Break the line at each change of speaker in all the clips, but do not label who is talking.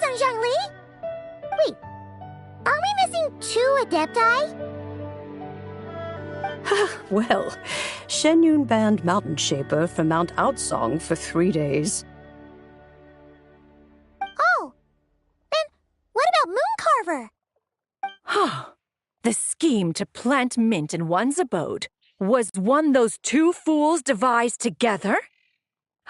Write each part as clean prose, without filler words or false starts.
on Zhongli? Wait, are we missing 2 Act.III?
Well, Shen Yun banned Mountain Shaper from Mount Outsong for 3 days.
Oh, then what about Mooncarver?
The scheme to plant mint in one's abode was one those 2 fools devised together?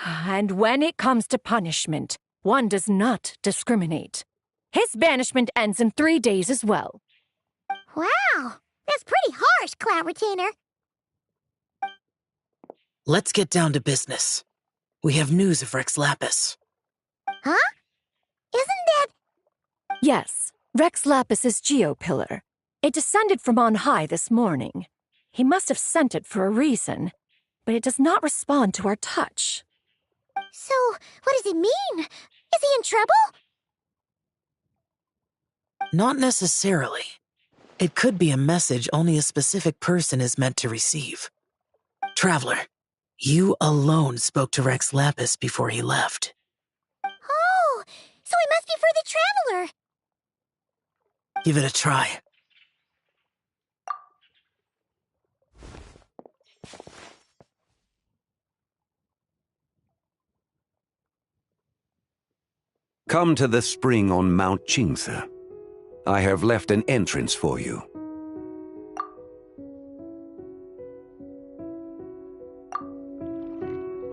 And when it comes to punishment, one does not discriminate. His banishment ends in 3 days as well.
Wow, that's pretty harsh, Cloud Retainer.
Let's get down to business. We have news of Rex Lapis.
Huh? Isn't that...
Yes, Rex Lapis's Geopillar. It descended from on high this morning. He must have sent it for a reason, but it does not respond to our touch.
So, what does it mean? Is he in trouble?
Not necessarily. It could be a message only a specific person is meant to receive. Traveler, you alone spoke to Rex Lapis before he left.
Oh, so it must be for the Traveler.
Give it a try.
Come to the spring on Mount Qingse. I have left an entrance for you.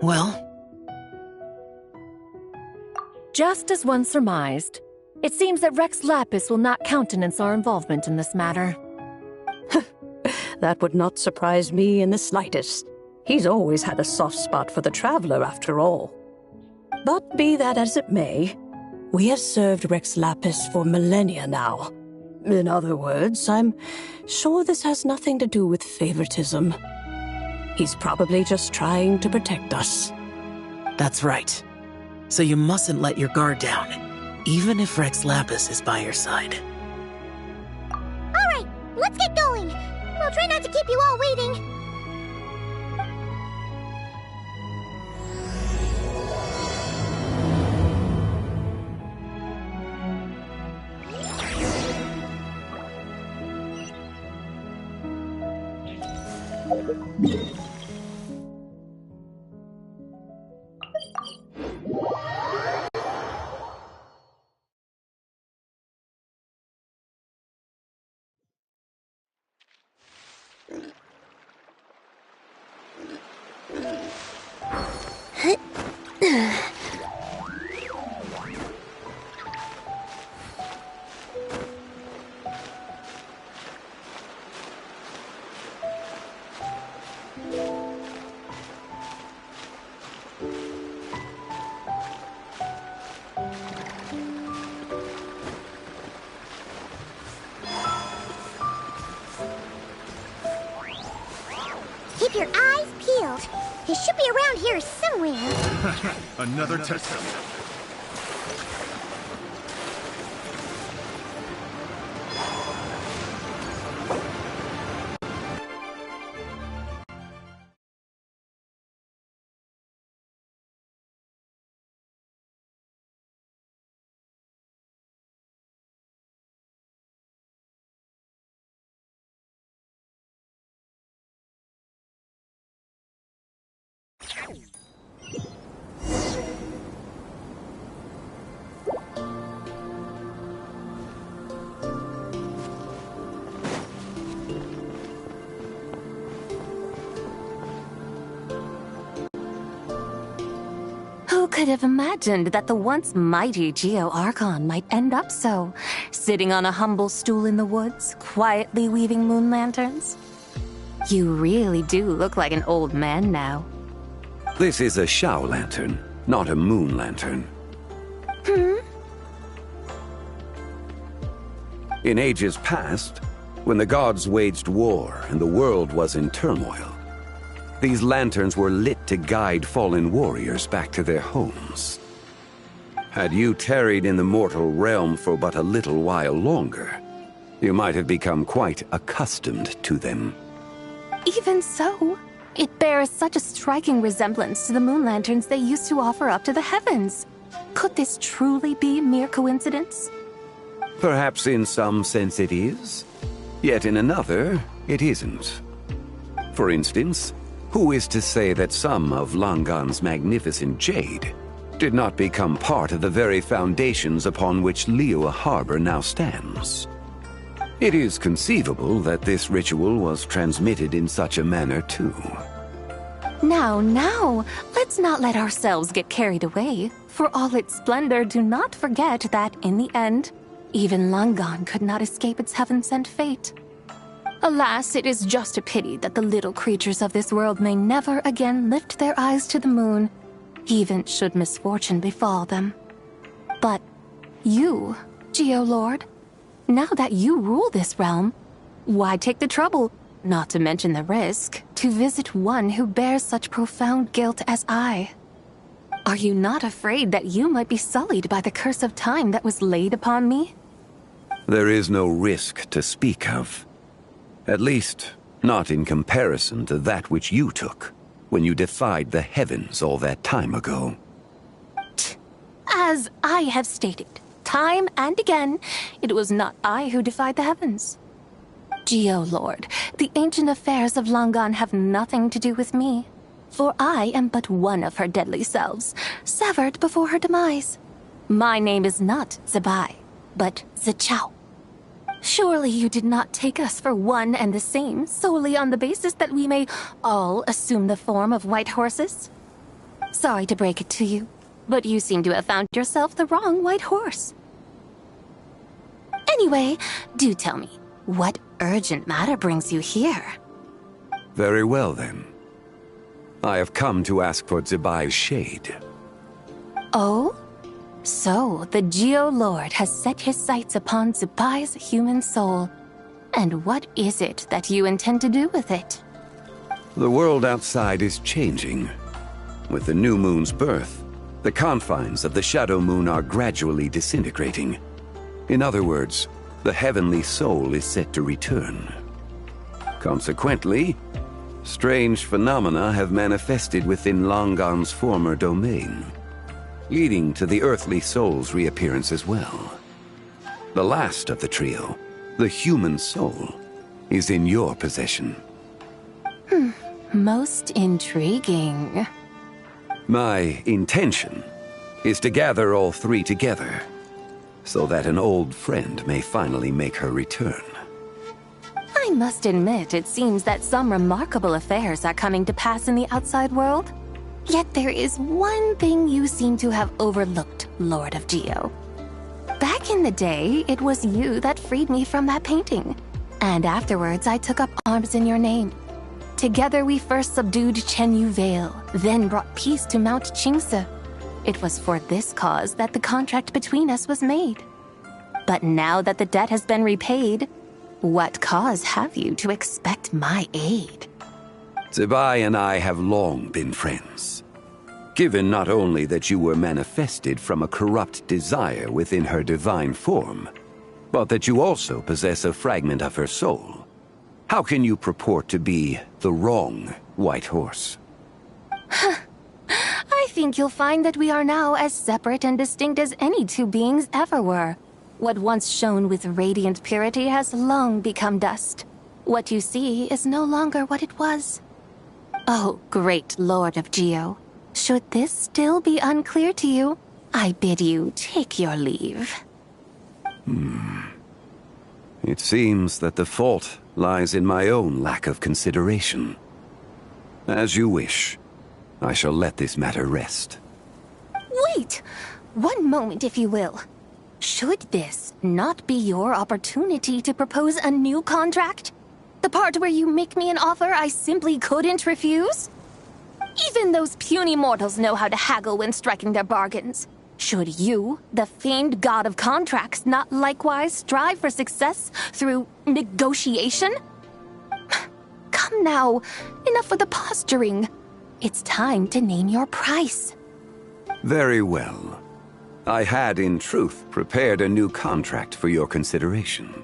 Well?
Just as one surmised, it seems that Rex Lapis will not countenance our involvement in this matter.
That would not surprise me in the slightest. He's always had a soft spot for the Traveler, after all. But be that as it may, we have served Rex Lapis for millennia now. In other words, I'm sure this has nothing to do with favoritism. He's probably just trying to protect us.
That's right. So you mustn't let your guard down, even if Rex Lapis is by your side.
Alright, let's get going. We'll try not to keep you all waiting. Keep your eyes peeled. He should be around here somewhere.
Another test.
Who could have imagined that the once mighty Geo Archon might end up so, sitting on a humble stool in the woods, quietly weaving moon lanterns? You really do look like an old man now.
This is a Shao lantern, not a moon lantern. In ages past, when the gods waged war and the world was in turmoil, these lanterns were lit to guide fallen warriors back to their homes. Had you tarried in the mortal realm for but a little while longer, you might have become quite accustomed to them.
Even so, it bears such a striking resemblance to the moon lanterns they used to offer up to the heavens. Could this truly be mere coincidence?
Perhaps in some sense it is, yet in another, it isn't. For instance, who is to say that some of Langan's magnificent jade did not become part of the very foundations upon which Liyue Harbor now stands? It is conceivable that this ritual was transmitted in such a manner too.
Now, let's not let ourselves get carried away. For all its splendor, do not forget that, in the end, even Langan could not escape its heaven-sent fate. Alas, it is just a pity that the little creatures of this world may never again lift their eyes to the moon, even should misfortune befall them. But you, Geolord, now that you rule this realm, why take the trouble, not to mention the risk, to visit one who bears such profound guilt as I? Are you not afraid that you might be sullied by the curse of time that was laid upon me?
There is no risk to speak of. At least, not in comparison to that which you took when you defied the heavens all that time ago.
As I have stated, time and again, it was not I who defied the heavens. Geolord, the ancient affairs of Langan have nothing to do with me, for I am but one of her deadly selves, severed before her demise. My name is not Zebai, but Zichao. Surely you did not take us for one and the same, solely on the basis that we may all assume the form of white horses? Sorry to break it to you, but you seem to have found yourself the wrong white horse. Anyway, do tell me, what urgent matter brings you here?
Very well, then. I have come to ask for Zebai's shade.
Oh? So, the Geolord has set his sights upon Zebai's human soul. And what is it that you intend to do with it?
The world outside is changing. With the new moon's birth, the confines of the Shadow Moon are gradually disintegrating. In other words, the heavenly soul is set to return. Consequently, strange phenomena have manifested within Langan's former domain, leading to the earthly soul's reappearance as well. The last of the trio, the human soul, is in your possession.
Most intriguing.
My intention is to gather all three together, so that an old friend may finally make her return.
I must admit, it seems that some remarkable affairs are coming to pass in the outside world. Yet there is one thing you seem to have overlooked, Lord of Geo. Back in the day, it was you that freed me from that painting. And afterwards, I took up arms in your name. Together we first subdued Chenyu Vale, then brought peace to Mount Qingse. It was for this cause that the contract between us was made. But now that the debt has been repaid, what cause have you to expect my aid?
Zebai and I have long been friends. Given not only that you were manifested from a corrupt desire within her divine form, but that you also possess a fragment of her soul, how can you purport to be the wrong white horse?
I think you'll find that we are now as separate and distinct as any two beings ever were. What once shone with radiant purity has long become dust. What you see is no longer what it was. Oh, great Lord of Geo. Should this still be unclear to you, I bid you take your leave.
It seems that the fault lies in my own lack of consideration. As you wish. I shall let this matter rest.
Wait! One moment, if you will. Should this not be your opportunity to propose a new contract? The part where you make me an offer I simply couldn't refuse? Even those puny mortals know how to haggle when striking their bargains. Should you, the famed god of contracts, not likewise strive for success through negotiation? Come now, enough with the posturing. It's time to name your price.
Very well. I had, in truth, prepared a new contract for your consideration.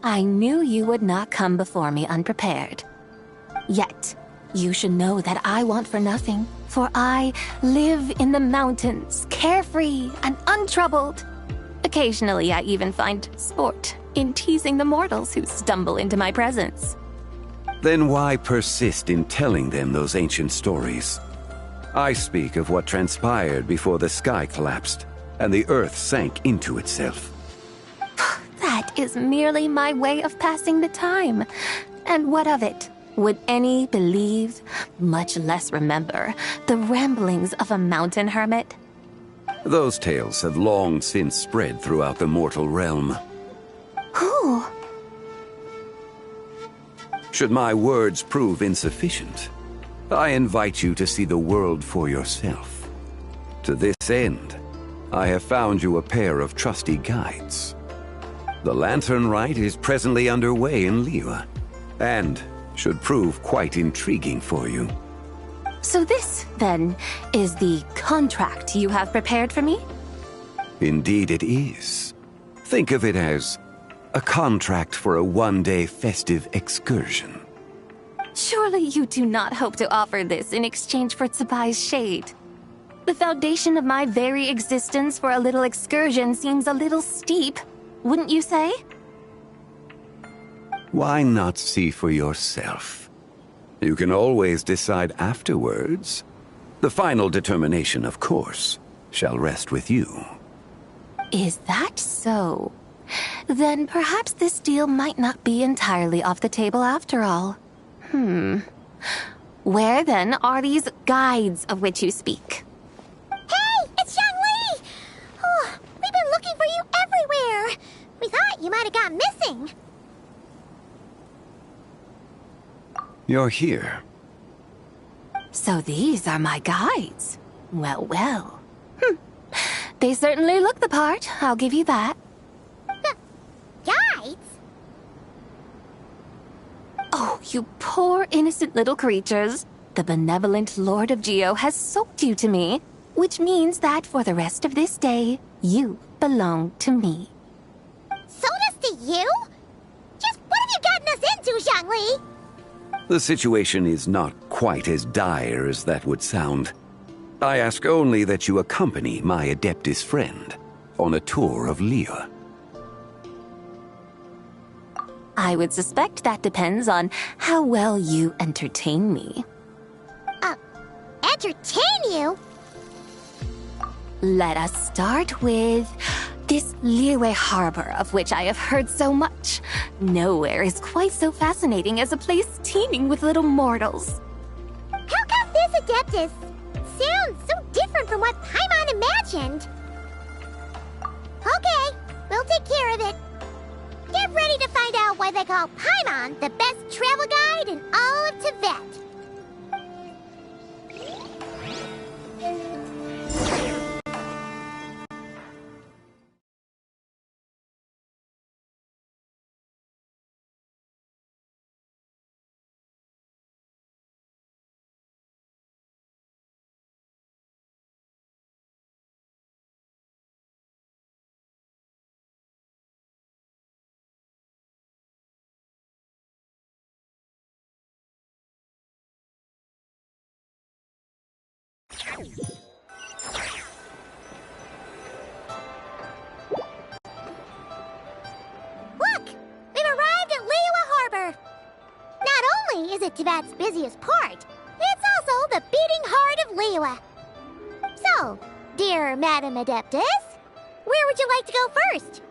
I knew you would not come before me unprepared. Yet, you should know that I want for nothing, for I live in the mountains, carefree and untroubled. Occasionally, I even find sport in teasing the mortals who stumble into my presence.
Then why persist in telling them those ancient stories? I speak of what transpired before the sky collapsed and the earth sank into itself.
That is merely my way of passing the time. And what of it? Would any believe, much less remember, the ramblings of a mountain hermit?
Those tales have long since spread throughout the mortal realm.
Who?
Should my words prove insufficient, I invite you to see the world for yourself. To this end, I have found you a pair of trusty guides. The Lanternlit is presently underway in Liyue, and should prove quite intriguing for you.
So this, then, is the contract you have prepared for me?
Indeed it is. Think of it as a contract for a one-day festive excursion.
Surely you do not hope to offer this in exchange for Tsubai's shade. The foundation of my very existence for a little excursion seems a little steep, wouldn't you say?
Why not see for yourself? You can always decide afterwards. The final determination, of course, shall rest with you.
Is that so? Then perhaps this deal might not be entirely off the table after all. Where then are these guides of which you speak?
Hey, it's Zhongli! Oh, we've been looking for you everywhere. We thought you might have gone missing.
You're here.
So these are my guides. Well, well. They certainly look the part, I'll give you that.
Guides?
Oh, you poor innocent little creatures. The benevolent Lord of Geo has soaked you to me, which means that for the rest of this day, you belong to me.
Sold us to you? Just what have you gotten us into, Zhongli?
The situation is not quite as dire as that would sound. I ask only that you accompany my Adeptus friend on a tour of Liyue.
I would suspect that depends on how well you entertain me.
Entertain you?
Let us start with this Liyue harbor of which I have heard so much. Nowhere is quite so fascinating as a place teeming with little mortals.
How come this Adeptus sounds so different from what Paimon imagined? Okay, we'll take care of it. Get ready to find out why they call Paimon the best travel guide in all of Tibet. Look! We've arrived at Liyue Harbor! Not only is it Tibet's busiest port, it's also the beating heart of Liyue. So, dear Madam Adeptus, where would you like to go first?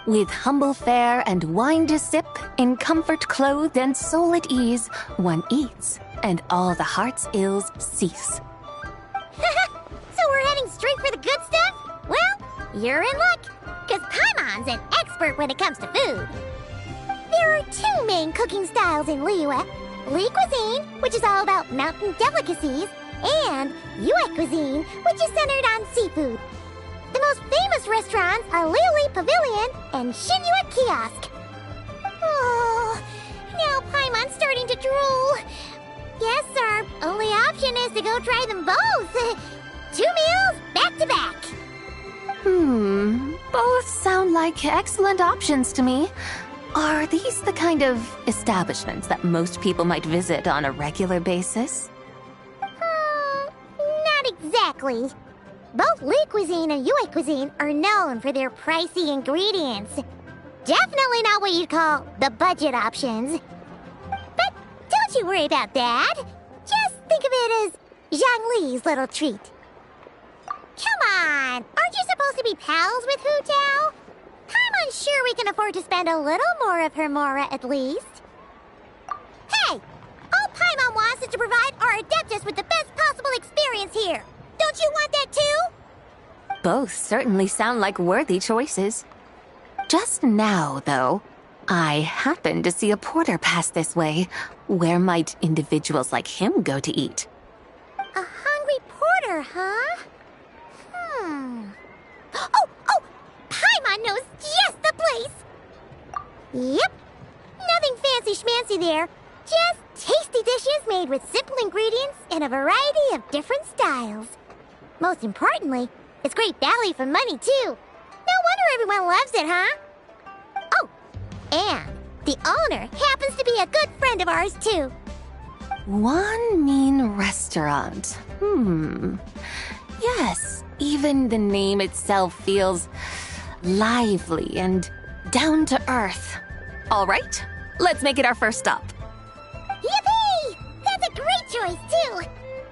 With humble fare and wine to sip, in comfort clothed and soul at ease, one eats, and all the heart's ills cease.
So we're heading straight for the good stuff? Well, you're in luck, because Paimon's an expert when it comes to food. There are two main cooking styles in Liyue. Li cuisine, which is all about mountain delicacies, and Yue cuisine, which is centered on seafood. The most famous restaurants are Liyue Pavilion and Shinyue Kiosk. Oh, now Paimon's starting to drool. Yes, our only option is to go try them both. 2 meals, back to back.
Both sound like excellent options to me. Are these the kind of establishments that most people might visit on a regular basis?
Exactly. Both Li cuisine and Yue cuisine are known for their pricey ingredients. Definitely not what you'd call the budget options. But don't you worry about that. Just think of it as Zhang Li's little treat. Come on, aren't you supposed to be pals with Hu Tao? I'm unsure we can afford to spend a little more of her mora at least. Hey, all Paimon wants is to provide our Adeptus with the best possible experience here. Don't you want that too?
Both certainly sound like worthy choices. Just now, though, I happened to see a porter pass this way. Where might individuals like him go to eat?
A hungry porter, huh? Oh! Paimon knows just the place! Yep. Nothing fancy schmancy there. Just tasty dishes made with simple ingredients in a variety of different styles. Most importantly, it's great value for money, too. No wonder everyone loves it, huh? Oh, and the owner happens to be a good friend of ours, too.
One mean restaurant. Yes, even the name itself feels lively and down to earth. All right, let's make it our first stop.
Yippee! That's a great choice, too.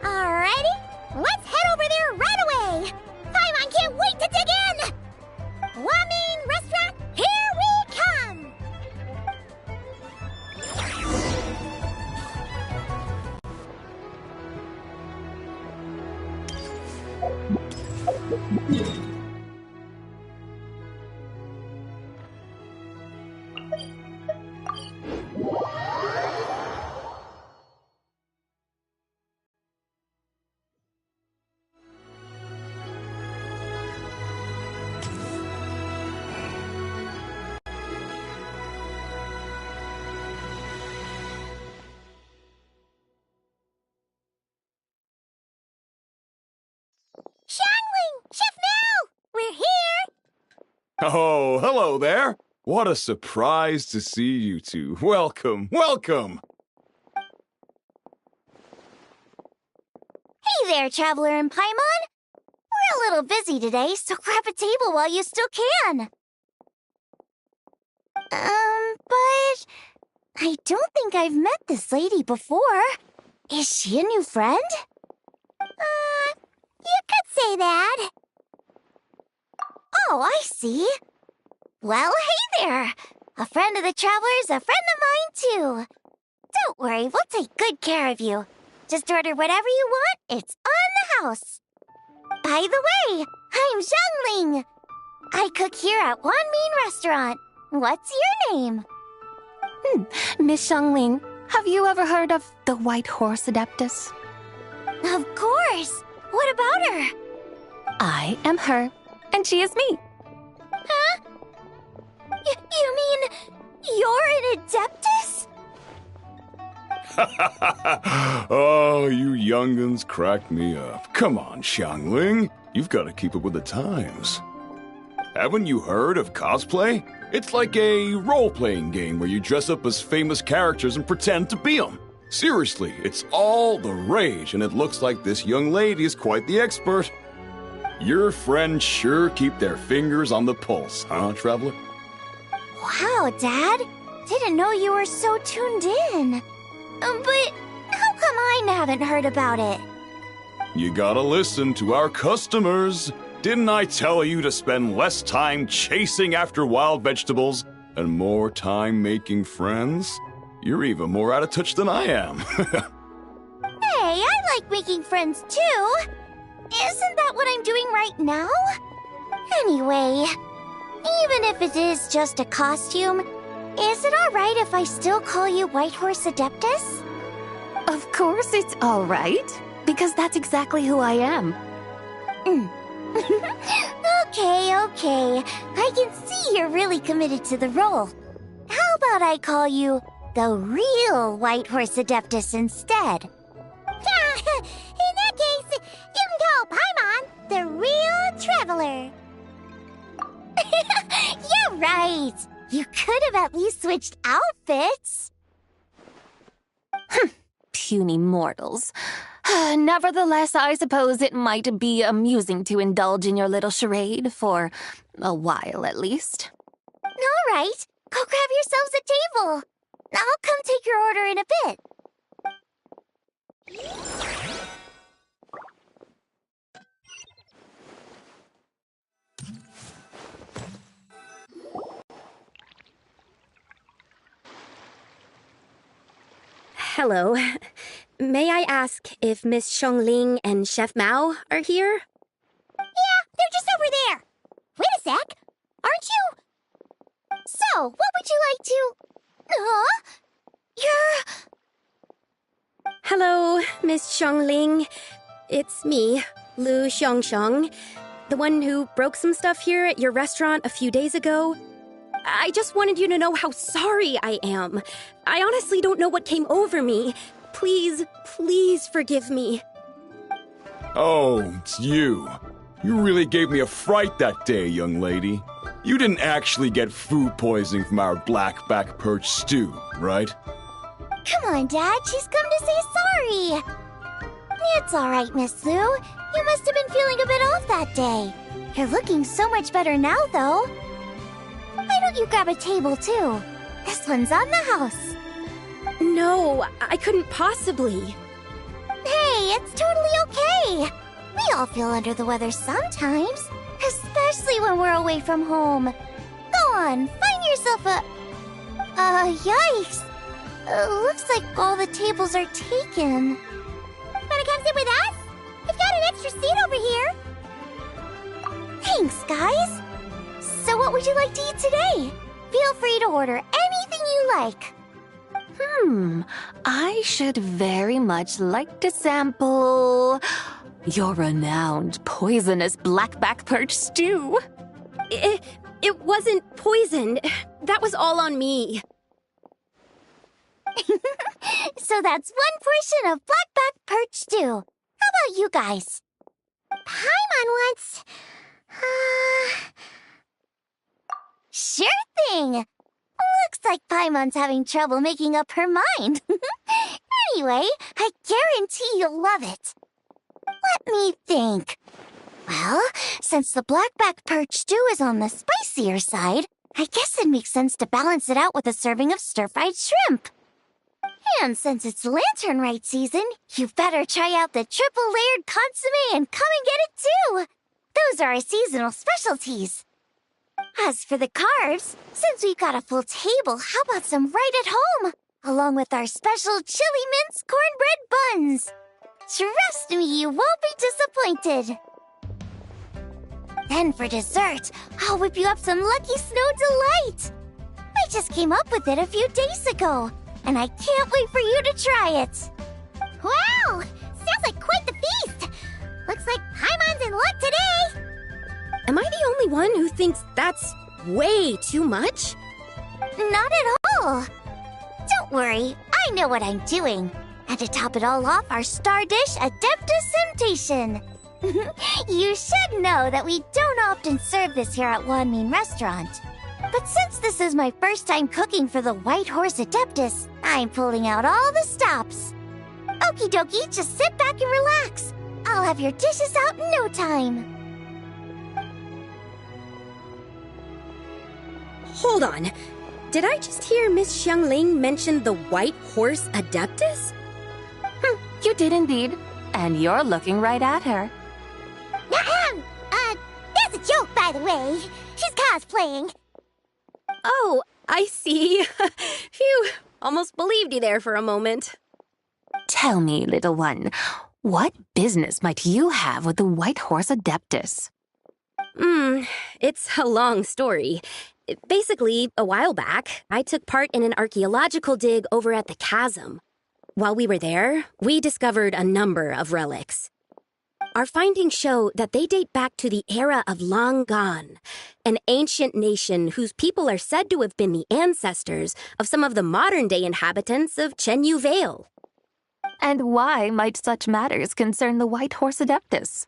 Alrighty, let's head over there right away. Paimon can't wait to dig in. Wamin Restaurant, here we come. Shangling! Chef Mel! We're here!
Oh, hello there. What a surprise to see you two. Welcome, welcome.
Hey there, Traveler and Paimon. We're a little busy today, so grab a table while you still can. But I don't think I've met this lady before. Is she a new friend? You could say that. Oh, I see. Well, hey there. A friend of the Traveler's a friend of mine, too. Don't worry, we'll take good care of you. Just order whatever you want, it's on the house. By the way, I'm Zhangling. I cook here at Wan Min Restaurant. What's your name?
Miss Shangling, have you ever heard of the White Horse Adeptus?
Of course. What about her?
I am her, and she is me.
Huh? You mean you're an Adeptus?
Oh, you young'uns crack me up. Come on, Xiangling. You've got to keep up with the times. Haven't you heard of cosplay? It's like a role-playing game where you dress up as famous characters and pretend to be them. Seriously, it's all the rage, and it looks like this young lady is quite the expert. Your friends sure keep their fingers on the pulse, huh, Traveler?
Wow, Dad. Didn't know you were so tuned in. But how come I haven't heard about it?
You gotta listen to our customers. Didn't I tell you to spend less time chasing after wild vegetables and more time making friends? You're even more out of touch than I am.
Hey, I like making friends too. Isn't that what I'm doing right now? Anyway, even if it is just a costume, is it alright if I still call you White Horse Adeptus?
Of course it's all right, because that's exactly who I am.
Okay. I can see you're really committed to the role. How about I call you the real White Horse Adeptus instead? In that case, you can call Paimon the real Traveler. You're right. You could have at least switched outfits.
Puny mortals. Nevertheless, I suppose it might be amusing to indulge in your little charade for a while, at least.
All right, go grab yourselves a table. I'll come take your order in a bit.
Hello. May I ask if Miss Xiongling and Chef Mao are here?
Yeah, they're just over there. Wait a sec. Aren't you? So, what would you like to... You're...
Hello, Miss Xiongling. It's me, Lu Xiongxiong, the one who broke some stuff here at your restaurant a few days ago. I just wanted you to know how sorry I am. I honestly don't know what came over me. Please, please forgive me.
Oh, it's you. You really gave me a fright that day, young lady. You didn't actually get food poisoning from our blackback perch stew, right?
Come on, Dad. She's come to say sorry. It's all right, Miss Lu. You must have been feeling a bit off that day. You're looking so much better now, though. Why don't you grab a table, too? This one's on the house.
No, I couldn't possibly.
Hey, it's totally okay. We all feel under the weather sometimes, especially when we're away from home. Go on, find yourself a... yikes. Looks like all the tables are taken. Wanna come sit with us? We've got an extra seat over here. Thanks, guys. So what would you like to eat today? Feel free to order anything you like.
I should very much like to sample your renowned poisonous blackback perch stew.
It wasn't poisoned. That was all on me.
So that's one portion of blackback perch stew. How about you guys? Paimon wants... Sure thing! Looks like Paimon's having trouble making up her mind. Anyway, I guarantee you'll love it. Let me think. Well, since the blackback perch stew is on the spicier side, I guess it makes sense to balance it out with a serving of stir-fried shrimp. And since it's Lanternlit season, you better try out the triple-layered consommé and come and get it too! Those are our seasonal specialties. As for the carbs, since we've got a full table, how about some right at home? Along with our special chili mince cornbread buns. Trust me, you won't be disappointed. Then for dessert, I'll whip you up some Lucky Snow Delight. I just came up with it a few days ago, and I can't wait for you to try it. Wow! Sounds like quite the feast! Looks like Paimon's in luck today!
Am I the only one who thinks that's way too much?
Not at all. Don't worry, I know what I'm doing. And to top it all off, our star dish, Adeptus Temptation. You should know that we don't often serve this here at Wanmin Restaurant. But since this is my first time cooking for the White Horse Adeptus, I'm pulling out all the stops. Okie dokie, just sit back and relax. I'll have your dishes out in no time.
Hold on. Did I just hear Miss Xiongling mention the White Horse Adeptus?
You did indeed. And you're looking right at her.
That's a joke, by the way. She's cosplaying.
Oh, I see. Phew, almost believed you there for a moment.
Tell me, little one, what business might you have with the White Horse Adeptus?
It's a long story. Basically, a while back, I took part in an archaeological dig over at the chasm. While we were there, we discovered a number of relics. Our findings show that they date back to the era of Long Gone, an ancient nation whose people are said to have been the ancestors of some of the modern-day inhabitants of Chenyu Vale.
And why might such matters concern the White Horse Adeptus?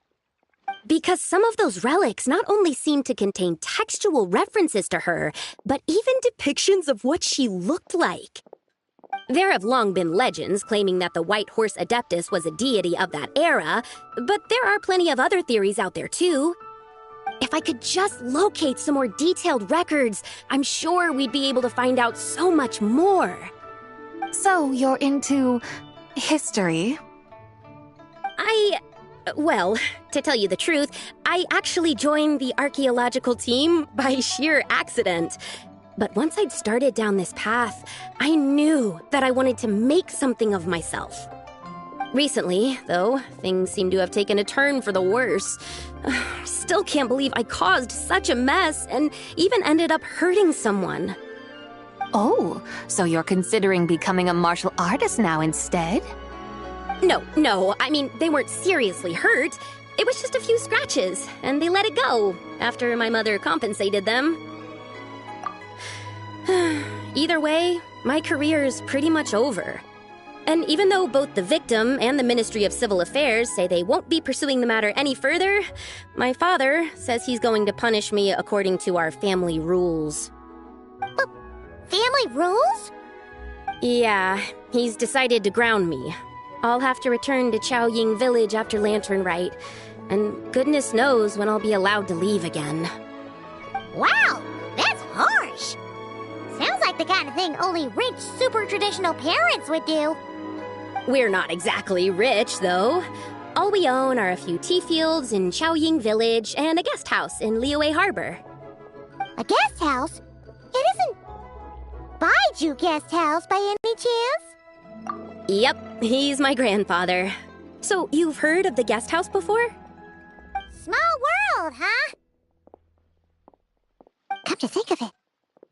Because some of those relics not only seem to contain textual references to her, but even depictions of what she looked like. There have long been legends claiming that the White Horse Adeptus was a deity of that era, but there are plenty of other theories out there too. If I could just locate some more detailed records, I'm sure we'd be able to find out so much more.
So you're into history?
Well, to tell you the truth, I actually joined the archaeological team by sheer accident. But once I'd started down this path, I knew that I wanted to make something of myself. Recently, though, things seem to have taken a turn for the worse. Still can't believe I caused such a mess and even ended up hurting someone.
Oh, so you're considering becoming a martial artist now instead?
No, I mean, they weren't seriously hurt. It was just a few scratches, and they let it go after my mother compensated them. Either way, my career's pretty much over. And even though both the victim and the Ministry of Civil Affairs say they won't be pursuing the matter any further, my father says he's going to punish me according to our family rules.
Family rules?
Yeah, he's decided to ground me. I'll have to return to Chaoying Village after Lanternlit, and goodness knows when I'll be allowed to leave again.
Wow, that's harsh. Sounds like the kind of thing only rich, super traditional parents would do.
We're not exactly rich, though. All we own are a few tea fields in Chaoying Village and a guest house in Liyue Harbor.
A guest house? It isn't Baiju Guest House by any chance?
Yep, he's my grandfather. So, you've heard of the guest house before?
Small world, huh? Come to think of it,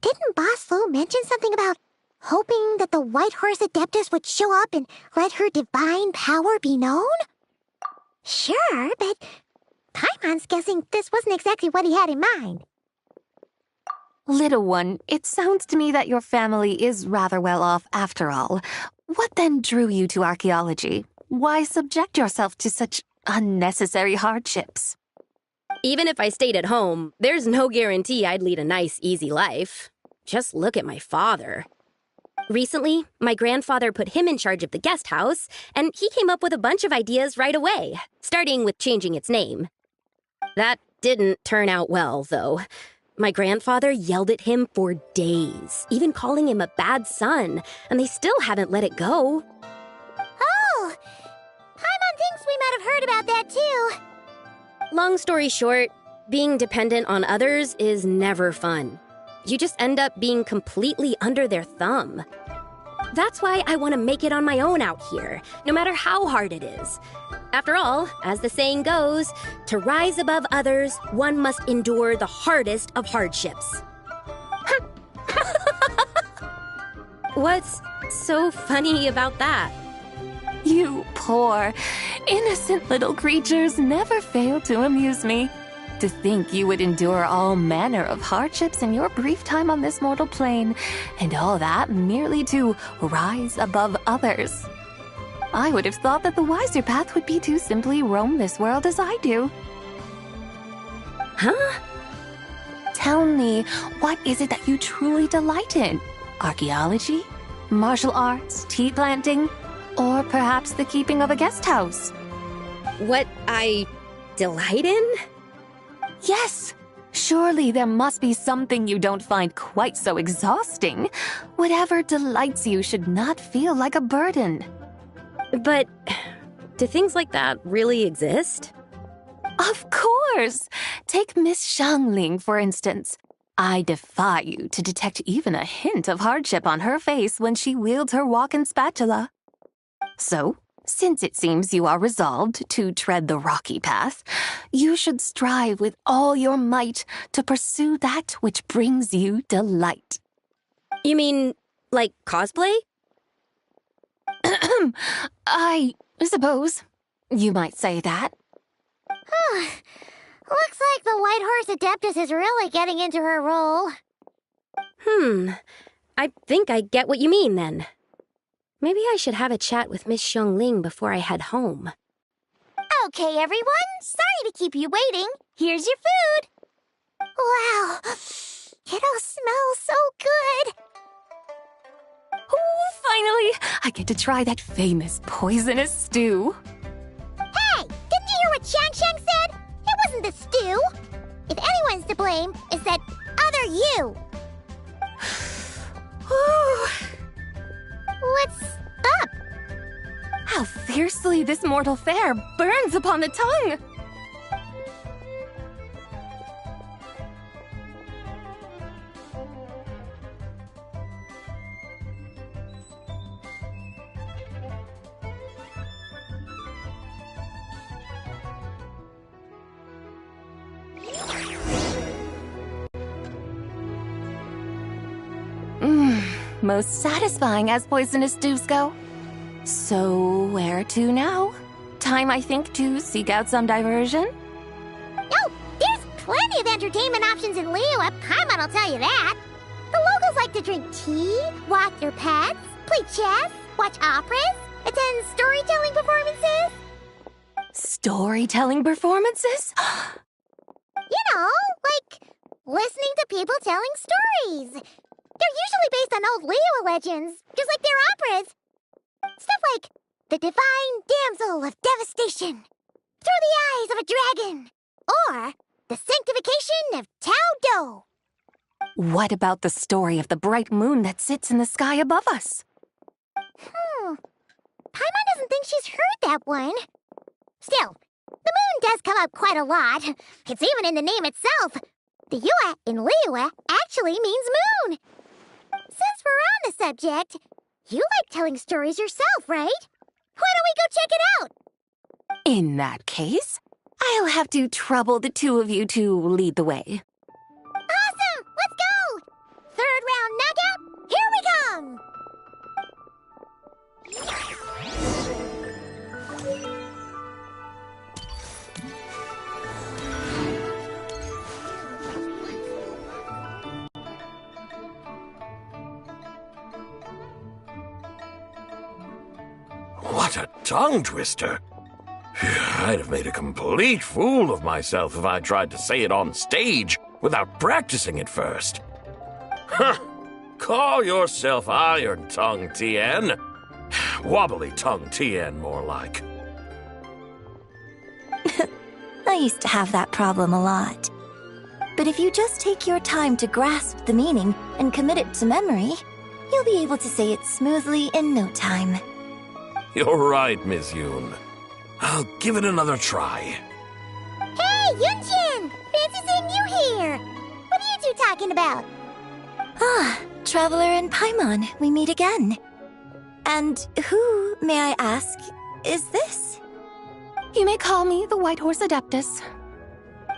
didn't Boss Lu mention something about hoping that the White Horse Adeptus would show up and let her divine power be known? Sure, but Paimon's guessing this wasn't exactly what he had in mind.
Little one, it sounds to me that your family is rather well off after all. What then drew you to archaeology? Why subject yourself to such unnecessary hardships?
Even if I stayed at home, there's no guarantee I'd lead a nice, easy life. Just look at my father. Recently, my grandfather put him in charge of the guest house, and he came up with a bunch of ideas right away, starting with changing its name. That didn't turn out well, though. My grandfather yelled at him for days, even calling him a bad son, and they still haven't let it go.
Oh! Paimon thinks we might have heard about that too.
Long story short, being dependent on others is never fun. You just end up being completely under their thumb. That's why I want to make it on my own out here, no matter how hard it is. After all, as the saying goes, to rise above others, one must endure the hardest of hardships. What's so funny about that?
You poor, innocent little creatures never fail to amuse me. To think you would endure all manner of hardships in your brief time on this mortal plane, and all that merely to rise above others. I would have thought that the wiser path would be to simply roam this world as I do.
Huh?
Tell me, what is it that you truly delight in? Archaeology? Martial arts? Tea planting? Or perhaps the keeping of a guest house?
What I delight in?
Yes! Surely there must be something you don't find quite so exhausting. Whatever delights you should not feel like a burden.
But do things like that really exist?
Of course! Take Miss Xiangling, for instance. I defy you to detect even a hint of hardship on her face when she wields her walking spatula. So, since it seems you are resolved to tread the rocky path, you should strive with all your might to pursue that which brings you delight.
You mean, like cosplay?
I suppose you might say that.
Looks like the White Horse Adeptus is really getting into her role.
I think I get what you mean then. Maybe I should have a chat with Miss Xiangling before I head home.
Okay, everyone. Sorry to keep you waiting. Here's your food. Wow. It all smells so good.
Oh, finally! I get to try that famous poisonous stew.
Hey! Didn't you hear what Shang said? It wasn't the stew. If anyone's to blame, it's that other you. What's up?
How fiercely this mortal fare burns upon the tongue! Most satisfying as poisonous stews go. So, where to now? Time, I think, to seek out some diversion?
Oh, there's plenty of entertainment options in Liyue, Paimon will tell you that. The locals like to drink tea, walk their pets, play chess, watch operas, attend storytelling performances.
Storytelling performances?
You know, like listening to people telling stories. They're usually based on old Liyue legends, just like their operas. Stuff like The Divine Damsel of Devastation, Through the Eyes of a Dragon, or The Sanctification of Tao Do.
What about the story of the bright moon that sits in the sky above us?
Paimon doesn't think she's heard that one. Still, the moon does come up quite a lot. It's even in the name itself. The Yue in Liyue actually means moon. Since we're on the subject, you like telling stories yourself, right? Why don't we go check it out?
In that case, I'll have to trouble the two of you to lead the way.
Awesome! Let's go! Third round knockout, here we come!
What a tongue twister! I'd have made a complete fool of myself if I tried to say it on stage without practicing it first. Huh! Call yourself Iron Tongue, Tien. Wobbly Tongue, Tien, more like.
I used to have that problem a lot. But if you just take your time to grasp the meaning and commit it to memory, you'll be able to say it smoothly in no time.
You're right, Miss Yoon. I'll give it another try.
Hey, Yunjin! Fancy seeing you here! What are you two talking about?
Ah, Traveler and Paimon, we meet again. And who, may I ask, is this?
You may call me the White Horse Adeptus.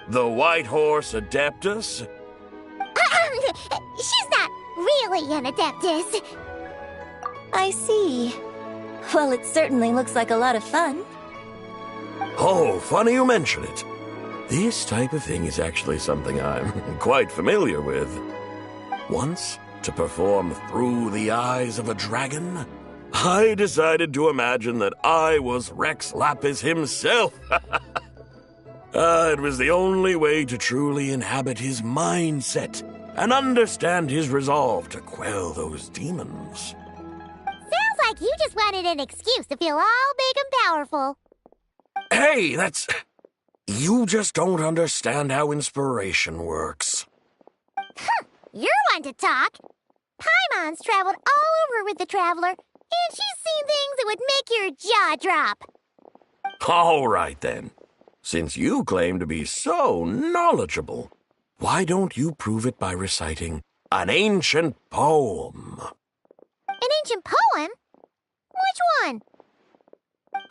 The White Horse Adeptus?
She's not really an Adeptus.
I see. Well, it certainly looks like a lot of fun.
Oh, funny you mention it. This type of thing is actually something I'm quite familiar with. Once, to perform Through the Eyes of a Dragon, I decided to imagine that I was Rex Lapis himself. It was the only way to truly inhabit his mindset and understand his resolve to quell those demons.
Sounds like you just wanted an excuse to feel all big and powerful.
Hey, that's... You just don't understand how inspiration works.
You're one to talk. Paimon's traveled all over with the Traveler, and she's seen things that would make your jaw drop.
All right, then. Since you claim to be so knowledgeable, why don't you prove it by reciting an ancient poem?
An ancient poem? Which one?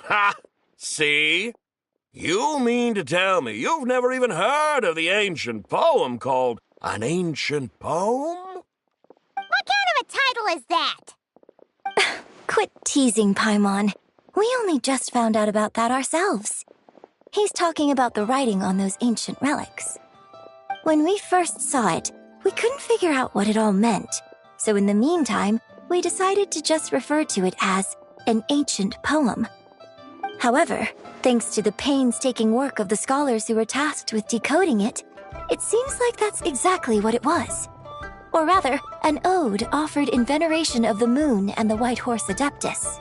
Ha! See? You mean to tell me you've never even heard of the ancient poem called An Ancient Poem?
What kind of a title is that?
Quit teasing, Paimon. We only just found out about that ourselves. He's talking about the writing on those ancient relics. When we first saw it, we couldn't figure out what it all meant. So in the meantime, we decided to just refer to it as an ancient poem. However, thanks to the painstaking work of the scholars who were tasked with decoding it, it seems like that's exactly what it was. Or rather, an ode offered in veneration of the moon and the White Horse Adeptus.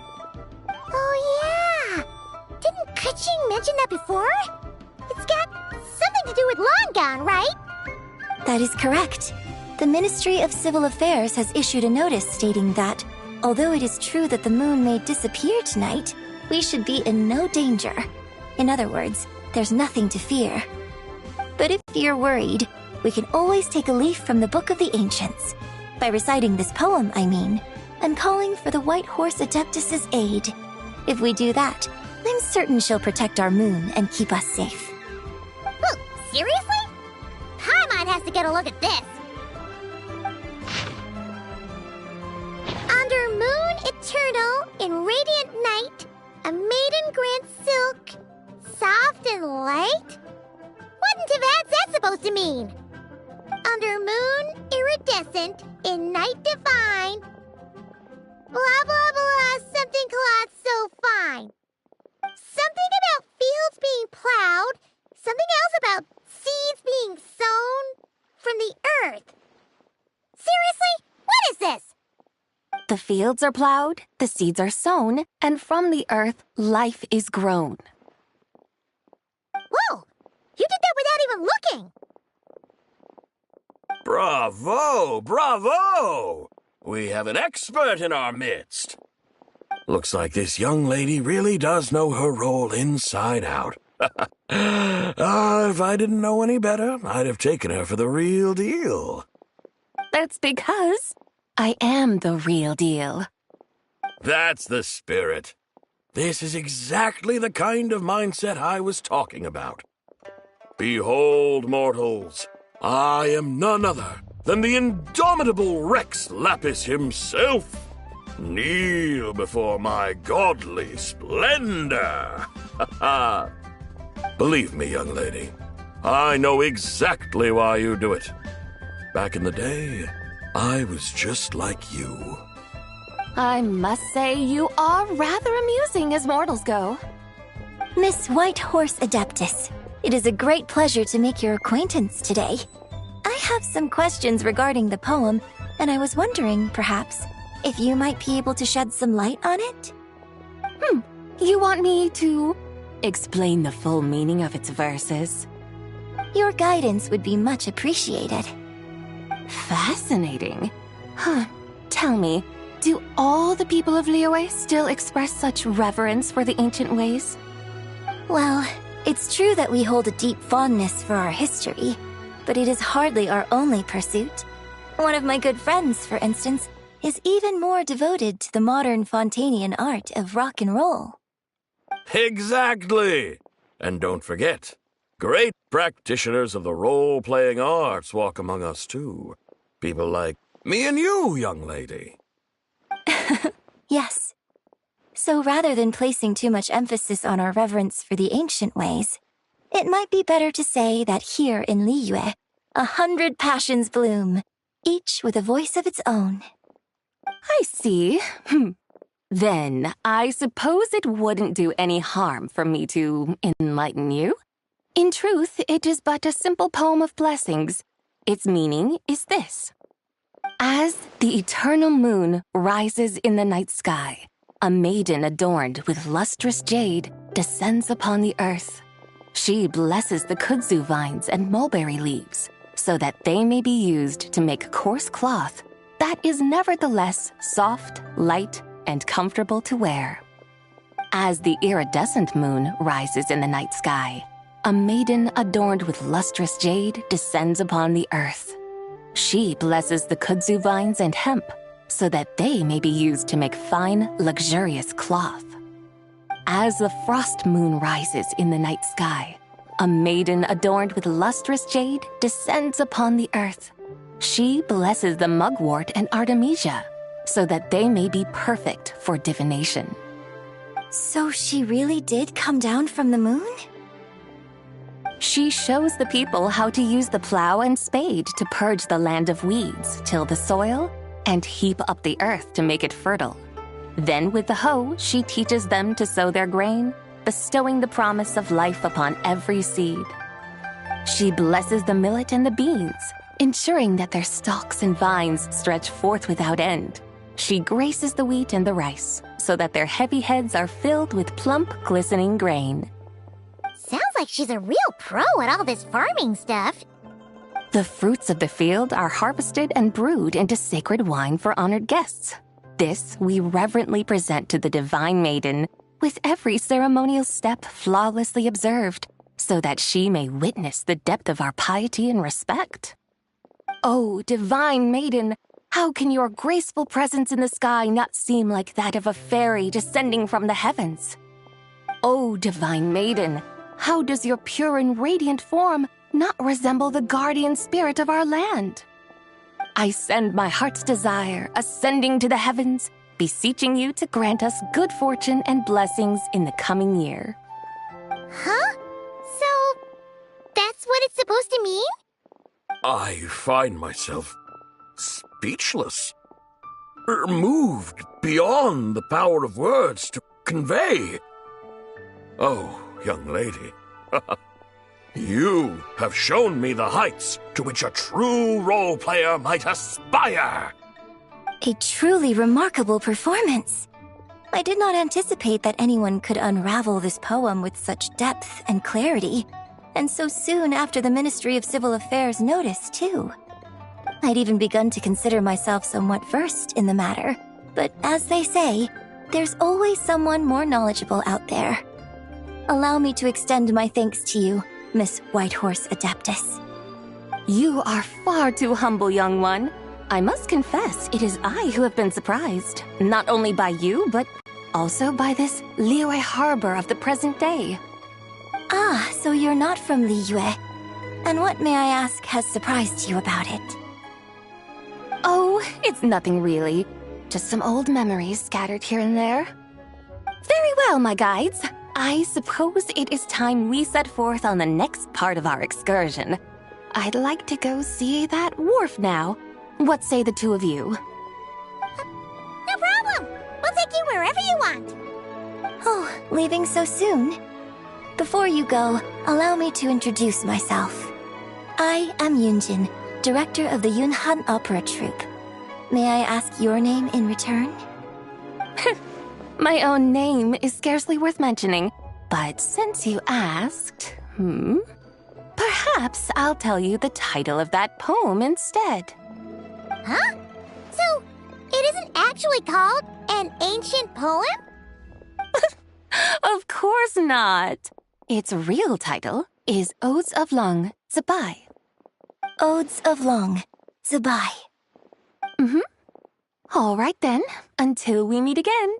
Oh yeah! Didn't Kuching mention that before? It's got something to do with Longon, right?
That is correct. The Ministry of Civil Affairs has issued a notice stating that, although it is true that the moon may disappear tonight, we should be in no danger. In other words, there's nothing to fear. But if you're worried, we can always take a leaf from the Book of the Ancients. By reciting this poem, I mean, and calling for the White Horse Adeptus' aid. If we do that, I'm certain she'll protect our moon and keep us safe.
Whoa, seriously? Paimon has to get a look at this. Under moon eternal in radiant night, a maiden grants silk, soft and light? What in Tibet's that supposed to mean? Under moon iridescent in night divine, blah blah blah, something cloth so fine. Something about fields being plowed, something else about seeds being sown from the earth. Seriously? What is this?
The fields are plowed, the seeds are sown, and from the earth, life is grown.
Whoa! You did that without even looking!
Bravo! Bravo! We have an expert in our midst. Looks like this young lady really does know her role inside out. If I didn't know any better, I'd have taken her for the real deal.
That's because I am the real deal.
That's the spirit. This is exactly the kind of mindset I was talking about. Behold, mortals, I am none other than the indomitable Rex Lapis himself. Kneel before my godly splendor. Believe me, young lady, I know exactly why you do it. Back in the day, I was just like you.
I must say you are rather amusing as mortals go.
Miss White Horse Adeptus, it is a great pleasure to make your acquaintance today. I have some questions regarding the poem, and I was wondering, perhaps, if you might be able to shed some light on it?
You want me to explain the full meaning of its verses?
Your guidance would be much appreciated.
Fascinating. Tell me, do all the people of Liyue still express such reverence for the ancient ways?
Well, it's true that we hold a deep fondness for our history, but it is hardly our only pursuit. One of my good friends, for instance, is even more devoted to the modern Fontanian art of rock and roll.
Exactly! And don't forget, great practitioners of the role-playing arts walk among us too. People like me and you, young lady.
Yes. So rather than placing too much emphasis on our reverence for the ancient ways, it might be better to say that here in Liyue, 100 passions bloom, each with a voice of its own.
I see. Then, I suppose it wouldn't do any harm for me to enlighten you. In truth, it is but a simple poem of blessings. Its meaning is this. As the eternal moon rises in the night sky, a maiden adorned with lustrous jade descends upon the earth. She blesses the kudzu vines and mulberry leaves, so that they may be used to make coarse cloth that is nevertheless soft, light, and comfortable to wear. As the iridescent moon rises in the night sky, a maiden adorned with lustrous jade descends upon the earth. She blesses the kudzu vines and hemp, so that they may be used to make fine, luxurious cloth. As the frost moon rises in the night sky, a maiden adorned with lustrous jade descends upon the earth. She blesses the mugwort and artemisia, so that they may be perfect for divination.
So she really did come down from the moon?
She shows the people how to use the plow and spade to purge the land of weeds, till the soil, and heap up the earth to make it fertile. Then with the hoe, she teaches them to sow their grain, bestowing the promise of life upon every seed. She blesses the millet and the beans, ensuring that their stalks and vines stretch forth without end. She graces the wheat and the rice, so that their heavy heads are filled with plump, glistening grain.
Sounds like she's a real pro at all this farming stuff.
The fruits of the field are harvested and brewed into sacred wine for honored guests. This we reverently present to the Divine Maiden, with every ceremonial step flawlessly observed, so that she may witness the depth of our piety and respect. Oh, Divine Maiden, how can your graceful presence in the sky not seem like that of a fairy descending from the heavens? Oh, Divine Maiden, how does your pure and radiant form not resemble the guardian spirit of our land? I send my heart's desire, ascending to the heavens, beseeching you to grant us good fortune and blessings in the coming year.
Huh? So, that's what it's supposed to mean?
I find myself speechless, moved beyond the power of words to convey. Oh, young lady, you have shown me the heights to which a true role player might aspire.
A truly remarkable performance. I did not anticipate that anyone could unravel this poem with such depth and clarity, and so soon after the Ministry of Civil Affairs noticed, too. I'd even begun to consider myself somewhat versed in the matter, but as they say, there's always someone more knowledgeable out there. Allow me to extend my thanks to you, Miss Whitehorse Adeptus.
You are far too humble, young one. I must confess, it is I who have been surprised, not only by you, but also by this Liyue harbor of the present day.
Ah, so you're not from Liyue. And what, may I ask, has surprised you about it?
Oh, it's nothing really. Just some old memories scattered here and there. Very well, my guides. I suppose it is time we set forth on the next part of our excursion. I'd like to go see that wharf now. What say the two of you?
No problem! We'll take you wherever you want.
Oh, leaving so soon? Before you go, allow me to introduce myself. I am Yunjin, director of the Yunhan Opera Troupe. May I ask your name in return?
My own name is scarcely worth mentioning, but since you asked, perhaps I'll tell you the title of that poem instead.
Huh? So, it isn't actually called an ancient poem?
Of course not. Its real title is Odes of Long Zabai.
Odes of Long Zabai.
All right then, until we meet again.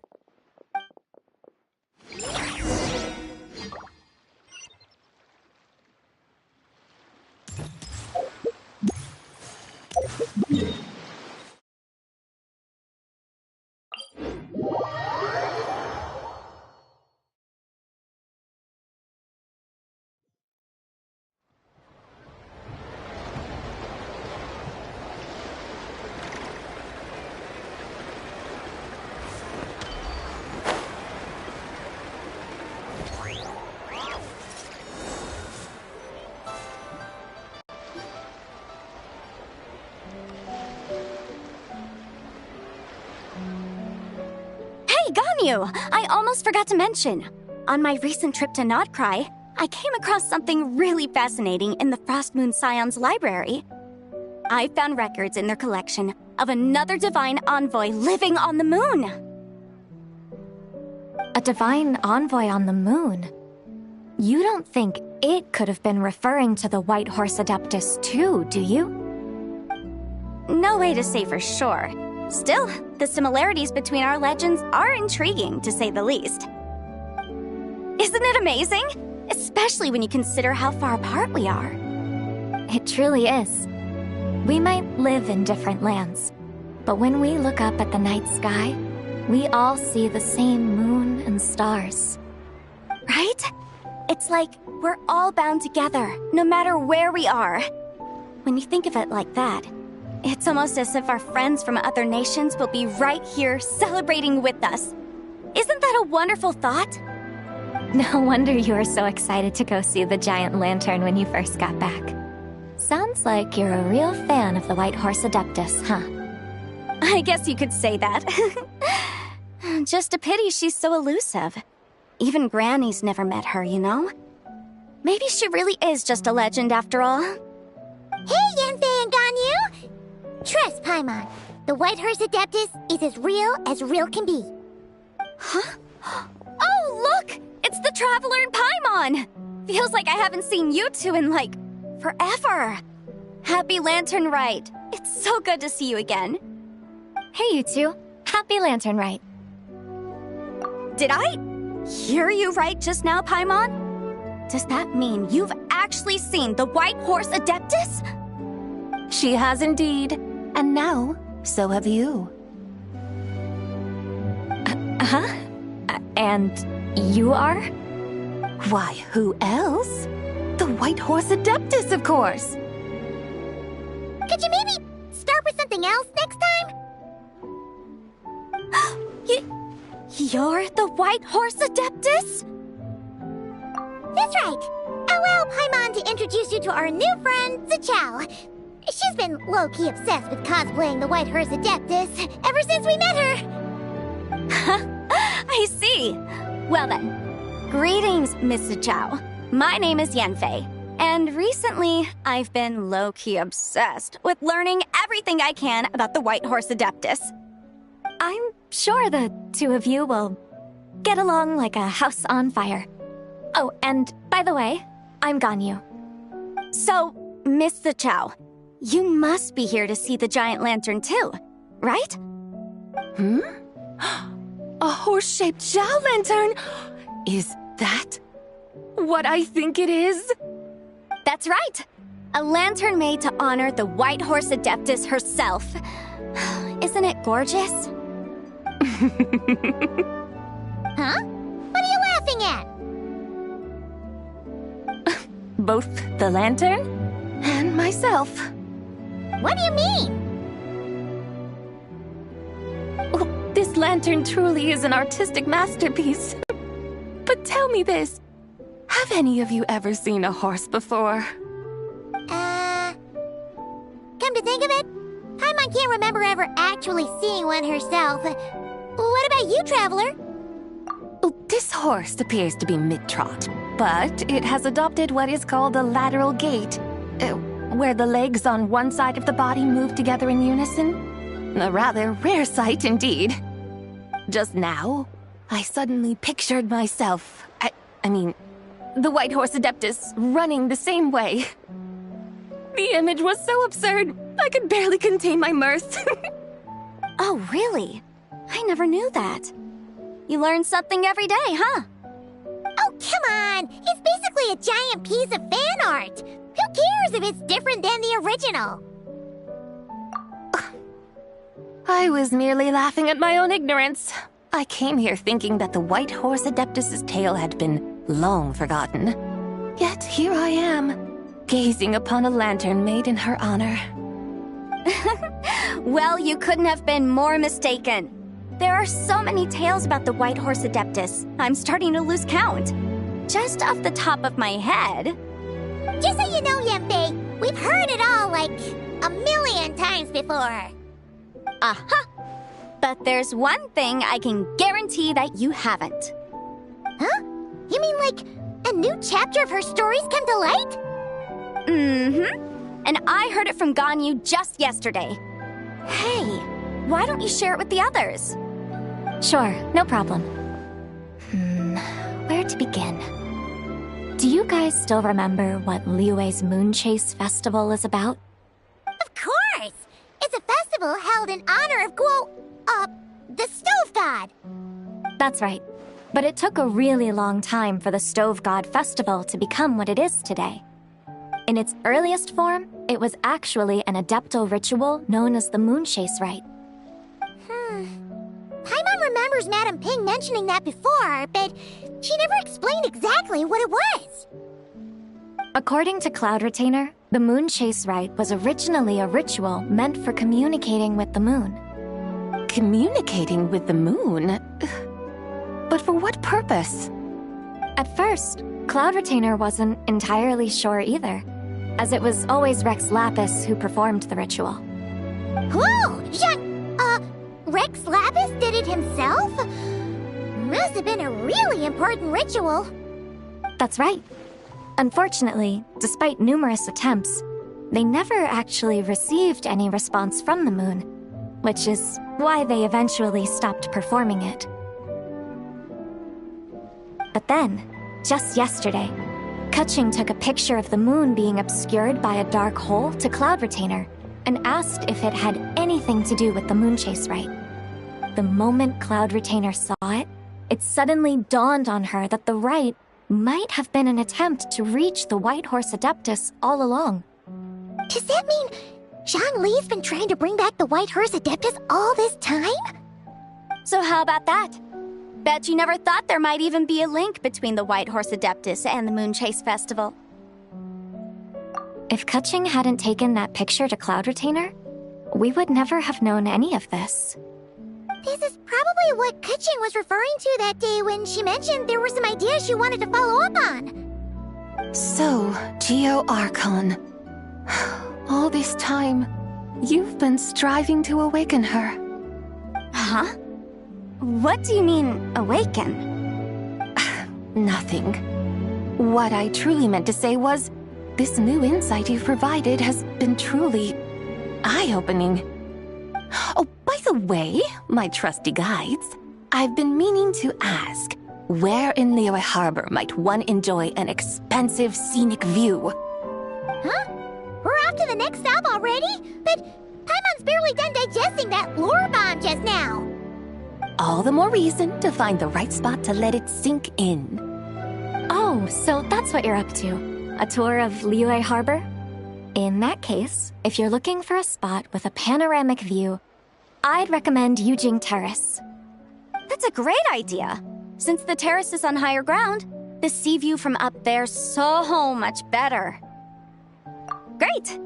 I almost forgot to mention. On my recent trip to Act.III, I came across something really fascinating in the Frost Moon Scion's library. I found records in their collection of another divine envoy living on the moon.
A divine envoy on the moon? You don't think it could have been referring to the White Horse Adeptus too, do you?
No way to say for sure. Still, the similarities between our legends are intriguing, to say the least. Isn't it amazing? Especially when you consider how far apart we are.
It truly is. We might live in different lands, but when we look up at the night sky, we all see the same moon and stars.
Right? It's like we're all bound together, no matter where we are. When you think of it like that, it's almost as if our friends from other nations will be right here celebrating with us. Isn't that a wonderful thought?
No wonder you were so excited to go see the giant lantern when you first got back. Sounds like you're a real fan of the White Horse Adeptus, huh?
I guess you could say that. Just a pity she's so elusive. Even Granny's never met her, you know? Maybe she really is just a legend after all.
Hey, Yanfei and Ganyu! Trust Paimon. The White Horse Adeptus is as real can be.
Huh? Oh, look! It's the Traveler and Paimon! Feels like I haven't seen you two in, like, forever. Happy Lanternlit. It's so good to see you again.
Hey, you two. Happy Lanternlit.
Did I hear you right just now, Paimon? Does that mean you've actually seen the White Horse Adeptus?
She has indeed. And now, so have you.
Huh? And you are?
Why, who else? The White Horse Adeptus, of course!
Could you maybe start with something else next time?
You're the White Horse Adeptus?
That's right. Allow Paimon to introduce you to our new friend, Zichao. She's been low-key obsessed with cosplaying the White Horse Adeptus ever since we met her.
I see. Well then, greetings, Miss Zichao. My name is Yanfei, and recently I've been low-key obsessed with learning everything I can about the White Horse Adeptus.
I'm sure the two of you will get along like a house on fire. Oh, and by the way, I'm Ganyu.
So, Miss Zichao, you must be here to see the giant lantern too, right?
Hmm? A horse-shaped Zhao lantern? Is that what I think it is?
That's right! A lantern made to honor the White Horse Adeptus herself. Isn't it gorgeous?
Huh? What are you laughing at?
Both the lantern and myself.
What do you mean?
Oh, this lantern truly is an artistic masterpiece. But tell me this. Have any of you ever seen a horse before?
Come to think of it, Paimon can't remember ever actually seeing one herself. What about you, Traveler?
Oh, this horse appears to be mid-trot, but it has adopted what is called a lateral gait, where the legs on one side of the body move together in unison. A rather rare sight indeed. Just now, I suddenly pictured myself, I mean, the White Horse Adeptus running the same way. The image was so absurd, I could barely contain my mirth.
Oh, really? I never knew that. You learn something every day, huh?
Oh, come on! It's basically a giant piece of fan art! Who cares if it's different than the original?
I was merely laughing at my own ignorance. I came here thinking that the White Horse Adeptus's tale had been long forgotten. Yet here I am, gazing upon a lantern made in her honor.
Well, you couldn't have been more mistaken. There are so many tales about the White Horse Adeptus, I'm starting to lose count. Just off the top of my head...
Just so you know, Yanfei, we've heard it all like a million times before.
Aha! But there's one thing I can guarantee that you haven't.
Huh? You mean like a new chapter of her stories come to light?
Mm-hmm. And I heard it from Ganyu just yesterday. Hey, why don't you share it with the others?
Sure, no problem. Where to begin? Do you guys still remember what Liyue's Moon Chase Festival is about?
Of course! It's a festival held in honor of the Stove God.
That's right. But it took a really long time for the Stove God Festival to become what it is today. In its earliest form, it was actually an adeptal ritual known as the Moon Chase Rite.
Paimon remembers Madame Ping mentioning that before, but she never explained exactly what it was.
According to Cloud Retainer, the Moon Chase Rite was originally a ritual meant for communicating with the moon.
Communicating with the moon? But for what purpose?
At first, Cloud Retainer wasn't entirely sure either. as it was always Rex Lapis who performed the ritual.
Whoa! Rex Lapis did it himself? Must have been a really important ritual.
That's right. Unfortunately, despite numerous attempts, they never actually received any response from the moon, which is why they eventually stopped performing it. But then, just yesterday, Kutching took a picture of the moon being obscured by a dark hole to Cloud Retainer and asked if it had anything to do with the moon chase rite. The moment Cloud Retainer saw it, it suddenly dawned on her that the rite might have been an attempt to reach the White Horse Adeptus all along.
Does that mean Zhongli's been trying to bring back the White Horse Adeptus all this time?
So how about that? Bet you never thought there might even be a link between the White Horse Adeptus and the Moon Chase Festival.
If Kutching hadn't taken that picture to Cloud Retainer, we would never have known any of this.
This is probably what Kutching was referring to that day when she mentioned there were some ideas she wanted to follow up on.
So, Geo Archon. All this time, you've been striving to awaken her.
Huh? What do you mean, awaken?
Nothing. What I truly meant to say was, this new insight you've provided has been truly eye-opening. Oh, by the way, my trusty guides, I've been meaning to ask, where in Liyue Harbor might one enjoy an expansive scenic view?
Huh? We're off to the next stop already? But Paimon's barely done digesting that lore bomb just now.
All the more reason to find the right spot to let it sink in.
Oh, so that's what you're up to. A tour of Liyue Harbor? In that case, if you're looking for a spot with a panoramic view, I'd recommend Yujing Terrace.
That's a great idea. Since the terrace is on higher ground, the sea view from up there's so much better. Great!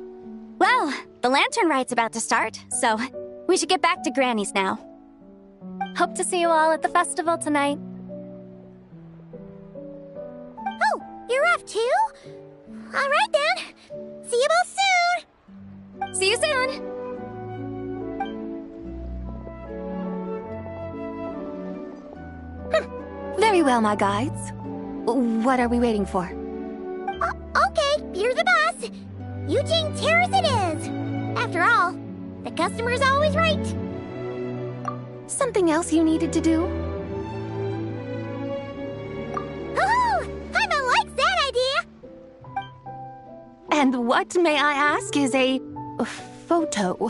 Well, the lantern rite's about to start, so we should get back to Granny's now.
Hope to see you all at the festival tonight.
Oh, you're off too? All right then. See you both soon.
See you soon.
Very well, my guides. What are we waiting for?
Okay, you're the boss. Yujing Terrace it is. After all, the customer's always right.
Something else you needed to do?
Oh, Paimon likes that idea.
And what, may I ask, is a photo?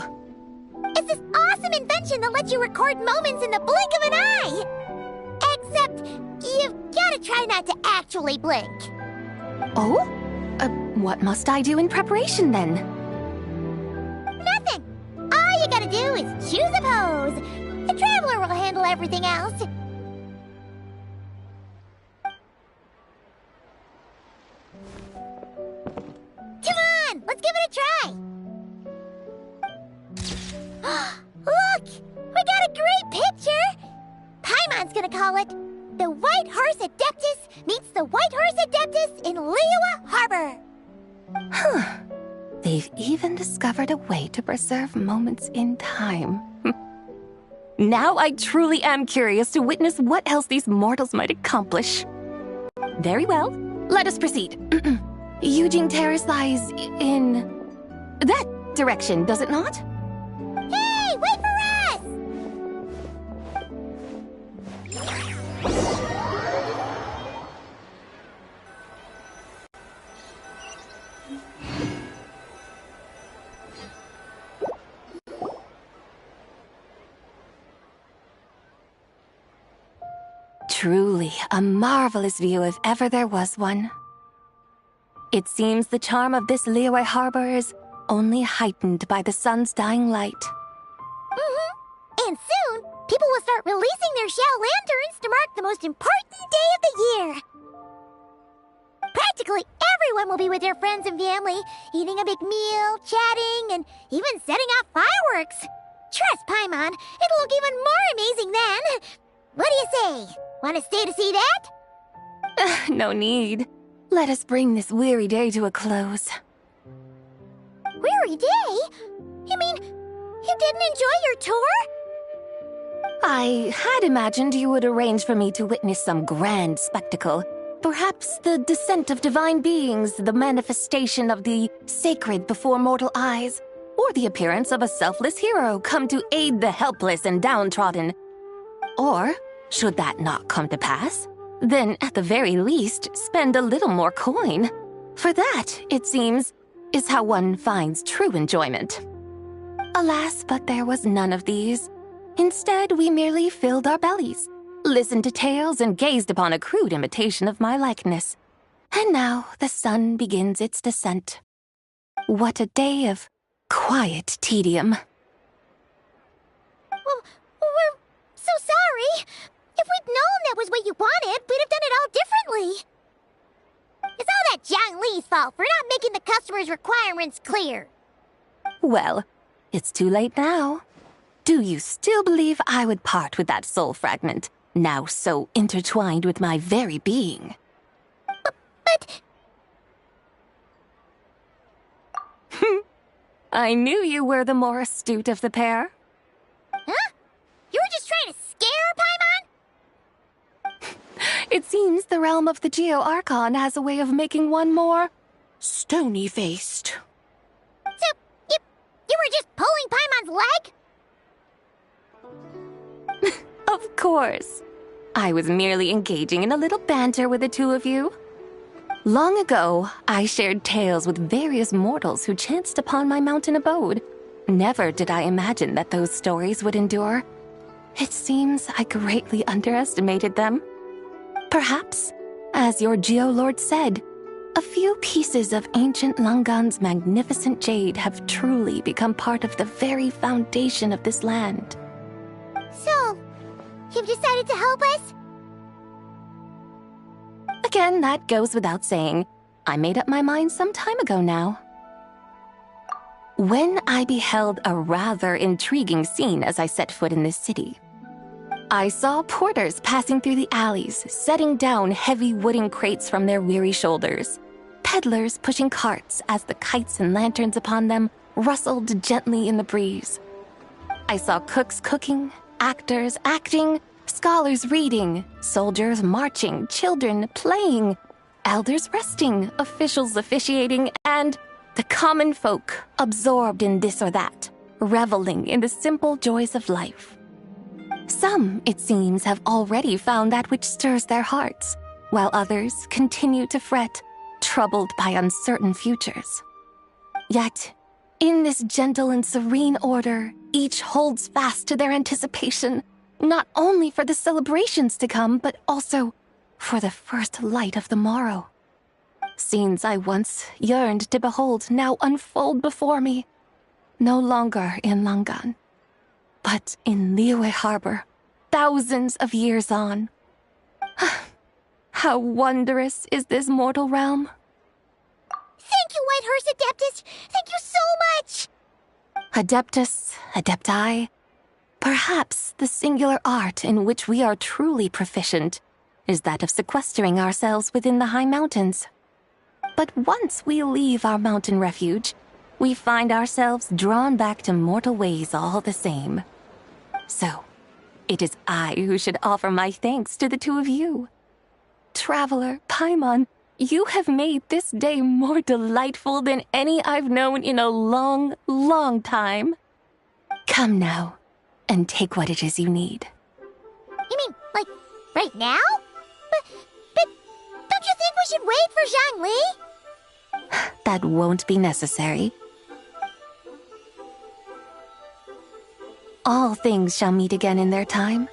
It's this awesome invention that lets you record moments in the blink of an eye. Except, you've gotta try not to actually blink.
Oh? What must I do in preparation, then?
Nothing. All you gotta do is choose a pose. The Traveler will handle everything else. Come on, let's give it a try. Look, we got a great picture. Paimon's gonna call it The White Horse Adeptus Meets the White Horse Adeptus in Liyue Harbor.
Huh. They've even discovered a way to preserve moments in time. Now I truly am curious to witness what else these mortals might accomplish. Very well, let us proceed. Yujing Terrace lies in that direction, does it not?
Hey, wait for us!
Truly a marvelous view if ever there was one. It seems the charm of this Liyue Harbor is only heightened by the sun's dying light.
And soon, people will start releasing their shell lanterns to mark the most important day of the year. Practically everyone will be with their friends and family, eating a big meal, chatting, and even setting off fireworks. Trust Paimon, it'll look even more amazing then. What do you say? Want to stay to see that?
No need. Let us bring this weary day to a close.
every day? You mean, you didn't enjoy your tour?
I had imagined you would arrange for me to witness some grand spectacle. Perhaps the descent of divine beings, the manifestation of the sacred before mortal eyes, or the appearance of a selfless hero come to aid the helpless and downtrodden. Or, should that not come to pass, then at the very least spend a little more coin. For that, it seems, is how one finds true enjoyment. Alas, but there was none of these. Instead, we merely filled our bellies, listened to tales, and gazed upon a crude imitation of my likeness. And now the sun begins its descent. What a day of quiet tedium.
Well, we're so sorry. If we'd known that was what you wanted, we'd have done it all differently. It's all that Zhang Li's fault for not making the customer's requirements clear.
Well, it's too late now. Do you still believe I would part with that soul fragment, now so intertwined with my very being?
But...
I knew you were the more astute of the pair.
Huh? You were just trying to scare Paimon?
It seems the realm of the Geo-Archon has a way of making one more stony-faced.
So, you were just pulling Paimon's leg?
Of course. I was merely engaging in a little banter with the two of you. Long ago, I shared tales with various mortals who chanced upon my mountain abode. Never did I imagine that those stories would endure. It seems I greatly underestimated them. Perhaps, as your Geolord said, a few pieces of ancient Langan's magnificent jade have truly become part of the very foundation of this land.
So, you've decided to help us?
Again, that goes without saying. I made up my mind some time ago now. When I beheld a rather intriguing scene as I set foot in this city, I saw porters passing through the alleys, setting down heavy wooden crates from their weary shoulders, peddlers pushing carts as the kites and lanterns upon them rustled gently in the breeze. I saw cooks cooking, actors acting, scholars reading, soldiers marching, children playing, elders resting, officials officiating, and the common folk absorbed in this or that, reveling in the simple joys of life. Some, it seems, have already found that which stirs their hearts, while others continue to fret, troubled by uncertain futures. Yet, in this gentle and serene order, each holds fast to their anticipation, not only for the celebrations to come, but also for the first light of the morrow. Scenes I once yearned to behold now unfold before me, no longer in Langan, but in Liyue Harbor, thousands of years on. How wondrous is this mortal realm!
Thank you, Whitehurst Adeptus! Thank you so much!
Adeptus, Act.III, perhaps the singular art in which we are truly proficient is that of sequestering ourselves within the high mountains. But once we leave our mountain refuge, we find ourselves drawn back to mortal ways all the same. So, it is I who should offer my thanks to the two of you. Traveler, Paimon, you have made this day more delightful than any I've known in a long, long time. Come now, and take what it is you need.
You mean, like, right now? But don't you think we should wait for Zhang Li?
That won't be necessary. All things shall meet again in their time,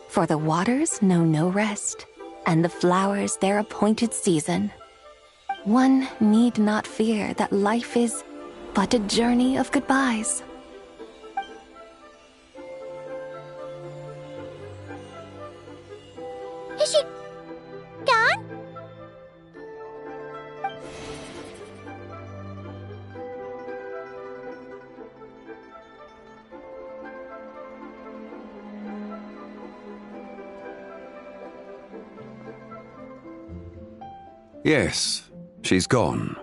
for the waters know no rest, and the flowers their appointed season. One need not fear that life is but a journey of goodbyes.
Is she gone?
Yes, she's gone.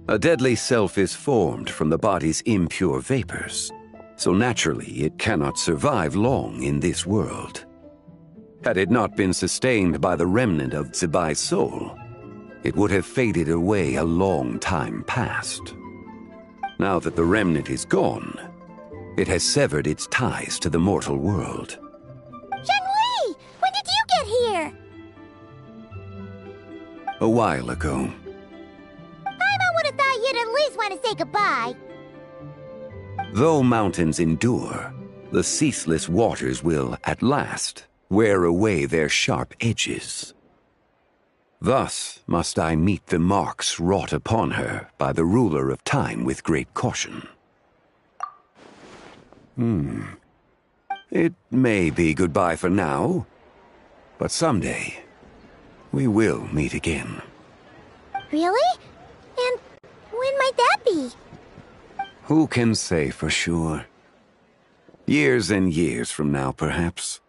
A deadly self is formed from the body's impure vapors, so naturally it cannot survive long in this world. Had it not been sustained by the remnant of Zibai's soul, it would have faded away a long time past. Now that the remnant is gone, it has severed its ties to the mortal world.
Shenhui! When did you get here?
A while ago.
Paimon would have thought you'd at least want to say goodbye.
Though mountains endure, the ceaseless waters will, at last, wear away their sharp edges. Thus must I meet the marks wrought upon her by the ruler of time with great caution. It may be goodbye for now, but someday we will meet again.
Really? And when might that be?
Who can say for sure? Years and years from now, perhaps.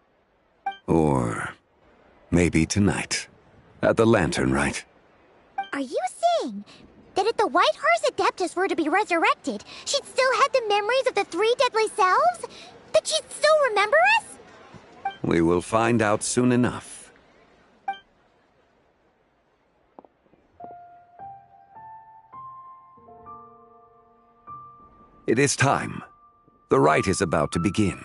Or maybe tonight, at the Lanternlit.
Are you saying that if the White Horse Adeptus were to be resurrected, she'd still have the memories of the 3 deadly selves? That she'd still remember us?
We will find out soon enough. It is time. The rite is about to begin.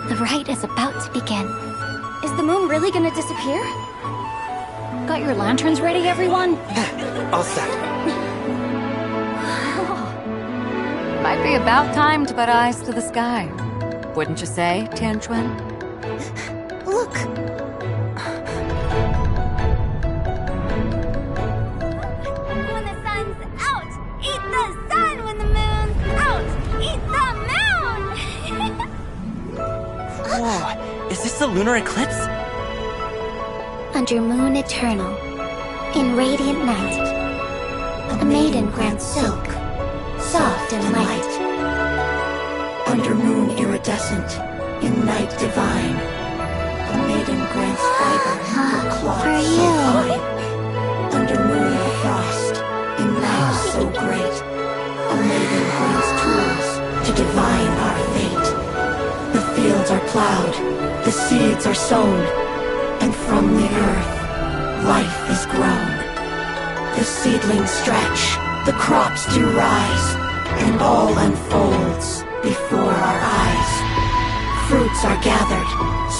The rite is about to begin.
Is the moon really gonna disappear?
Got your lanterns ready, everyone?
All set.
Might be about time to put eyes to the sky. Wouldn't you say, Tianquan?
Look!
When the sun's out, eat the sun. When the moon's out, eat the moon.
Whoa, is this the lunar eclipse?
Under moon eternal, in radiant night, a maiden grants silk, soft and light.
Under moon iridescent, in night divine, a maiden grants fiber, her cloth
For
so
you.
fine. Under moon of frost, in night so great, a maiden grants tools to divine our fate. The fields are plowed, the seeds are sown, and from the earth, life is grown. The seedlings stretch, the crops do rise, and all unfolds before our eyes. Fruits are gathered,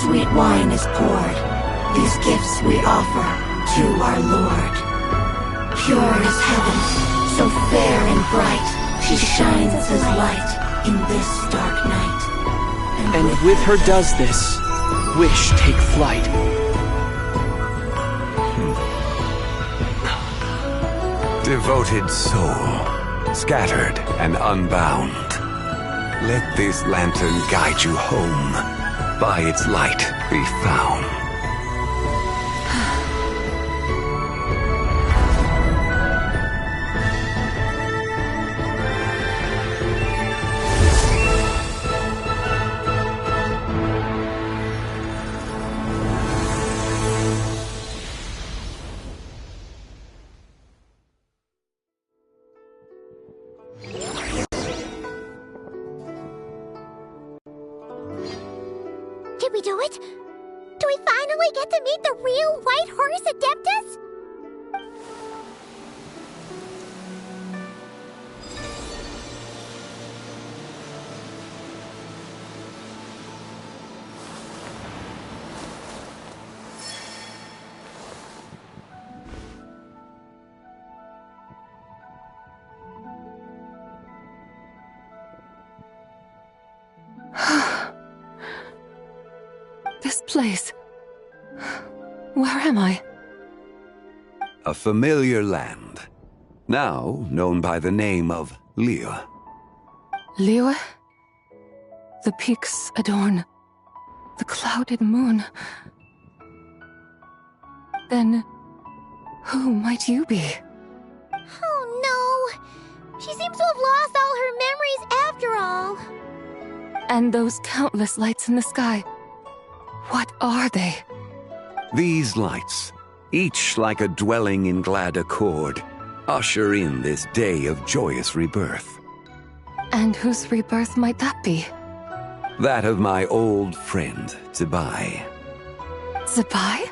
sweet wine is poured. These gifts we offer to our Lord. Pure as heaven, so fair and bright, she shines as light in this dark night.
And with her does this, wish take flight.
Devoted soul, scattered and unbound. Let this lantern guide you home. By its light be found.
Did we do it? Do we finally get to meet the real White Horse Adeptus?
This place. Where am I?
A familiar land, now known by the name of Liyue.
Liyue? The peaks adorn the clouded moon. Then, who might you be?
Oh no! She seems to have lost all her memories after all.
And those countless lights in the sky. What are they?
These lights, each like a dwelling in glad accord, usher in this day of joyous rebirth.
And whose rebirth might that be?
That of my old friend, Zibai.
Zibai?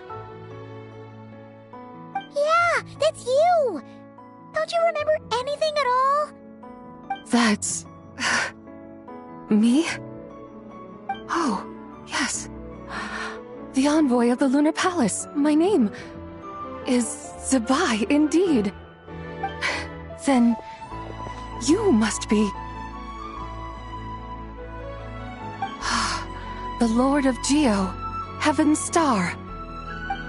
Yeah, that's you! Don't you remember anything at all?
That's... me? Oh, yes. The envoy of the Lunar Palace. My name is Zibai, indeed. Then you must be... the Lord of Geo, Heaven's Star.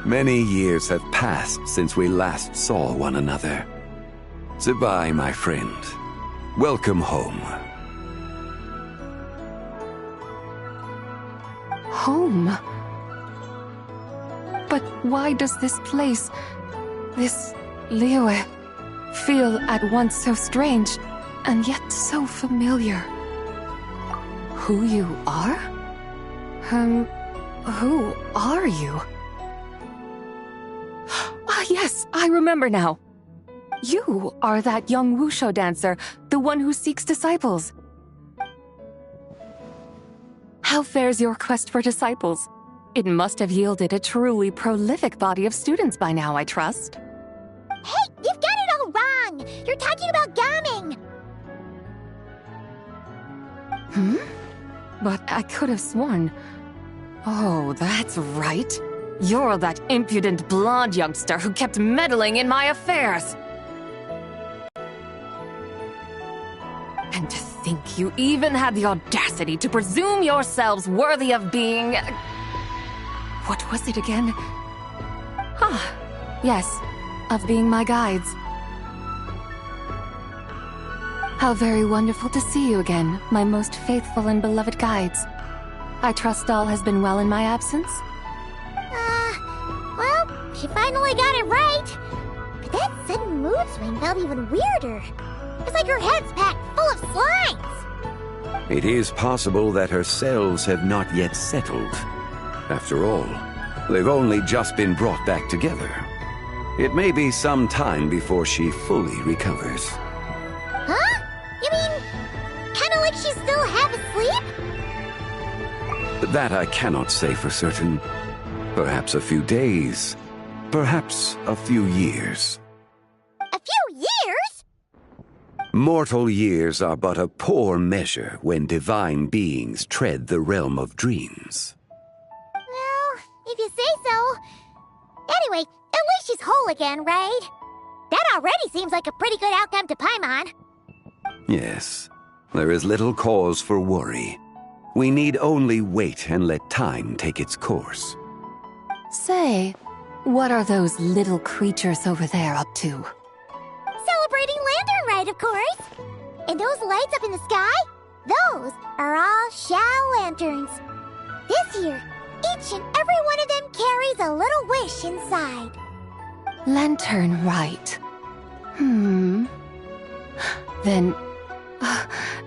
Many years have passed since we last saw one another. Zibai, my friend, welcome home.
Home? But why does this place, this Liyue, feel at once so strange and yet so familiar? Who you are? Who are you? Ah, yes, I remember now. You are that young wushu dancer, the one who seeks disciples. How fares your quest for disciples? It must have yielded a truly prolific body of students by now, I trust.
Hey, you've got it all wrong! You're talking about gaming!
But I could have sworn... Oh, that's right. You're that impudent blonde youngster who kept meddling in my affairs. And to think you even had the audacity to presume yourselves worthy of being... What was it again? Ah, yes, of being my guides. How very wonderful to see you again, my most faithful and beloved guides. I trust all has been well in my absence?
Well, she finally got it right. But that sudden mood swing felt even weirder. It's like her head's packed full of slimes.
It is possible that her cells have not yet settled. After all, they've only just been brought back together. It may be some time before she fully recovers.
Huh? You mean, kinda like she's still half asleep?
That I cannot say for certain. Perhaps a few days. Perhaps a few years.
A few years?
Mortal years are but a poor measure when divine beings tread the realm of dreams.
Well, if you say so. Anyway, at least she's whole again, right? That already seems like a pretty good outcome to Paimon.
Yes, there is little cause for worry. We need only wait and let time take its course.
Say, what are those little creatures over there up to?
Celebrating Lanternlit, of course. And those lights up in the sky? Those are all Shao lanterns. This year, each and every one of them carries a little wish inside.
Lanternlit. Then,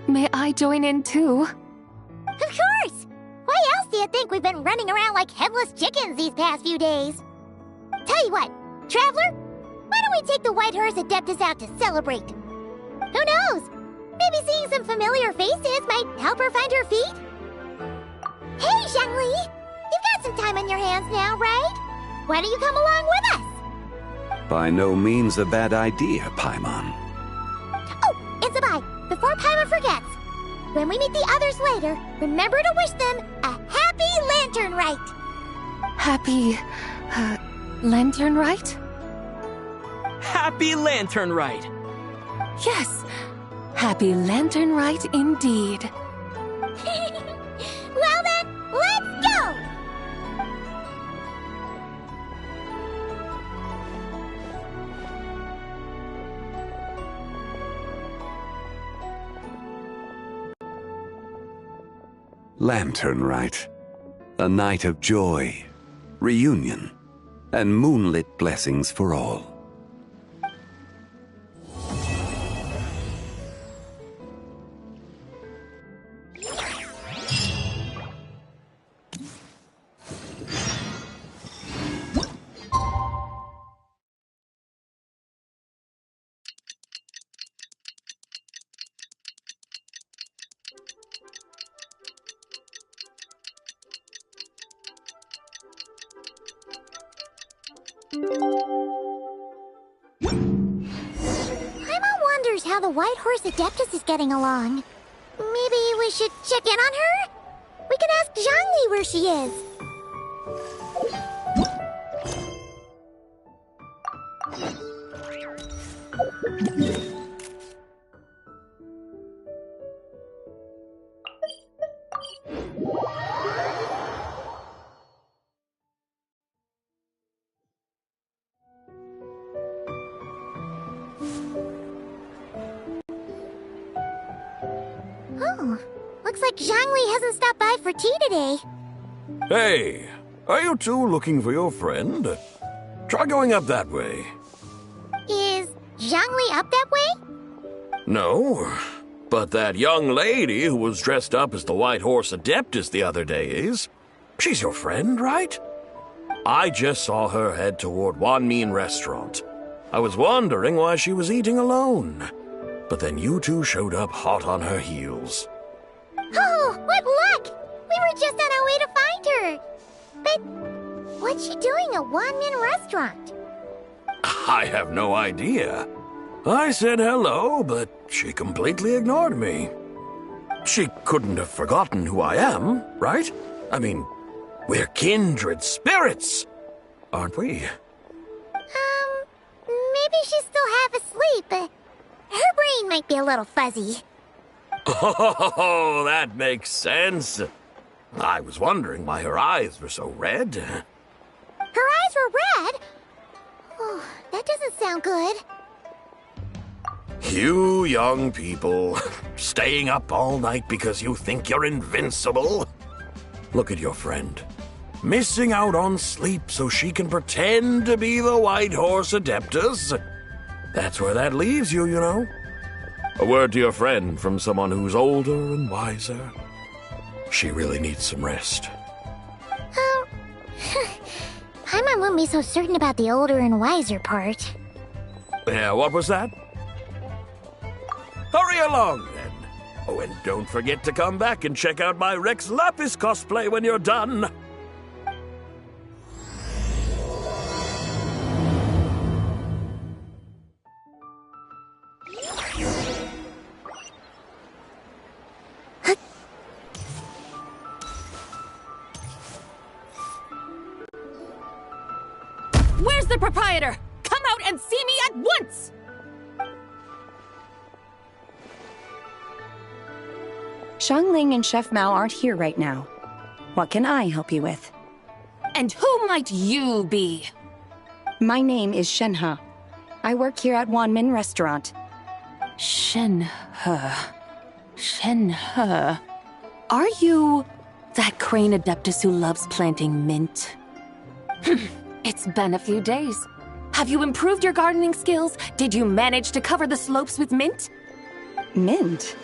may I join in too?
Of course! Why else do you think we've been running around like headless chickens these past few days? Tell you what, Traveler, why don't we take the White Horse Adeptus out to celebrate? Who knows? Maybe seeing some familiar faces might help her find her feet? Hey, Zhangli! You've got some time on your hands now, right? Why don't you come along with us?
By no means a bad idea, Paimon.
Oh, and Zibai, before Paimon forgets, when we meet the others later, remember to wish them a happy Lanternlit!
Happy... Lanternlit?
Happy Lanternlit!
Yes, happy Lanternlit indeed.
Well then, let's go!
Lanternlit. A night of joy, reunion, and moonlit blessings for all.
Paimon wonders how the White Horse Adeptus is getting along. Maybe we should check in on her? We can ask Zhangli where she is. Oh, looks like Zhangli hasn't stopped by for tea today.
Hey, are you two looking for your friend? Try going up that way.
Is Zhangli up that way?
No, but that young lady who was dressed up as the White Horse Adeptus the other day is. She's your friend, right? I just saw her head toward Wanmin Restaurant. I was wondering why she was eating alone. But then you two showed up hot on her heels.
Oh, what luck! We were just on our way to find her. But what's she doing at Wanmin Restaurant?
I have no idea. I said hello, but she completely ignored me. She couldn't have forgotten who I am, right? I mean, we're kindred spirits, aren't we?
Maybe she's still half asleep, but her brain might be a little fuzzy.
Oh, that makes sense. I was wondering why her eyes were so red.
Her eyes were red? Oh, that doesn't sound good.
You young people, staying up all night because you think you're invincible. Look at your friend, missing out on sleep so she can pretend to be the White Horse Adeptus. That's where that leaves you, you know. A word to your friend from someone who's older and wiser. She really needs some rest.
Paimon wouldn't be so certain about the older and wiser part.
Yeah, what was that? Hurry along, then. Oh, and don't forget to come back and check out my Rex Lapis cosplay when you're done.
Where's the proprietor? Come out and see me at once!
Xiangling and Chef Mao aren't here right now. What can I help you with?
And who might you be?
My name is Shenhe. I work here at Wanmin Restaurant.
Shenhe. Are you that crane adeptus who loves planting mint? It's been a few days. Have you improved your gardening skills? Did you manage to cover the slopes with mint?
Mint?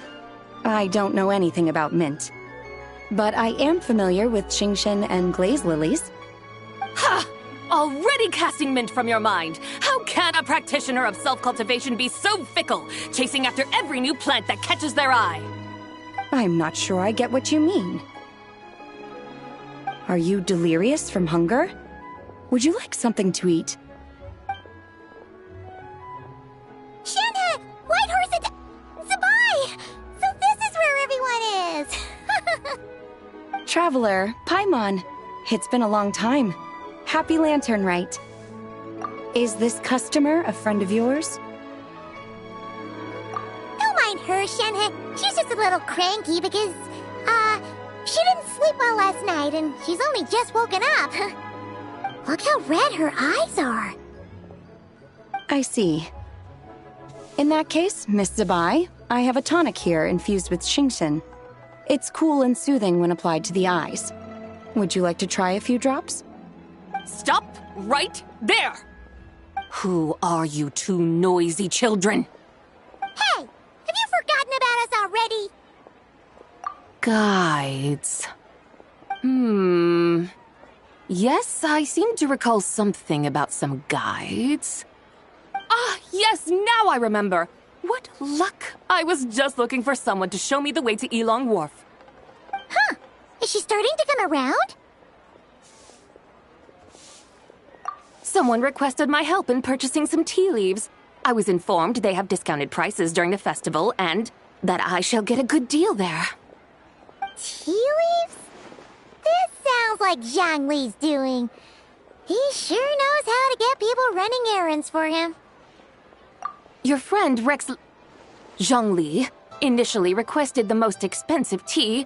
I don't know anything about mint. But I am familiar with Qingshen and glaze lilies.
Ha! Already casting mint from your mind. How can a practitioner of self-cultivation be so fickle, chasing after every new plant that catches their eye?
I'm not sure I get what you mean. Are you delirious from hunger? Would you like something to eat?
Shenhe! White Horse Zabai! So this is where everyone is!
Traveler, Paimon. It's been a long time. Happy Lanternlit. Is this customer a friend of yours?
Don't mind her, Shenhe. She's just a little cranky because, she didn't sleep well last night and she's only just woken up. Look how red her eyes are.
I see. In that case, Miss Zabai, I have a tonic here infused with Qingshen. It's cool and soothing when applied to the eyes. Would you like to try a few drops?
Stop right there! Who are you two noisy children?
Hey! Have you forgotten about us already?
Guides. Yes, I seem to recall something about some guides. Ah, yes, now I remember. What luck! I was just looking for someone to show me the way to Elong Wharf.
Huh. Is she starting to come around?
Someone requested my help in purchasing some tea leaves. I was informed they have discounted prices during the festival and that I shall get a good deal there.
Tea leaves? This sounds like Zhongli's doing. He sure knows how to get people running errands for him.
Your friend Rex Zhongli initially requested the most expensive tea,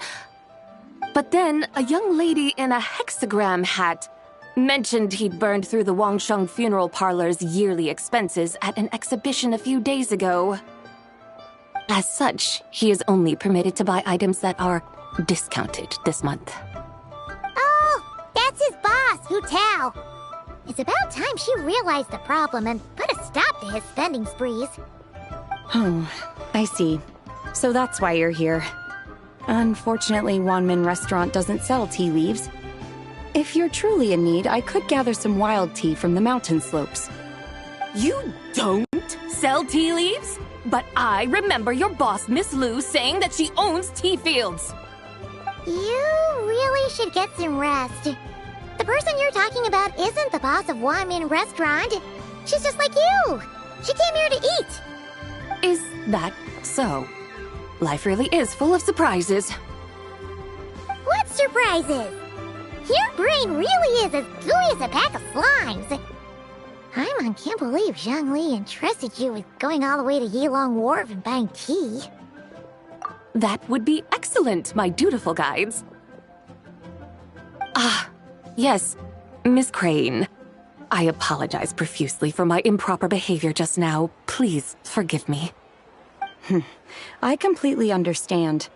but then a young lady in a hexagram hat mentioned he'd burned through the Wangsheng funeral parlor's yearly expenses at an exhibition a few days ago. As such, he is only permitted to buy items that are discounted this month.
Oh, that's his boss, Hu Tao. It's about time she realized the problem and put a stop to his spending sprees.
Oh, I see. So that's why you're here. Unfortunately, Wanmin Restaurant doesn't sell tea leaves. If you're truly in need, I could gather some wild tea from the mountain slopes.
You don't sell tea leaves? But I remember your boss, Miss Lu, saying that she owns tea fields.
You really should get some rest. The person you're talking about isn't the boss of Wanmin Restaurant. She's just like you. She came here to eat.
Is that so? Life really is full of surprises.
What surprises? Your brain really is as gooey as a pack of slimes. Paimon can't believe Zhongli entrusted you with going all the way to Yilong Wharf and buying tea.
That would be excellent, my dutiful guides. Ah, yes, Miss Crane. I apologize profusely for my improper behavior just now. Please forgive me.
I completely understand.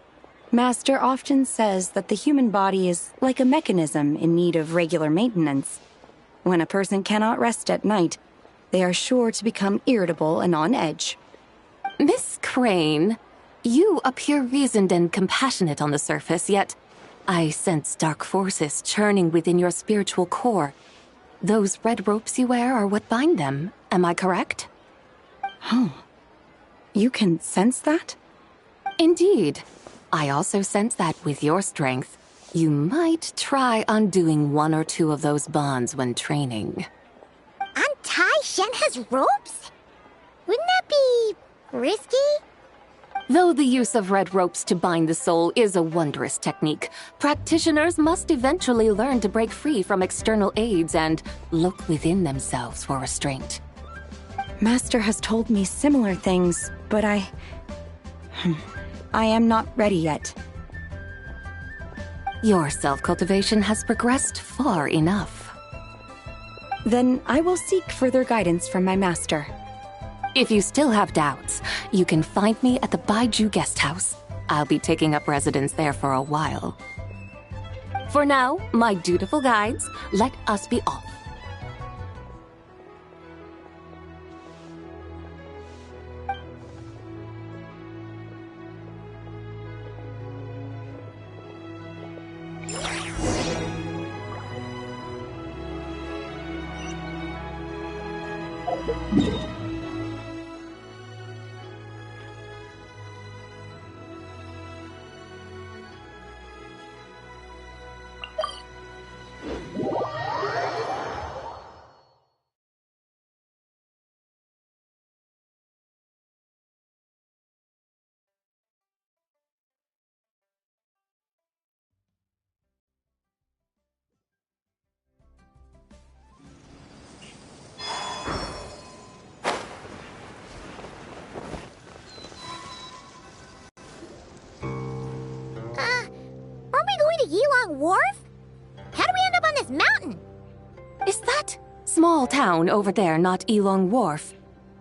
Master often says that the human body is like a mechanism in need of regular maintenance. When a person cannot rest at night, they are sure to become irritable and on edge.
Miss Crane, you appear reasoned and compassionate on the surface, yet I sense dark forces churning within your spiritual core. Those red ropes you wear are what bind them, am I correct?
Oh, you can sense that?
Indeed. I also sense that with your strength, you might try undoing one or two of those bonds when training.
Untie Shen has ropes? Wouldn't that be risky?
Though the use of red ropes to bind the soul is a wondrous technique, practitioners must eventually learn to break free from external aids and look within themselves for restraint.
Master has told me similar things, but I am not ready yet.
Your self-cultivation has progressed far enough.
Then I will seek further guidance from my master.
If you still have doubts, you can find me at the Baiju Guest House. I'll be taking up residence there for a while. For now, my dutiful guides, let us be off.
Yilong Wharf? How do we end up on this mountain?
Is that small town over there not Yilong Wharf?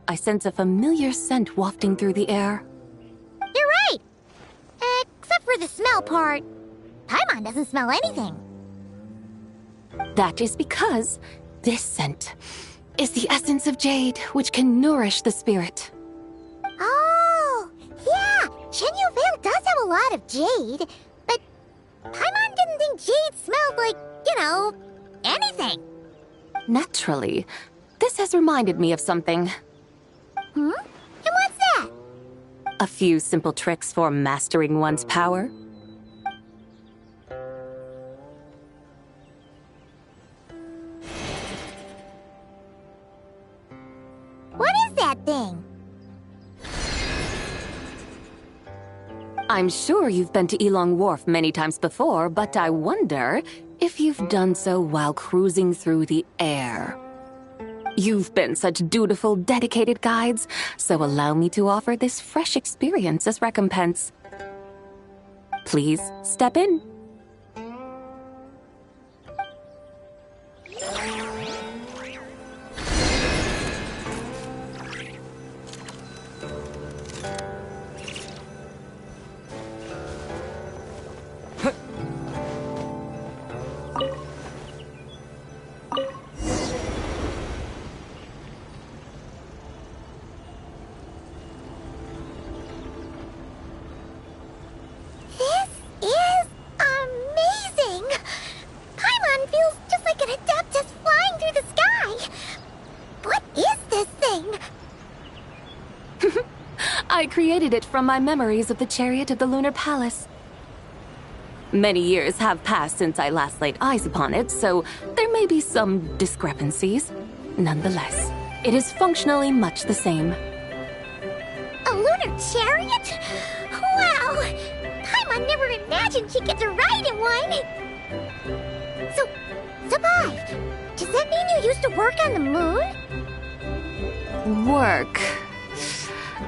I sense a familiar scent wafting through the air.
You're right! Except for the smell part. Paimon doesn't smell anything.
That is because this scent is the essence of jade, which can nourish the spirit.
Oh, yeah! Shenyu Vale does have a lot of jade, but Paimon didn't think jade smelled like, anything.
Naturally. This has reminded me of something.
And what's that?
A few simple tricks for mastering one's power.
thing?
I'm sure you've been to Elong Wharf many times before, but I wonder if you've done so while cruising through the air. You've been such dutiful, dedicated guides, so allow me to offer this fresh experience as recompense. Please step in. I created it from my memories of the chariot of the Lunar Palace. Many years have passed since I last laid eyes upon it, so there may be some discrepancies. Nonetheless, it is functionally much the same.
A lunar chariot? Wow! Paimon never imagined she'd get to ride in one! So, Sabai, does that mean you used to work on the moon?
Work.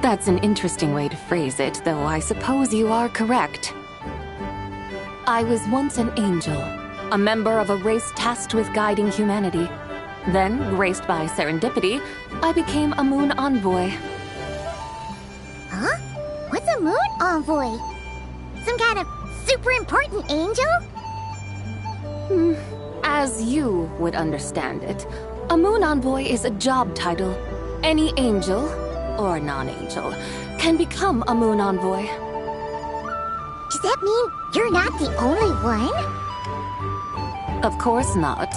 That's an interesting way to phrase it, though I suppose you are correct. I was once an angel, a member of a race tasked with guiding humanity. Then, graced by serendipity, I became a moon envoy.
Huh? What's a moon envoy? Some kind of super important angel?
As you would understand it, a moon envoy is a job title. Any angel, or non-angel, can become a moon envoy.
Does that mean you're not the only one?
Of course not.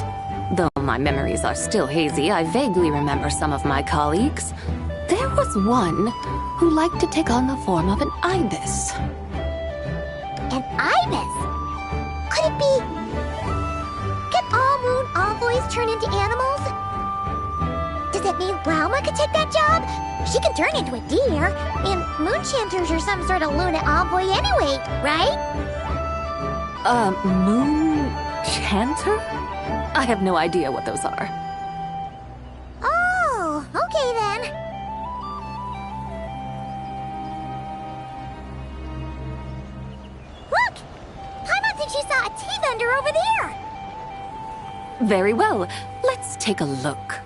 Though my memories are still hazy, I vaguely remember some of my colleagues. There was one who liked to take on the form of an ibis.
An ibis? Could it be... Can all moon envoys turn into animals? Does that mean Rauma could take that job? She can turn into a deer, and moon chanters are some sort of Luna envoy anyway, right?
Moon chanter? I have no idea what those are.
Oh, okay then. Look! Paimon thinks she saw a tea vendor over there!
Very well. Let's take a look.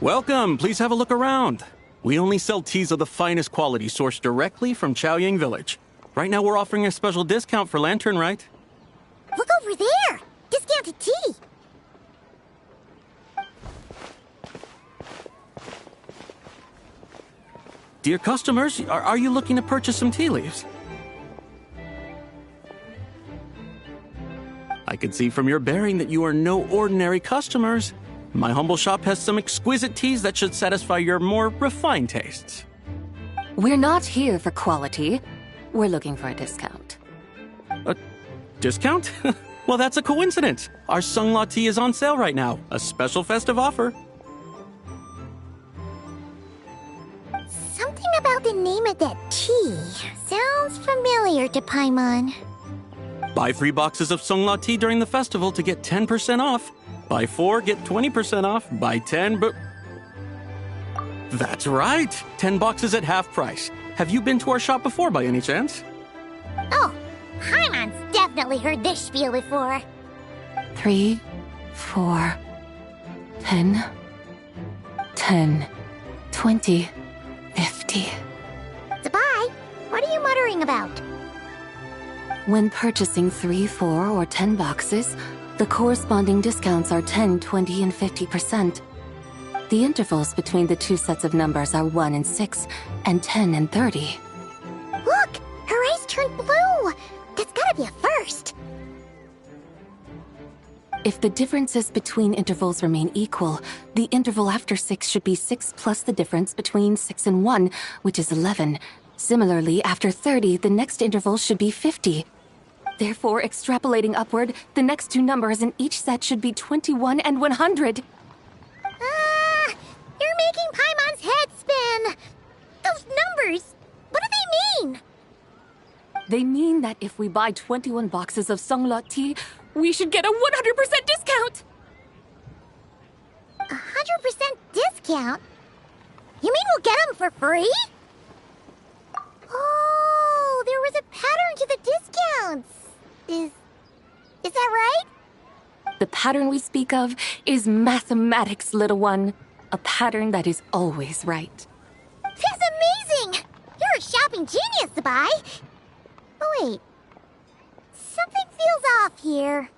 Welcome, please have a look around. We only sell teas of the finest quality sourced directly from Chaoyang Village. Right now we're offering a special discount for Lanternlit.
Look over there! Discounted tea!
Dear customers, are you looking to purchase some tea leaves? I can see from your bearing that you are no ordinary customers. My humble shop has some exquisite teas that should satisfy your more refined tastes.
We're not here for quality. We're looking for a discount.
A discount? Well, that's a coincidence. Our Sunglaw tea is on sale right now. A special festive offer.
Something about the name of that tea sounds familiar to Paimon.
Buy 3 boxes of Sunglaw tea during the festival to get 10% off. Buy 4, get 20% off. Buy 10, but... That's right! 10 boxes at half price. Have you been to our shop before by any chance?
Oh, Paimon's definitely heard this spiel before.
3, 4, 10, 10, 20, 50.
Zabai, what are you muttering about?
When purchasing 3, 4, or 10 boxes, the corresponding discounts are 10, 20, and 50%. The intervals between the two sets of numbers are 1 and 6, and 10 and 30.
Look! Her eyes turned blue! That's gotta be a first!
If the differences between intervals remain equal, the interval after 6 should be 6 plus the difference between 6 and 1, which is 11. Similarly, after 30, the next interval should be 50. Therefore, extrapolating upward, the next two numbers in each set should be 21 and 100.
You're making Paimon's head spin! Those numbers, what do they mean?
They mean that if we buy 21 boxes of Songlot tea, we should get a 100% discount!
100% discount? You mean we'll get them for free? Oh, there was a pattern to the discounts. Is that right?
The pattern we speak of is mathematics, little one. A pattern that is always right.
That's amazing! You're a shopping genius, Zabai. Oh, wait. Something feels off here.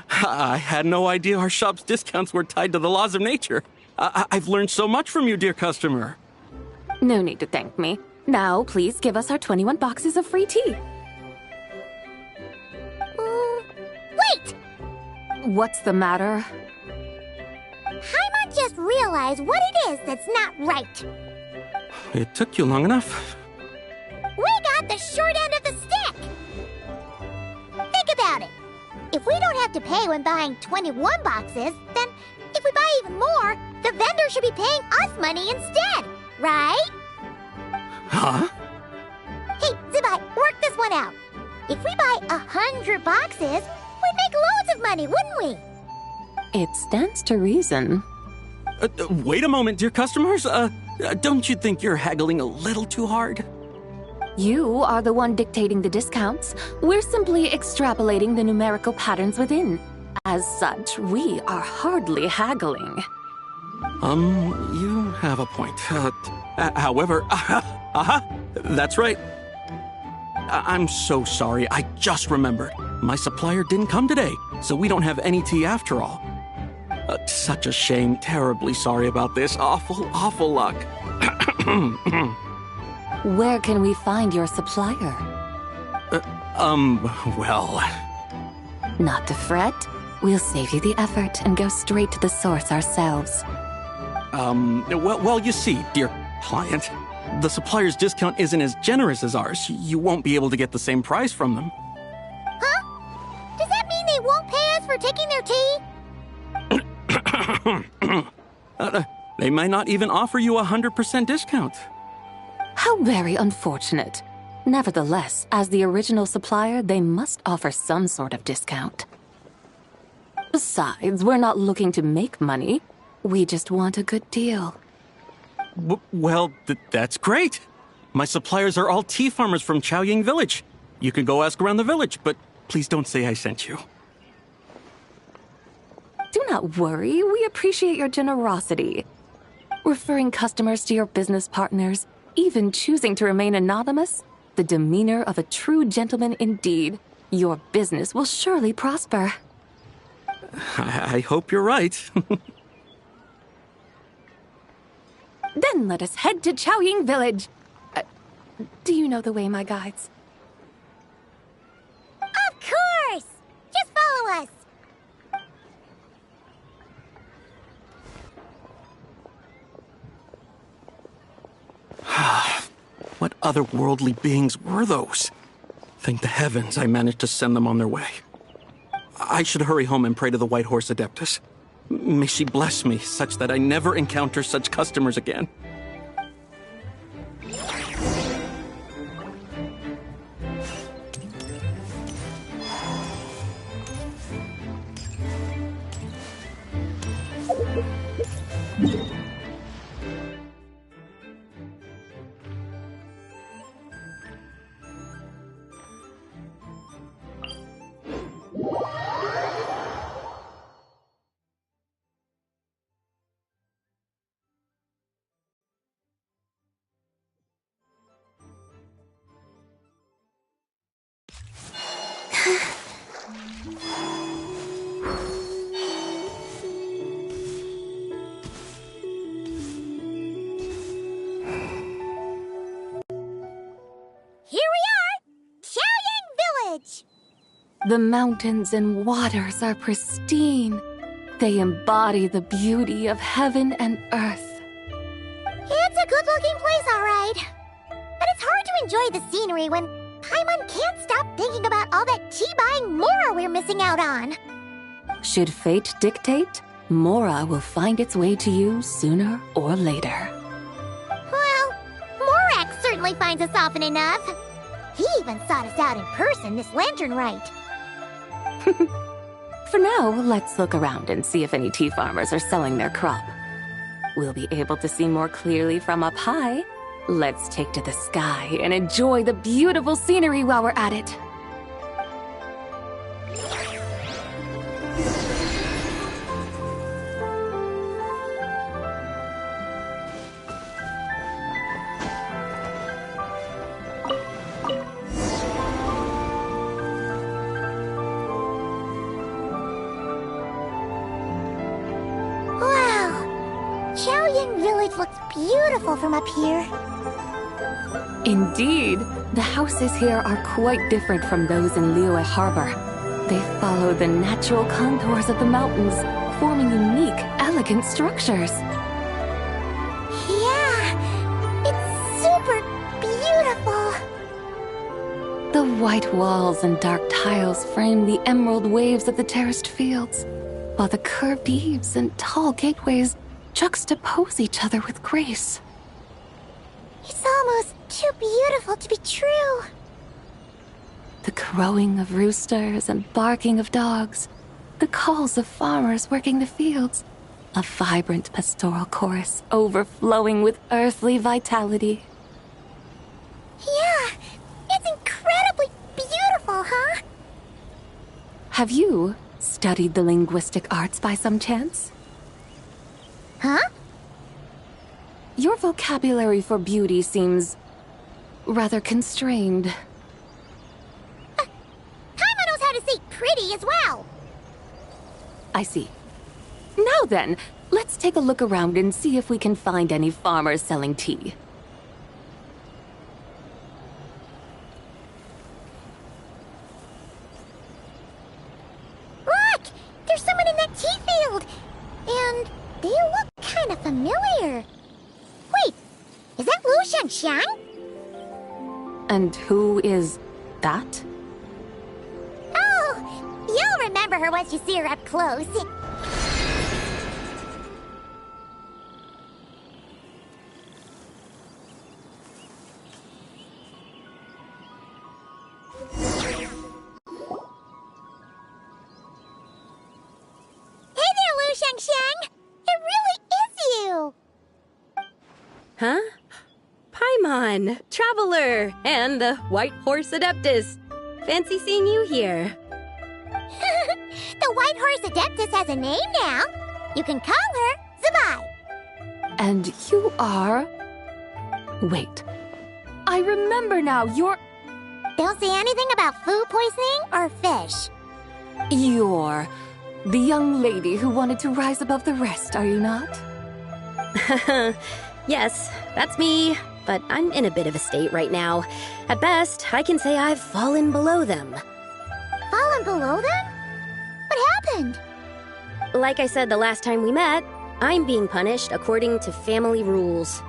I had no idea our shop's discounts were tied to the laws of nature. I've learned so much from you, dear customer.
No need to thank me. Now, please give us our 21 boxes of free tea.
Wait!
What's the matter?
Paimon just realized what it is that's not right.
It took you long enough.
We got the short end of the stick! Think about it. If we don't have to pay when buying 21 boxes, then if we buy even more, the vendor should be paying us money instead, right?
Huh?
Hey, Zabai, work this one out. If we buy 100 boxes, we'd make loads of money, wouldn't we?
It stands to reason.
Wait a moment, dear customers. Don't you think you're haggling a little too hard?
You are the one dictating the discounts. We're simply extrapolating the numerical patterns within. As such, we are hardly haggling.
You have a point. However, that's right. I'm so sorry. I just remembered. My supplier didn't come today, so we don't have any tea after all. Such a shame. Terribly sorry about this. Awful luck.
Where can we find your supplier?
Well...
Not to fret. We'll save you the effort and go straight to the source ourselves.
Well, you see, dear client, the supplier's discount isn't as generous as ours. You won't be able to get the same price from them.
Huh? Does that mean they won't pay us for taking their tea?
They might not even offer you a 100% discount.
How very unfortunate. Nevertheless, as the original supplier, they must offer some sort of discount. Besides, we're not looking to make money. We just want a good deal.
Well, that's great. My suppliers are all tea farmers from Chaoying Village. You can go ask around the village, but please don't say I sent you.
Do not worry, we appreciate your generosity. Referring customers to your business partners, even choosing to remain anonymous, the demeanor of a true gentleman indeed. Your business will surely prosper.
I hope you're right.
Then let us head to Chaoying Village. Do you know the way, my guides?
Of course! Just follow us.
What otherworldly beings were those? Thank the heavens I managed to send them on their way. I should hurry home and pray to the White Horse Adeptus. May she bless me such that I never encounter such customers again.
Here we are! Xiaoyang Village!
The mountains and waters are pristine. They embody the beauty of heaven and earth.
It's a good-looking place, all right. But it's hard to enjoy the scenery when Paimon can't stop thinking about all that tea-buying Mora we're missing out on.
Should fate dictate, Mora will find its way to you sooner or later.
Well, Morak certainly finds us often enough. He even sought us out in person this Lanternlit.
For now, let's look around and see if any tea farmers are selling their crop. We'll be able to see more clearly from up high. Let's take to the sky and enjoy the beautiful scenery while we're at it.
Xiaoyang Village looks beautiful from up here.
Indeed, the houses here are quite different from those in Liyue Harbor. They follow the natural contours of the mountains, forming unique, elegant structures.
Yeah, it's super beautiful.
The white walls and dark tiles frame the emerald waves of the terraced fields, while the curved eaves and tall gateways juxtapose each other with grace.
It's almost too beautiful to be true.
The crowing of roosters and barking of dogs, the calls of farmers working the fields, a vibrant pastoral chorus overflowing with earthly vitality.
Yeah, it's incredibly beautiful, huh?
Have you studied the linguistic arts by some chance?
Huh?
Your vocabulary for beauty seems rather constrained.
Paimon knows how to say pretty as well.
I see. Now then, let's take a look around and see if we can find any farmers selling tea.
Look! There's someone in that tea field! And they look kind of familiar. Wait, is that Lu Xiangxiang?
And who is that?
Oh, you'll remember her once you see her up close. Hey there, Lu Xiangxiang! It really is you!
Huh? Paimon, Traveler, and the White Horse Adeptus. Fancy seeing you here.
The White Horse Adeptus has a name now. You can call her Zabai.
And you are... Wait. I remember now, you're...
Don't say anything about food poisoning or fish.
You're the young lady who wanted to rise above the rest, are you not?
Yes, that's me, but I'm in a bit of a state right now. At best, I can say I've fallen below them.
Fallen below them? What happened?
Like I said the last time we met, I'm being punished according to family rules.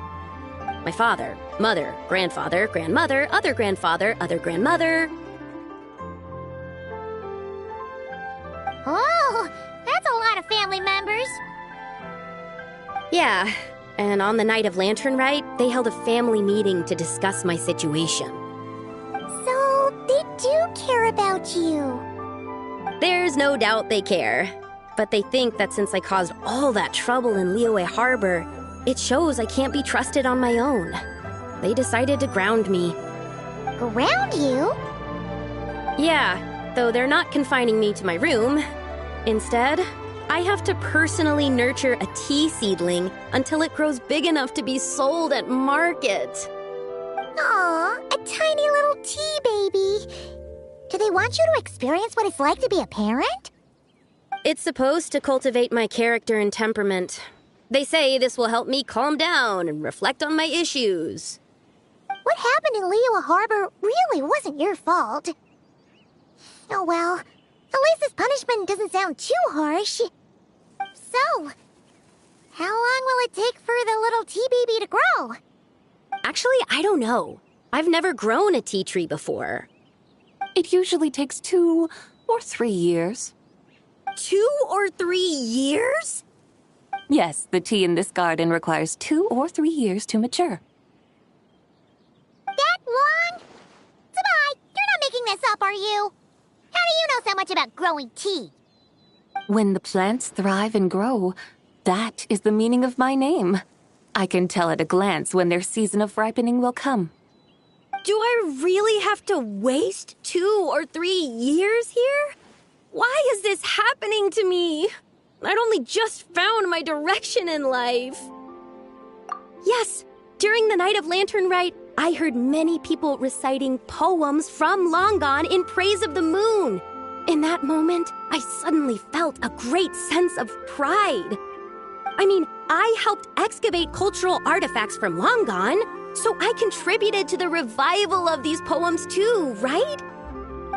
My father, mother, grandfather, grandmother, other grandfather, other grandmother.
Oh, that's a lot of family members.
Yeah, and on the night of Lanternlit, they held a family meeting to discuss my situation.
So, they do care about you.
There's no doubt they care. But they think that since I caused all that trouble in Liyue Harbor, it shows I can't be trusted on my own. They decided to ground me.
Ground you?
Yeah, though they're not confining me to my room. Instead, I have to personally nurture a tea seedling until it grows big enough to be sold at market.
Aw, a tiny little tea baby. Do they want you to experience what it's like to be a parent?
It's supposed to cultivate my character and temperament. They say this will help me calm down and reflect on my issues.
What happened in Liyue Harbor really wasn't your fault. Oh well, at least this punishment doesn't sound too harsh. So, how long will it take for the little tea baby to grow?
Actually, I don't know. I've never grown a tea tree before.
It usually takes 2 or 3 years.
2 or 3 years?
Yes, the tea in this garden requires 2 or 3 years to mature.
That long? Sabai, you're not making this up, are you? How do you know so much about growing tea?
When the plants thrive and grow, that is the meaning of my name. I can tell at a glance when their season of ripening will come.
Do I really have to waste 2 or 3 years here? Why is this happening to me? I'd only just found my direction in life. Yes, during the night of Lanternlit, I heard many people reciting poems from long gone in praise of the moon. In that moment, I suddenly felt a great sense of pride. I mean, I helped excavate cultural artifacts from long gone, so I contributed to the revival of these poems too, right?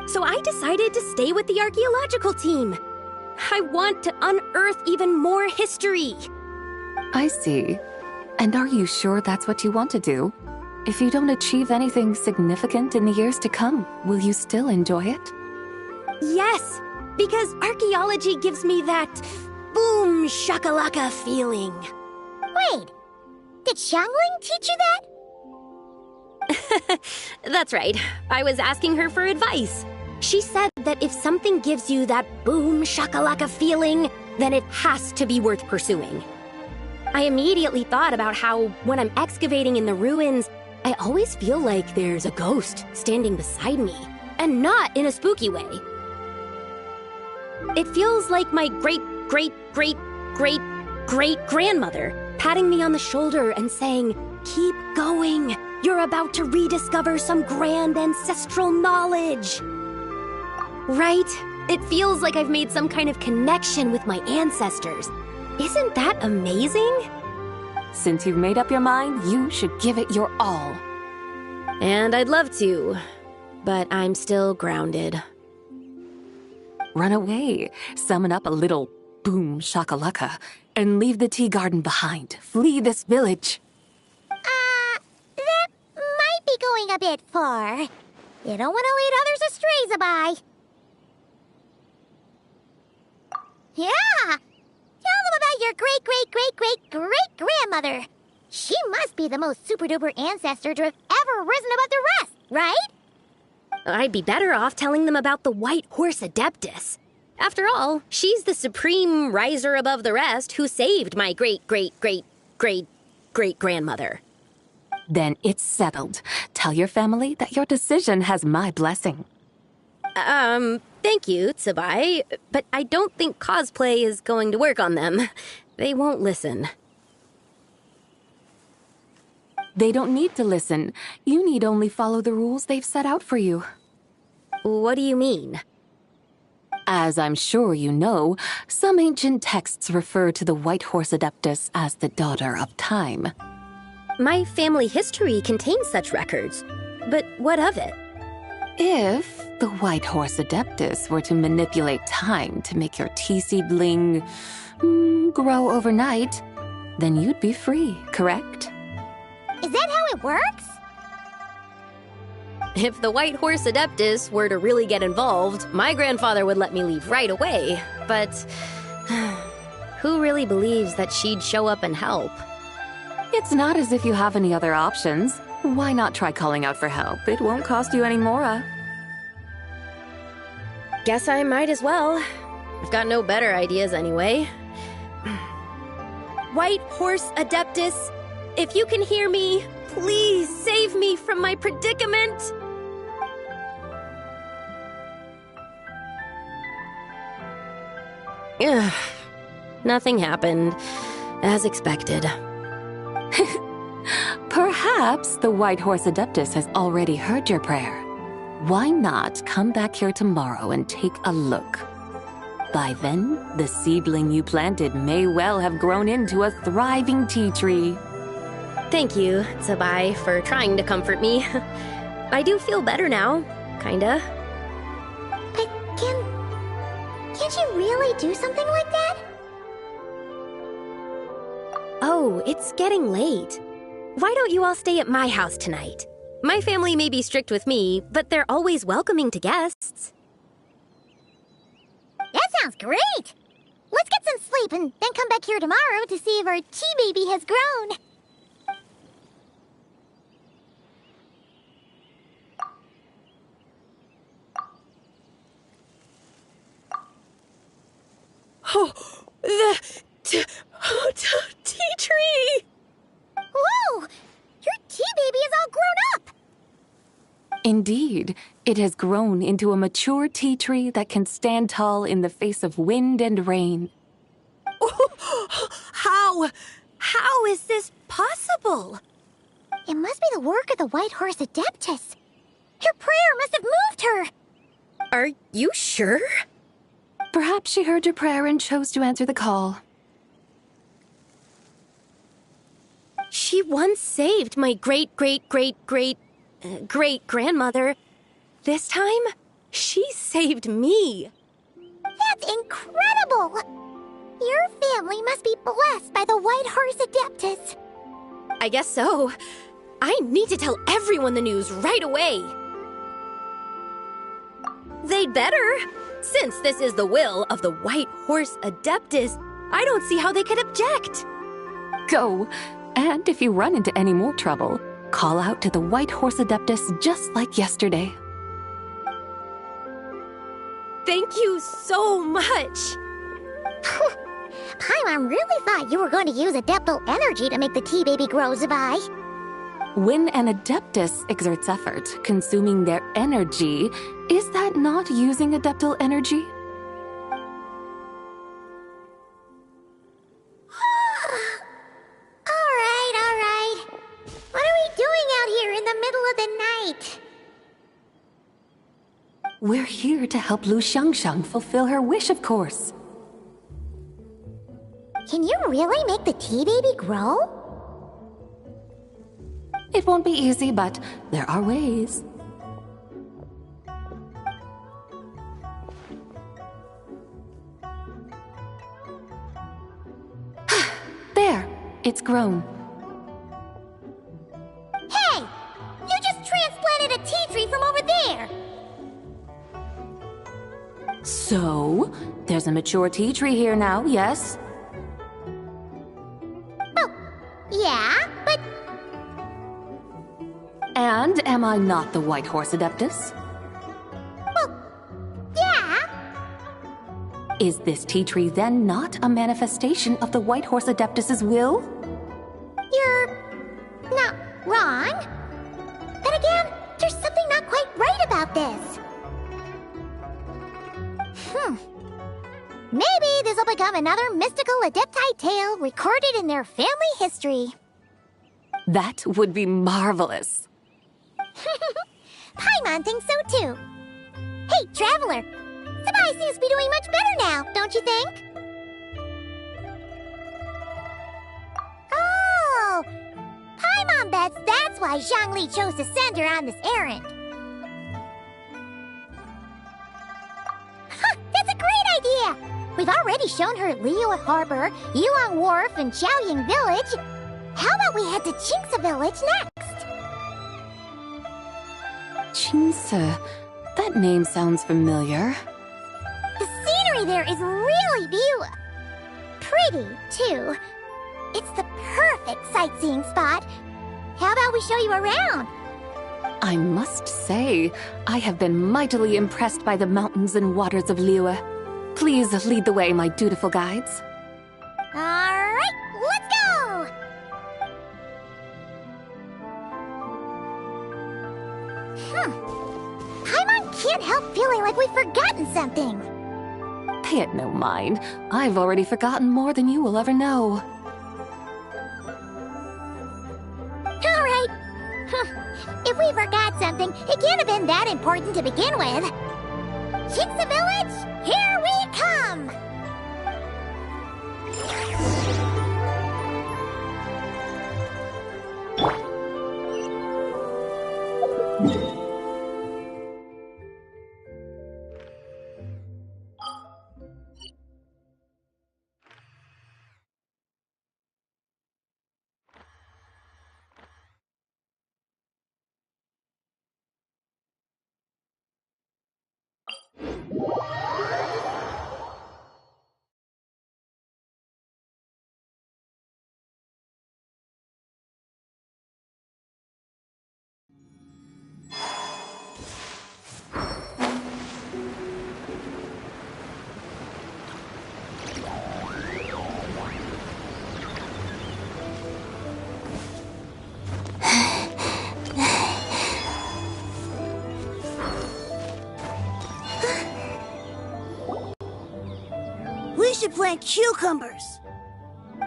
So I decided to stay with the archaeological team. I want to unearth even more history.
I see. And are you sure that's what you want to do? If you don't achieve anything significant in the years to come, will you still enjoy it?
Yes, because archaeology gives me that boom shakalaka feeling.
Wait, did Xiangling teach you that?
That's right. I was asking her for advice. She said that if something gives you that boom shakalaka feeling, then it has to be worth pursuing. I immediately thought about how, when I'm excavating in the ruins, I always feel like there's a ghost standing beside me, and not in a spooky way. It feels like my great-great-great-great-great-grandmother patting me on the shoulder and saying, "Keep going. You're about to rediscover some grand ancestral knowledge." Right? It feels like I've made some kind of connection with my ancestors. Isn't that amazing?
Since you've made up your mind, you should give it your all.
And I'd love to, but I'm still grounded.
Run away, summon up a little boom shakalaka, and leave the tea garden behind. Flee this village.
That might be going a bit far. You don't want to lead others astray, Zabai. Yeah! Tell them about your great-great-great-great-great-grandmother. She must be the most super-duper ancestor to have ever risen above the rest, right?
I'd be better off telling them about the White Horse Adeptus. After all, she's the supreme riser above the rest who saved my great-great-great-great-great-grandmother.
Then it's settled. Tell your family that your decision has my blessing.
Thank you, Tsubai, but I don't think cosplay is going to work on them. They won't listen.
They don't need to listen. You need only follow the rules they've set out for you.
What do you mean?
As I'm sure you know, some ancient texts refer to the White Horse Adeptus as the daughter of time.
My family history contains such records, but what of it?
If the White Horse Adeptus were to manipulate time to make your tea seedling grow overnight, then you'd be free, correct?
Is that how it works?
If the White Horse Adeptus were to really get involved, my grandfather would let me leave right away, but who really believes that she'd show up and help?
It's not as if you have any other options. Why not try calling out for help? It won't cost you any more.
Guess I might as well. I've got no better ideas anyway. White Horse Adeptus, if you can hear me, please save me from my predicament. Ugh. Nothing happened, as expected.
Perhaps the White Horse Adeptus has already heard your prayer. Why not come back here tomorrow and take a look? By then, the seedling you planted may well have grown into a thriving tea tree.
Thank you, Tsabai, for trying to comfort me. I do feel better now, kinda.
But can't you really do something like that?
Oh, it's getting late. Why don't you all stay at my house tonight? My family may be strict with me, but they're always welcoming to guests.
That sounds great! Let's get some sleep and then come back here tomorrow to see if our tea baby has grown.
Oh, the tea tree!
Whoa! Your tea baby is all grown up!
Indeed, it has grown into a mature tea tree that can stand tall in the face of wind and rain.
How is this possible?
It must be the work of the White Horse Adeptus. Her prayer must have moved her.
Are you sure?
Perhaps she heard your prayer and chose to answer the call.
She once saved my great-great-great-great-great-grandmother. This time, she saved me.
That's incredible! Your family must be blessed by the White Horse Adeptus.
I guess so. I need to tell everyone the news right away. They'd better. Since this is the will of the White Horse Adeptus, I don't see how they could object.
Go. And if you run into any more trouble, call out to the White Horse Adeptus just like yesterday.
Thank you so much!
Paimon really thought you were going to use Adeptal energy to make the tea baby grow, Zabai.
When an Adeptus exerts effort, consuming their energy, is that not using Adeptal energy?
All right. What are we doing out here in the middle of the night?
We're here to help Lu Xiangxiang fulfill her wish, of course.
Can you really make the tea baby grow?
It won't be easy, but there are ways. There, it's grown.
Hey! You just transplanted a tea tree from over there!
So, there's a mature tea tree here now, yes?
Well, yeah, but...
And am I not the White Horse Adeptus?
Well, yeah.
Is this tea tree then not a manifestation of the White Horse Adeptus's will?
You're not wrong. But again, there's something not quite right about this. Maybe this will become another mystical Adepti tale recorded in their family history.
That would be marvelous.
Paimon thinks so too. Hey, Traveler! Sabai seems to be doing much better now, don't you think? Oh! Paimon bets that's why Zhongli chose to send her on this errand. That's a great idea! We've already shown her Liyue Harbor, Yulong Wharf, and Xiaoying Village. How about we head to Qingce Village next?
Qingce. That name sounds familiar.
The scenery there is really pretty, too. It's the perfect sightseeing spot. How about we show you around?
I must say, I have been mightily impressed by the mountains and waters of Liyue. Please lead the way, my dutiful guides.
All right, let's go! Paimon can't help feeling like we've forgotten something.
Pay it no mind. I've already forgotten more than you will ever know.
All right. If we forgot something, it can't have been that important to begin with. Shinsa Village, here we come!
We should plant cucumbers.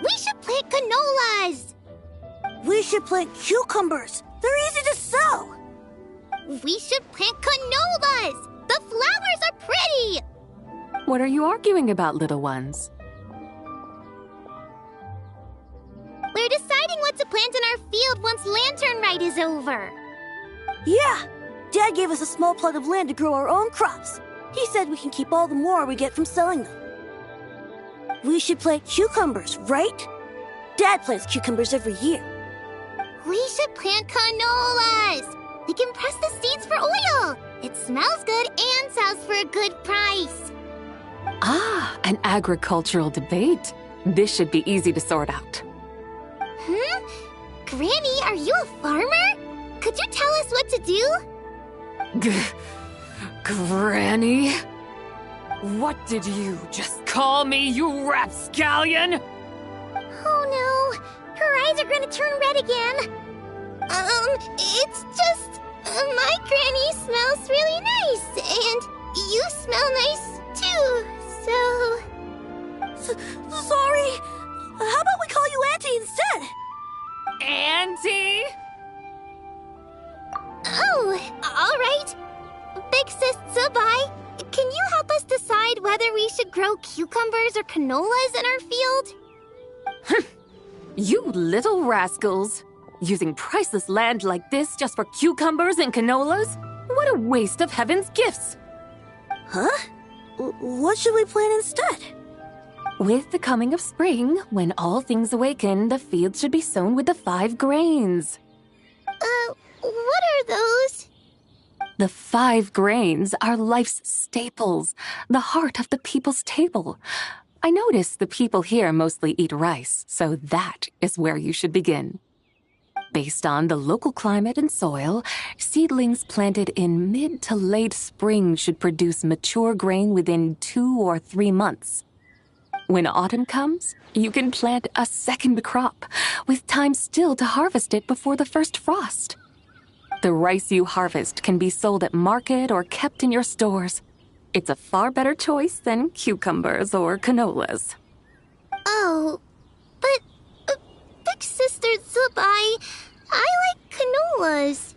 We should plant canolas.
We should plant cucumbers. They're easy to sow.
We should plant canolas. The flowers are pretty.
What are you arguing about, little ones?
We're deciding what to plant in our field once Lanternlit is over.
Yeah. Dad gave us a small plot of land to grow our own crops. He said we can keep all the more we get from selling them. We should plant cucumbers, right? Dad plants cucumbers every year.
We should plant canolas. We can press the seeds for oil. It smells good and sells for a good price.
Ah, an agricultural debate. This should be easy to sort out.
Granny, are you a farmer? Could you tell us what to do?
Granny? What did you just call me, you rapscallion?
Oh no, her eyes are gonna turn red again. It's just, my granny smells really nice, and you smell nice too, so...
Sorry. How about we call you Auntie instead?
Auntie?
Oh, all right. Big Sis Zubai, can you help us decide whether we should grow cucumbers or canolas in our field?
You little rascals! Using priceless land like this just for cucumbers and canolas? What a waste of heaven's gifts!
Huh? What should we plant instead?
With the coming of spring, when all things awaken, the fields should be sown with the 5 grains.
What are those?
The 5 grains are life's staples, the heart of the people's table. I notice the people here mostly eat rice, so that is where you should begin. Based on the local climate and soil, seedlings planted in mid to late spring should produce mature grain within 2 or 3 months. When autumn comes, you can plant a second crop, with time still to harvest it before the first frost. The rice you harvest can be sold at market or kept in your stores. It's a far better choice than cucumbers or canolas.
Oh, but Big Sister Zubai, I like canolas.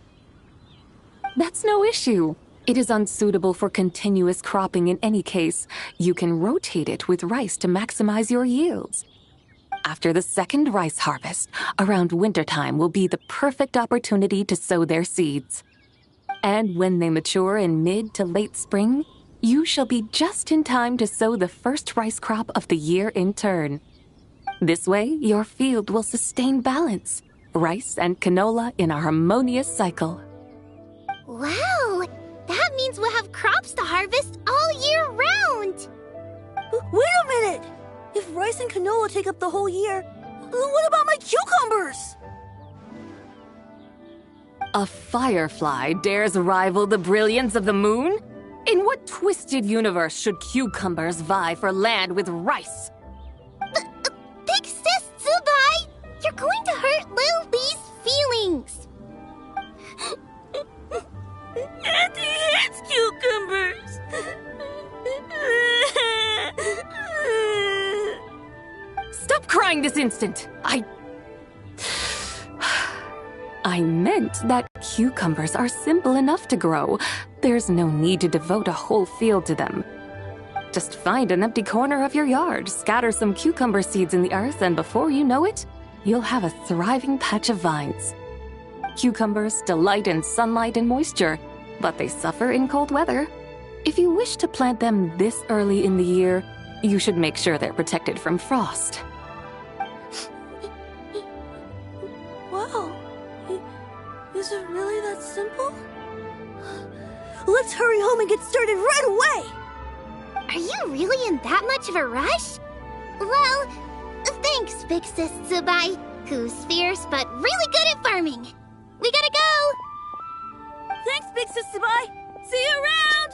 That's no issue. It is unsuitable for continuous cropping in any case. You can rotate it with rice to maximize your yields. After the second rice harvest, around wintertime will be the perfect opportunity to sow their seeds. And when they mature in mid to late spring, you shall be just in time to sow the first rice crop of the year in turn. This way, your field will sustain balance, rice and canola in a harmonious cycle.
Wow, that means we'll have crops to harvest all year round.
Wait a minute! If rice and canola take up the whole year, what about my cucumbers?
A firefly dares rival the brilliance of the moon? In what twisted universe should cucumbers vie for land with rice?
Big Sis Zubai, you're going to hurt Lil Lee's feelings.
Auntie hates cucumbers.
Stop crying this instant! I meant that cucumbers are simple enough to grow. There's no need to devote a whole field to them. Just find an empty corner of your yard, scatter some cucumber seeds in the earth, and before you know it, you'll have a thriving patch of vines. Cucumbers delight in sunlight and moisture, but they suffer in cold weather. If you wish to plant them this early in the year, you should make sure they're protected from frost.
Wow. Is it really that simple? Let's hurry home and get started right away!
Are you really in that much of a rush? Well, thanks, Big Sis Tsubai, who's fierce but really good at farming. We gotta go!
Thanks, Big Sis Tsubai! See you around!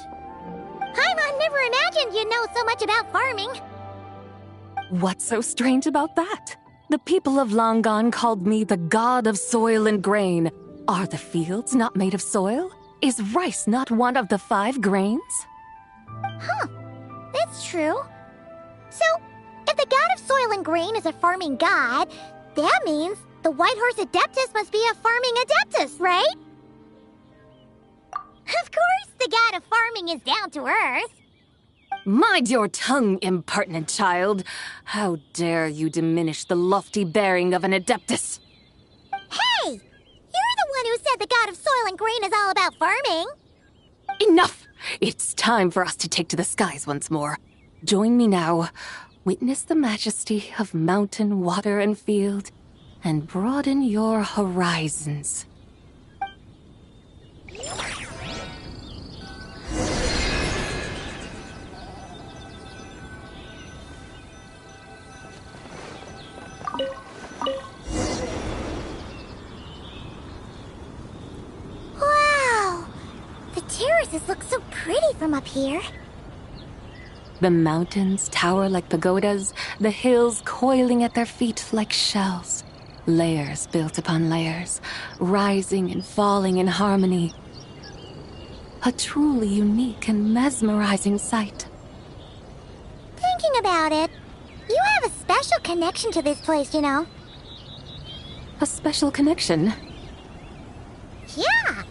Paimon never imagined you'd know so much about farming.
What's so strange about that? The people of Longon called me the god of soil and grain. Are the fields not made of soil? Is rice not one of the 5 grains?
Huh. That's true. So, if the god of soil and grain is a farming god, that means the White Horse Adeptus must be a farming adeptus, right? Of course, the god of farming is down to earth.
Mind your tongue, impertinent child. How dare you diminish the lofty bearing of an adeptus?
Hey! You're the one who said the god of soil and grain is all about farming.
Enough! It's time for us to take to the skies once more. Join me now. Witness the majesty of mountain, water, and field, and broaden your horizons.
Wow! The terraces look so pretty from up here.
The mountains tower like pagodas, the hills coiling at their feet like shells. Layers built upon layers, rising and falling in harmony. A truly unique and mesmerizing sight.
Thinking about it, you have a special connection to this place, you know.
A special connection?
Yeah!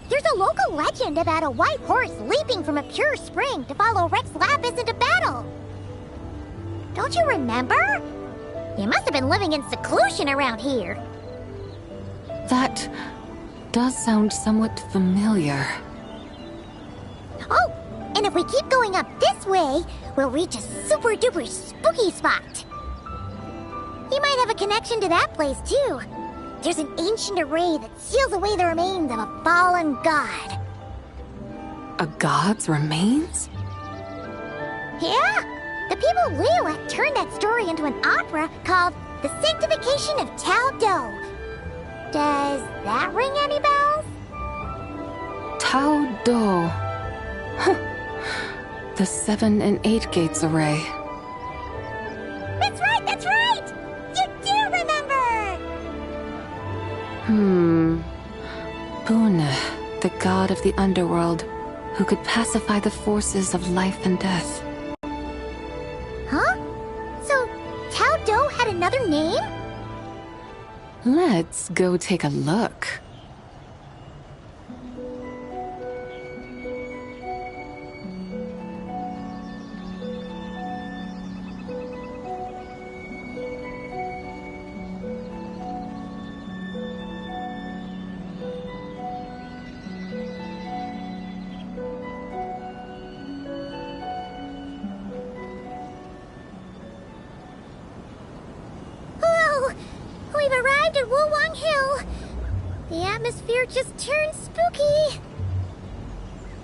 There's a local legend about a white horse leaping from a pure spring to follow Rex Lapis into battle. Don't you remember? You must have been living in seclusion around here.
That does sound somewhat familiar.
Oh, and if we keep going up this way, we'll reach a super-duper spooky spot. You might have a connection to that place, too. There's an ancient array that seals away the remains of a fallen god.
A god's remains?
Yeah! The people Liyue turned that story into an opera called The Sanctification of Tao Do. Does that ring any bells?
Tao Do. The 7 and 8 gates array.
That's right, that's right! You do remember!
Bune, the god of the underworld, who could pacify the forces of life and death.
Huh? So, Tao Do had another name?
Let's go take a look.
We've arrived at Wulwang Hill. The atmosphere just turned spooky.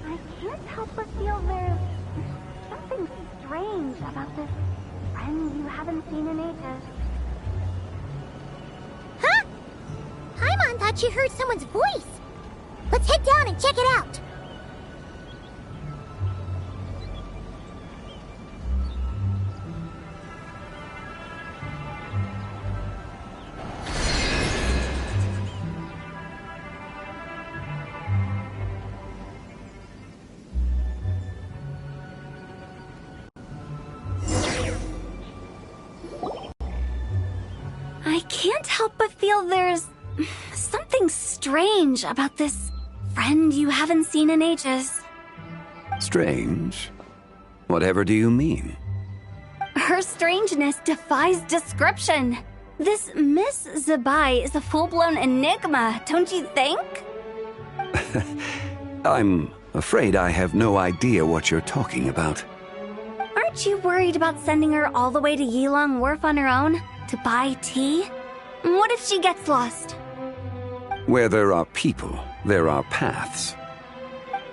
I can't help but feel there's something strange about this friend you haven't seen in ages.
Huh? Paimon thought she heard someone's voice. Let's head down and check it out.
I can't help but feel there's something something strange about this friend you haven't seen in ages.
Strange? Whatever do you mean?
Her strangeness defies description. This Miss Zabai is a full-blown enigma, don't you think?
I'm afraid I have no idea what you're talking about.
Aren't you worried about sending her all the way to Yilong Wharf on her own to buy tea? What if she gets lost?
Where there are people, there are paths.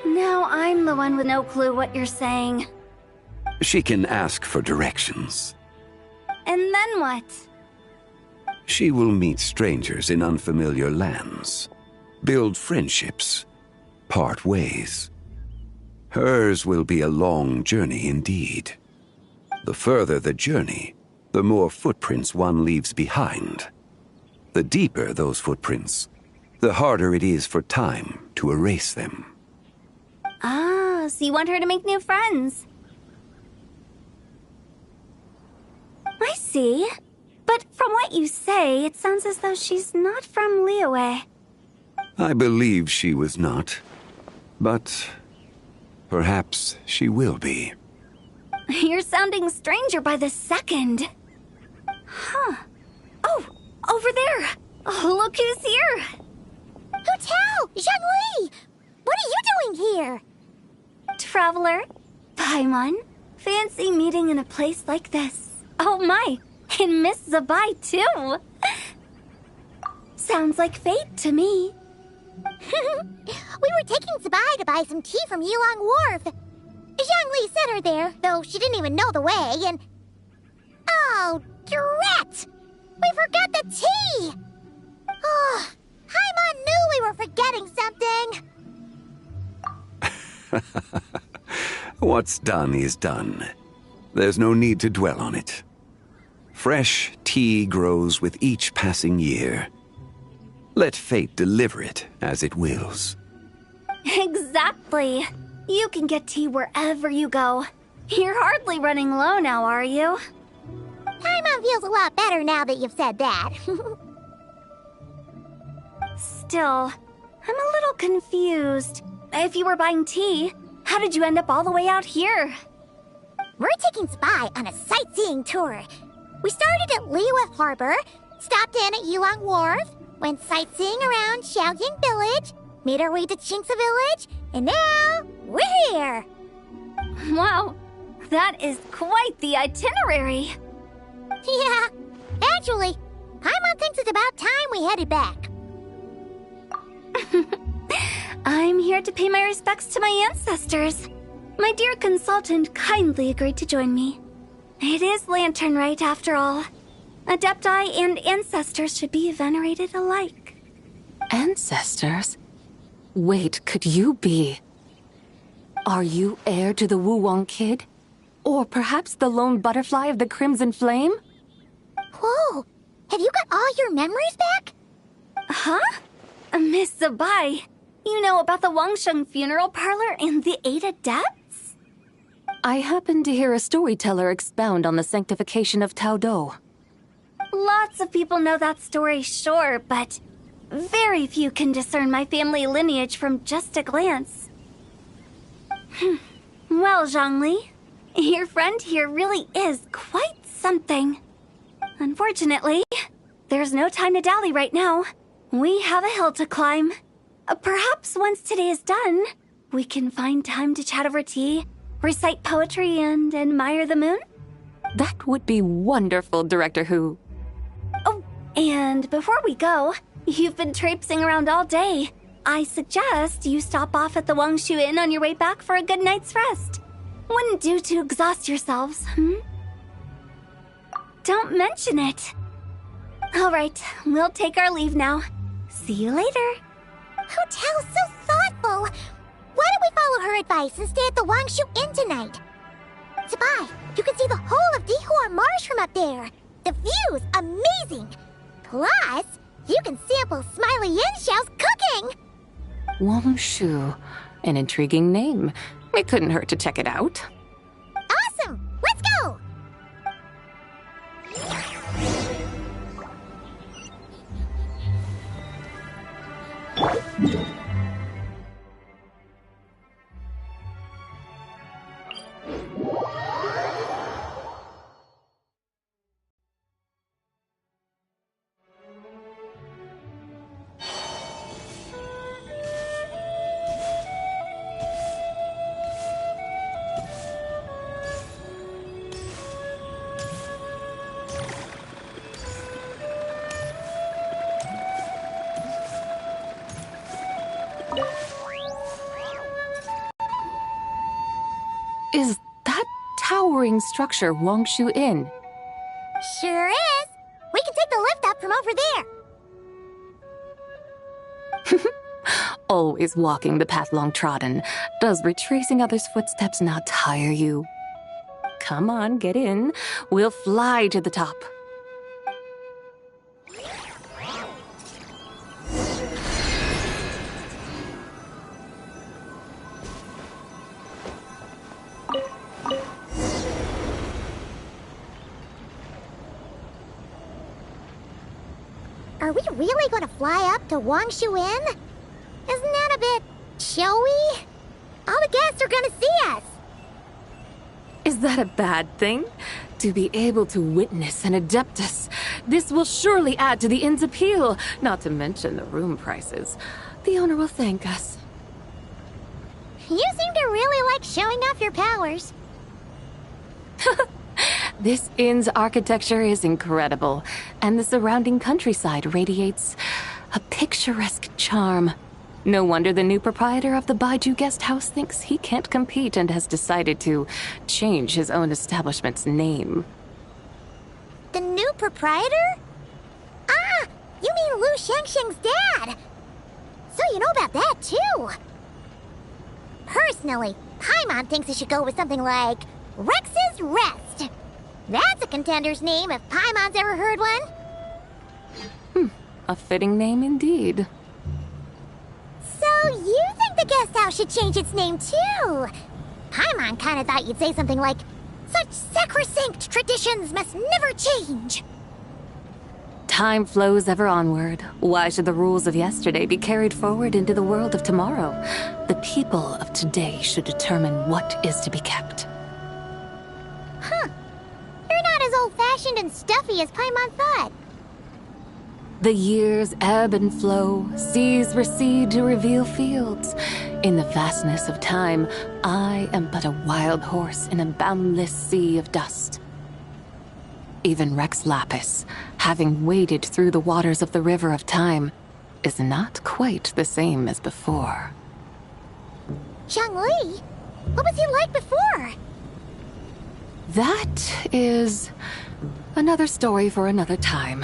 Now I'm the one with no clue what you're saying.
She can ask for directions.
And then what?
She will meet strangers in unfamiliar lands, build friendships, part ways. Hers will be a long journey indeed. The further the journey, the more footprints one leaves behind. The deeper those footprints, the harder it is for time to erase them.
Ah, so you want her to make new friends? I see. But from what you say, it sounds as though she's not from Liyue.
I believe she was not, but perhaps she will be.
You're sounding stranger by the second. Huh. Oh, over there. Oh, look who's here.
Hotel! Zhongli! What are you doing here?
Traveler, Paimon, fancy meeting in a place like this. Oh my, and Miss Zabai too. Sounds like fate to me.
We were taking Zabai to buy some tea from Yilong Wharf. Zhongli sent her there, though she didn't even know the way, and... Oh, drat! We forgot the tea! Oh, Paimon knew we were forgetting something!
What's done is done. There's no need to dwell on it. Fresh tea grows with each passing year. Let fate deliver it as it wills.
Exactly. You can get tea wherever you go. You're hardly running low now, are you?
Paimon feels a lot better now that you've said that.
Still, I'm a little confused. If you were buying tea, how did you end up all the way out here?
We're taking Spy on a sightseeing tour. We started at Liyue Harbor, stopped in at Yilong Wharf, went sightseeing around Xiaoying Village, made our way to Qingce Village, and now we're here.
Wow, that is quite the itinerary.
Yeah, actually, Paimon thinks it's about time we headed back.
I'm here to pay my respects to my ancestors. My dear consultant kindly agreed to join me. It is Lanternlit, after all. Act.III and ancestors should be venerated alike.
Ancestors? Wait, could you be? Are you heir to the Wulong Kid? Or perhaps the lone butterfly of the Crimson Flame?
Whoa, have you got all your memories back?
Huh? Miss Zabai, you know about the Wangsheng funeral parlor and the 8 adepts?
I happened to hear a storyteller expound on the sanctification of Taodo.
Lots of people know that story, sure, but very few can discern my family lineage from just a glance. Well, Zhongli, your friend here really is quite something. Unfortunately, there's no time to dally right now. We have a hill to climb. Perhaps once today is done, we can find time to chat over tea, recite poetry, and admire the moon?
That would be wonderful, Director Hu.
Oh, and before we go, you've been traipsing around all day. I suggest you stop off at the Wangshu Inn on your way back for a good night's rest. Wouldn't do to exhaust yourselves, Don't mention it. All right, we'll take our leave now. See you later.
Hotel's so thoughtful. Why don't we follow her advice and stay at the Wangshu Inn tonight? Zabai, you can see the whole of Dihua Marsh from up there. The view's amazing. Plus, you can sample Smiley Yin-Xiao's cooking.
Wangshu, an intriguing name. It couldn't hurt to check it out.
Awesome! Let's go!
towering structure Wongshu Inn.
Sure is. We can take the lift up from over there.
Always walking the path long trodden. Does retracing others' footsteps not tire you? Come on, get in. We'll fly to the top.
Are we really going to fly up to Wongshu Inn? Isn't that a bit showy? All the guests are going to see us.
Is that a bad thing? To be able to witness an Adeptus. This will surely add to the inn's appeal, not to mention the room prices. The owner will thank us.
You seem to really like showing off your powers.
This inn's architecture is incredible, and the surrounding countryside radiates a picturesque charm. No wonder the new proprietor of the Baiju guest house thinks he can't compete and has decided to change his own establishment's name.
The new proprietor? Ah, you mean Lu Shengsheng's dad. So you know about that, too. Personally, Paimon thinks it should go with something like Rex's Rest. That's a contender's name if Paimon's ever heard one.
A fitting name indeed.
So you think the guest house should change its name, too? Paimon kinda thought you'd say something like, such sacrosanct traditions must never change.
Time flows ever onward. Why should the rules of yesterday be carried forward into the world of tomorrow? The people of today should determine what is to be kept.
Huh. You're not as old-fashioned and stuffy as Paimon thought.
The years ebb and flow, seas recede to reveal fields. In the vastness of time, I am but a wild horse in a boundless sea of dust. Even Rex Lapis, having waded through the waters of the river of time, is not quite the same as before.
Zhongli? What was he like before?
That is another story for another time.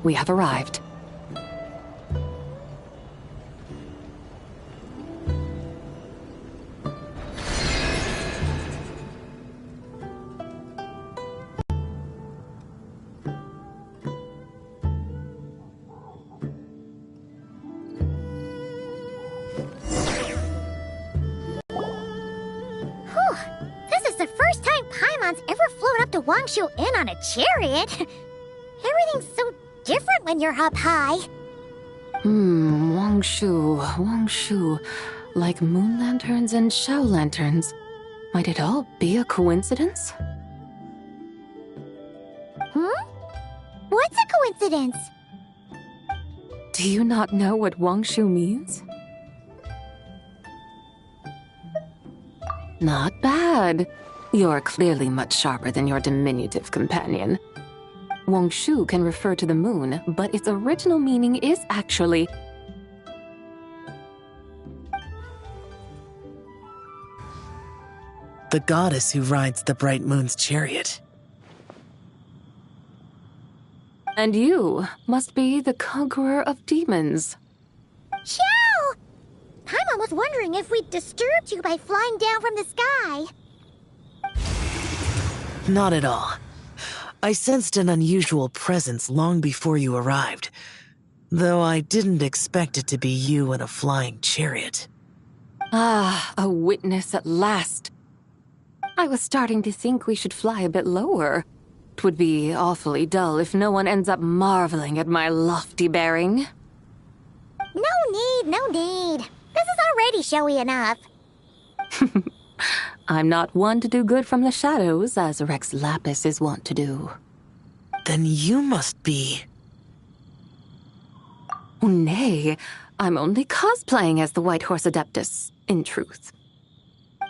We have arrived.
This is the first time Paimon's ever flown up to Wongshu Inn on a chariot. Everything's so different when you're up high.
Wongshu. Like moon lanterns and shell lanterns. Might it all be a coincidence?
What's a coincidence?
Do you not know what Wongshu means? Not bad. You're clearly much sharper than your diminutive companion. Wongshu can refer to the moon, but its original meaning is actually
the goddess who rides the bright moon's chariot.
And you must be the conqueror of demons.
Xiao! Paimon was wondering if we'd disturbed you by flying down from the sky.
Not at all. I sensed an unusual presence long before you arrived, though I didn't expect it to be you in a flying chariot.
Ah, a witness at last. I was starting to think we should fly a bit lower. 'Twould be awfully dull if no one ends up marveling at my lofty bearing.
No need. This is already showy enough.
I'm not one to do good from the shadows, as Rex Lapis is wont to do.
Then you must be...
Oh, nay, I'm only cosplaying as the White Horse Adeptus, in truth.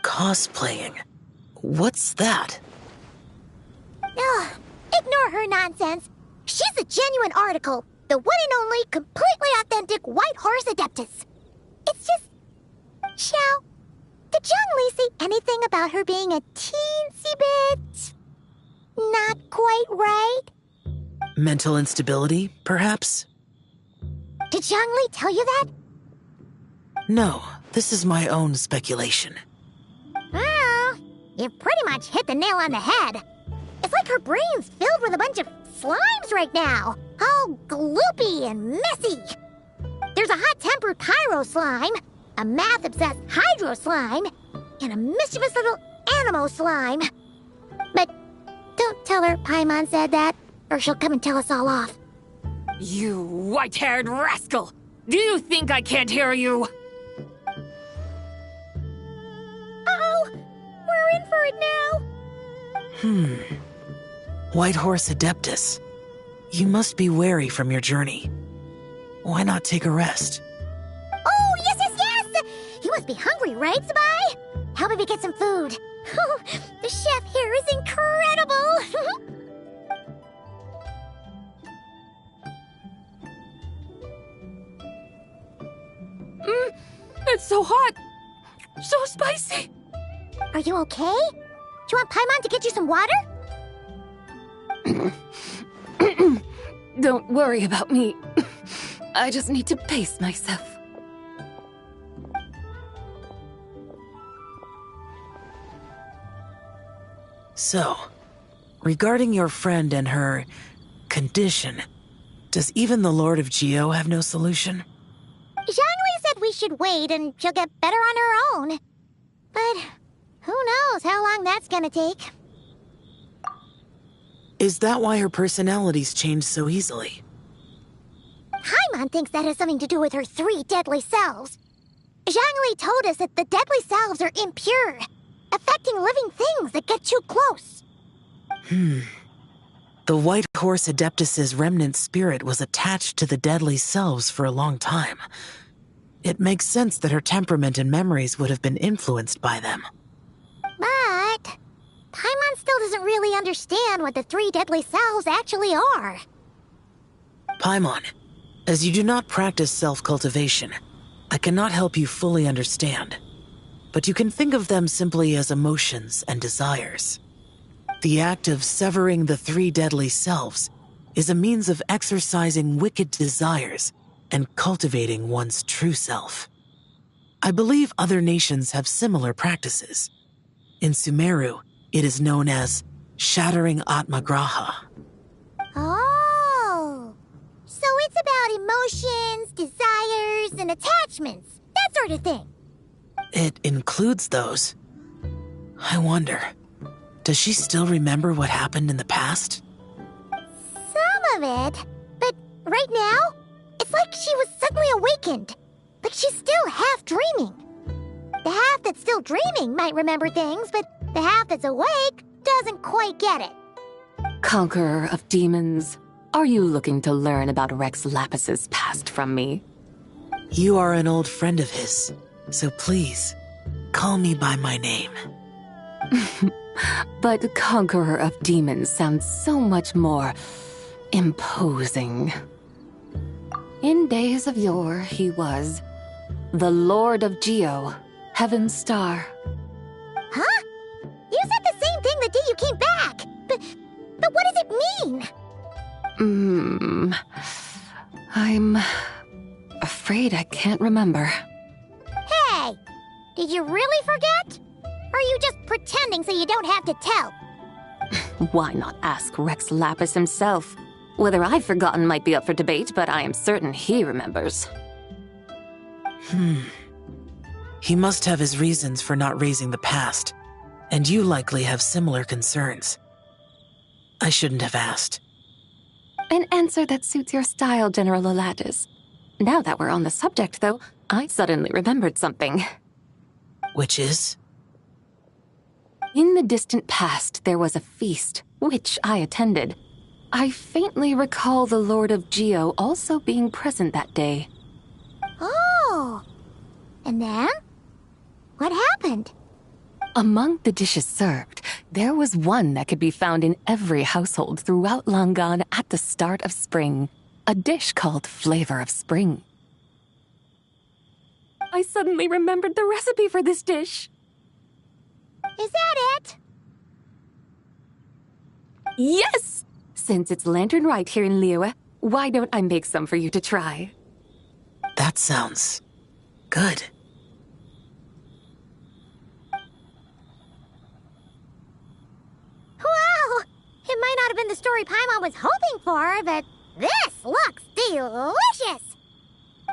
Cosplaying? What's that?
Ugh, ignore her nonsense. She's a genuine article. The one and only, completely authentic White Horse Adeptus. It's just... Xiao, did Zhongli say anything about her being a teensy bit... not quite right?
Mental instability, perhaps?
Did Zhongli tell you that?
No, this is my own speculation.
Well, you pretty much hit the nail on the head. It's like her brain's filled with a bunch of slimes right now. All gloopy and messy. There's a hot-tempered pyro slime, a math-obsessed hydro slime, and a mischievous little animo slime. But don't tell her Paimon said that, or she'll come and tell us all off.
You white-haired rascal! Do you think I can't hear you?
Uh-oh! We're in for it now!
White Horse Adeptus. You must be weary from your journey. Why not take a rest?
Oh, yes, yes, yes! You must be hungry, right, Sabai? Help me get some food. Oh, the chef here is incredible!
It's so hot! So spicy!
Are you okay? Do you want Paimon to get you some water?
Don't worry about me. I just need to pace myself.
So, regarding your friend and her condition, does even the Lord of Geo have no solution?
Zhongli said we should wait and she'll get better on her own. But who knows how long that's gonna take.
Is that why her personalities change so easily?
Paimon thinks that has something to do with her 3 deadly selves. Zhongli told us that the deadly selves are impure, affecting living things that get too close.
The White Horse Adeptus's remnant spirit was attached to the deadly selves for a long time. It makes sense that her temperament and memories would have been influenced by them.
But Paimon still doesn't really understand what the 3 deadly selves actually are.
Paimon, as you do not practice self-cultivation, I cannot help you fully understand. But you can think of them simply as emotions and desires. The act of severing the 3 deadly selves is a means of exercising wicked desires and cultivating one's true self. I believe other nations have similar practices. In Sumeru, it is known as shattering Atmagraha.
Oh, so it's about emotions, desires, and attachments, that sort of thing.
It includes those. I wonder, does she still remember what happened in the past?
Some of it, but right now, it's like she was suddenly awakened. Like she's still half dreaming. The half that's still dreaming might remember things, but the half that's awake doesn't quite get it.
Conqueror of demons, are you looking to learn about Rex Lapis's past from me?
You are an old friend of his, so please, call me by my name.
But Conqueror of Demons sounds so much more imposing. In days of yore, he was the Lord of Geo, Heaven's Star.
Huh? You said the same thing the day you came back. But what does it mean?
I'm afraid I can't remember.
Hey, did you really forget? Or are you just pretending so you don't have to tell?
Why not ask Rex Lapis himself? Whether I've forgotten might be up for debate, but I am certain he remembers.
He must have his reasons for not raising the past, and you likely have similar concerns. I shouldn't have asked.
An answer that suits your style, General Olatis. Now that we're on the subject, though, I suddenly remembered something.
Which is?
In the distant past, there was a feast, which I attended. I faintly recall the Lord of Geo also being present that day.
Oh, and then? What happened?
Among the dishes served, there was one that could be found in every household throughout Langan at the start of spring. a dish called Flavor of Spring. I suddenly remembered the recipe for this dish.
Is that it?
Yes! Since it's Lanternlit here in Liyue, why don't I make some for you to try?
That sounds good.
Wow! It might not have been the story Paimon was hoping for, but this looks delicious!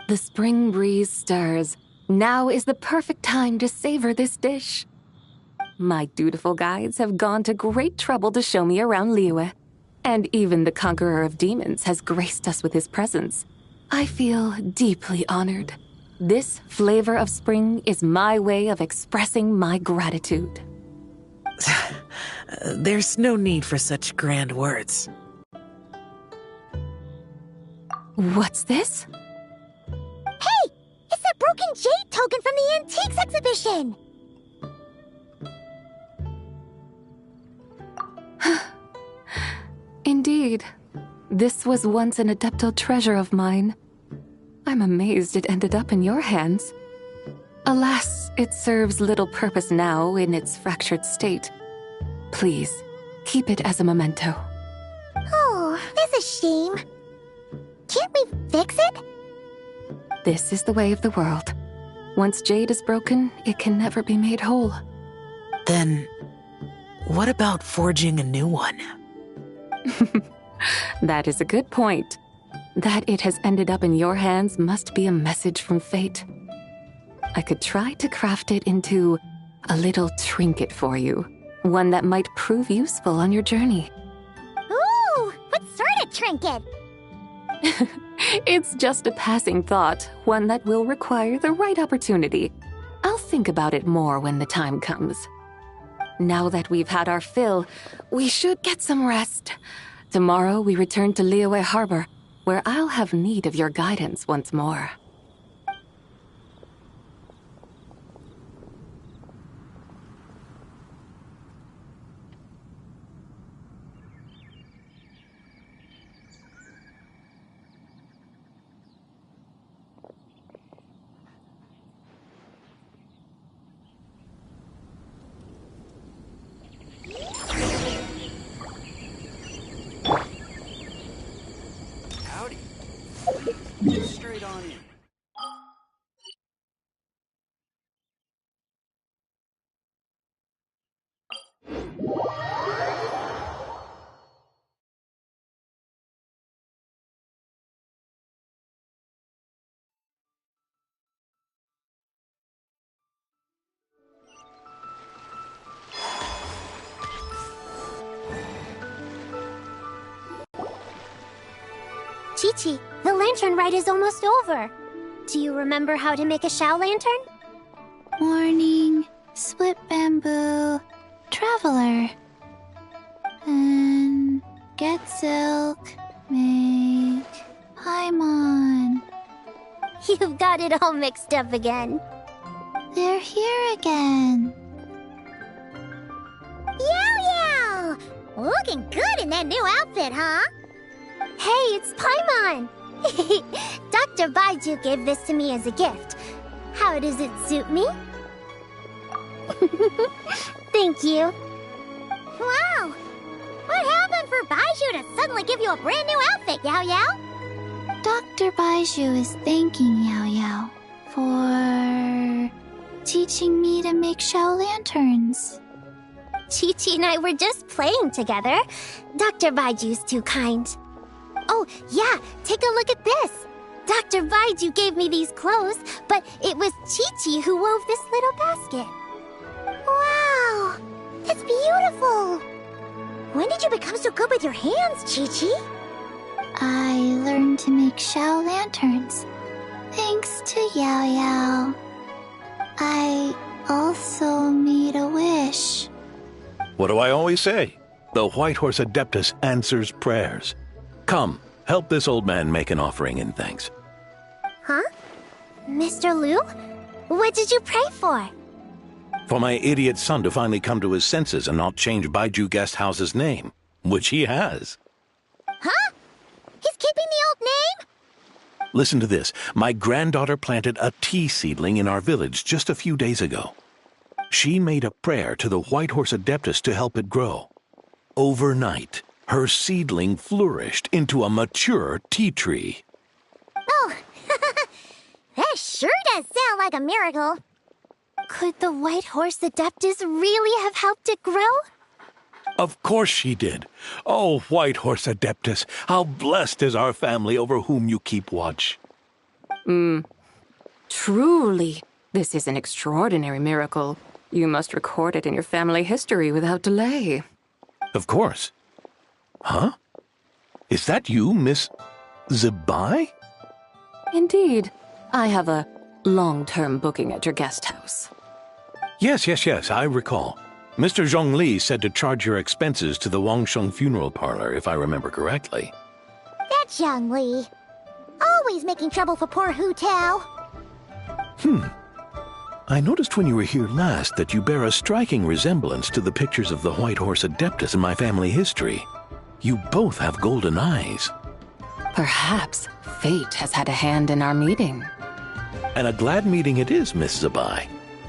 The spring breeze stirs. Now is the perfect time to savor this dish. My dutiful guides have gone to great trouble to show me around Liyue, and even the conqueror of demons has graced us with his presence. I feel deeply honored. This flavor of spring is my way of expressing my gratitude.
There's no need for such grand words.
What's this?
Hey! It's that broken jade token from the antiques exhibition!
Indeed. This was once an Act.III treasure of mine. I'm amazed it ended up in your hands. Alas, it serves little purpose now in its fractured state. Please, keep it as a memento.
Oh, that's a shame. Can't we fix it?
This is the way of the world. Once jade is broken, it can never be made whole.
Then, what about forging a new one?
That is a good point. That it has ended up in your hands must be a message from fate. I could try to craft it into a little trinket for you. One that might prove useful on your journey.
Ooh, what sort of trinket?
It's just a passing thought, one that will require the right opportunity. I'll think about it more when the time comes. Now that we've had our fill, we should get some rest. Tomorrow we return to Liyue Harbor, where I'll have need of your guidance once more.
Straight on in.
Chi-Chi, the lantern ride is almost over. Do you remember how to make a Shao lantern?
Morning, split bamboo, traveler. And get silk, make Paimon.
You've got it all mixed up again.
They're here again.
Yow! Looking good in that new outfit, huh? Hey, it's Paimon! Dr. Baiju gave this to me as a gift. How does it suit me? Thank you. Wow! What happened for Baiju to suddenly give you a brand new outfit, Yao Yao?
Dr. Baiju is thanking Yao Yao for teaching me to make Shao lanterns.
Chi-Chi and I were just playing together. Dr. Baiju's too kind. Oh, yeah, take a look at this. Dr. Baiju gave me these clothes, but it was Chi-Chi who wove this little basket. Wow, that's beautiful. When did you become so good with your hands, Chi-Chi?
I learned to make Shao lanterns, thanks to Yao Yao. I also made a wish.
What do I always say? The White Horse Adeptus answers prayers. Come, help this old man make an offering in thanks.
Huh? Mr. Liu? What did you pray for?
For my idiot son to finally come to his senses and not change Baiju Guest House's name, which he has.
Huh? He's keeping the old name?
Listen to this. My granddaughter planted a tea seedling in our village just a few days ago. She made a prayer to the White Horse Adeptus to help it grow. Overnight, her seedling flourished into a mature tea tree.
Oh, that sure does sound like a miracle.
Could the White Horse Adeptus really have helped it grow?
Of course she did. Oh, White Horse Adeptus, how blessed is our family over whom you keep watch.
Truly, this is an extraordinary miracle. You must record it in your family history without delay.
Of course. Huh? Is that you, Miss Zabai?
Indeed. I have a long-term booking at your guest house.
Yes, I recall. Mr. Zhongli said to charge your expenses to the Wangsheng funeral parlor, if I remember correctly.
That's Young Li. Always making trouble for poor Hu Tao.
I noticed when you were here last that you bear a striking resemblance to the pictures of the White Horse Adeptus in my family history. You both have golden eyes.
Perhaps fate has had a hand in our meeting.
And a glad meeting it is, Miss Zabai.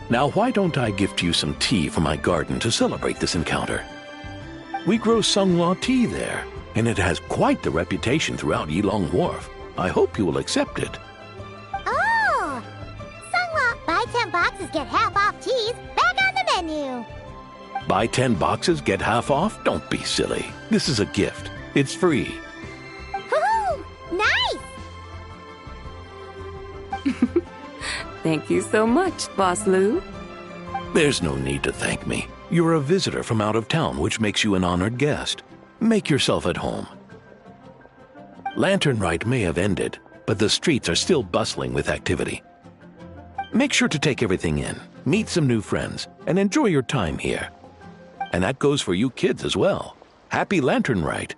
Now, why don't I gift you some tea from my garden to celebrate this encounter? We grow Sunghua tea there, and it has quite the reputation throughout Yilong Wharf. I hope you will accept it.
Oh! Sunghua, buy 10 boxes, get half off teas, back on the menu.
Buy 10 boxes, get half off? Don't be silly. This is a gift. It's free.
Woohoo! Nice!
Thank you so much, Boss Lu.
There's no need to thank me. You're a visitor from out of town, which makes you an honored guest. Make yourself at home. Lanternlit may have ended, but the streets are still bustling with activity. Make sure to take everything in, meet some new friends, and enjoy your time here. And that goes for you kids as well. Happy Lanternlit.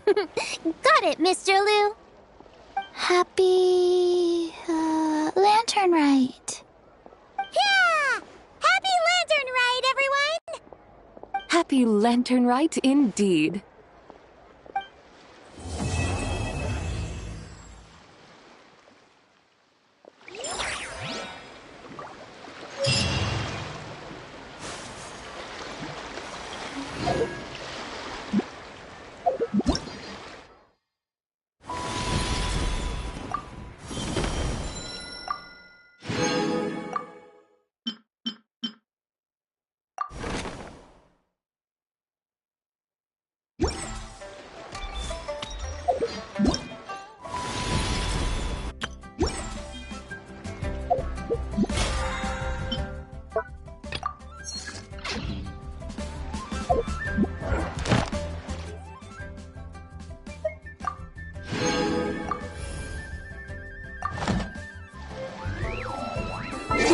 Got it, Mr. Lu.
Happy... Lanternlit.
Yeah! Happy Lanternlit, everyone!
Happy Lanternlit indeed.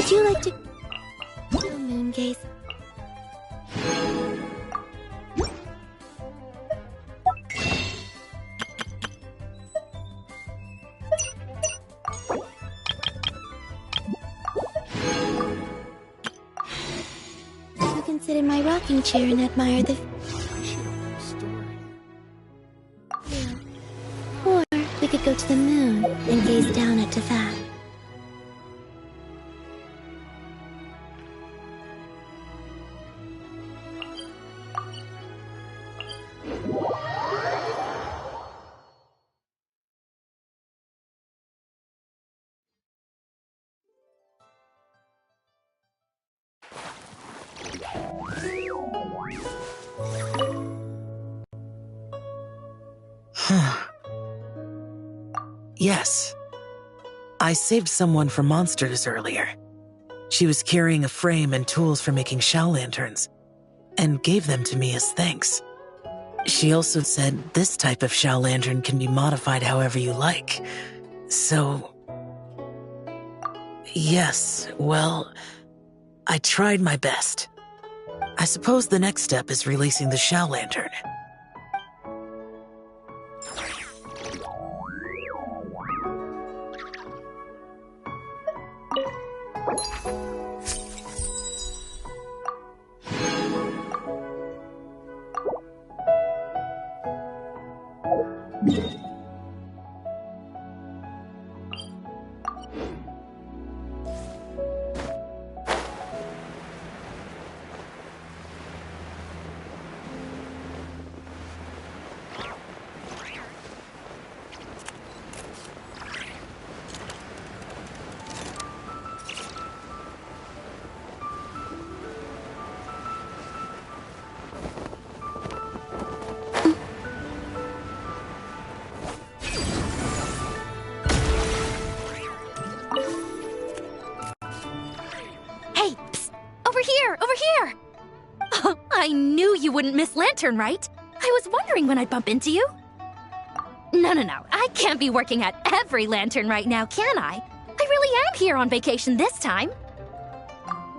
Would you like to... Oh, moon gaze. You can sit in my rocking chair and admire the... Yeah. Or we could go to the moon and gaze down at Tefat.
Yes. I saved someone from monsters earlier. She was carrying a frame and tools for making shell lanterns, and gave them to me as thanks. She also said this type of shell lantern can be modified however you like. So... yes, well, I tried my best. I suppose the next step is releasing the shell lantern.
here! Oh, I knew you wouldn't miss Lanternlit. I was wondering when I'd bump into you. No. I can't be working at every lantern right now, can I? I really am here on vacation this time.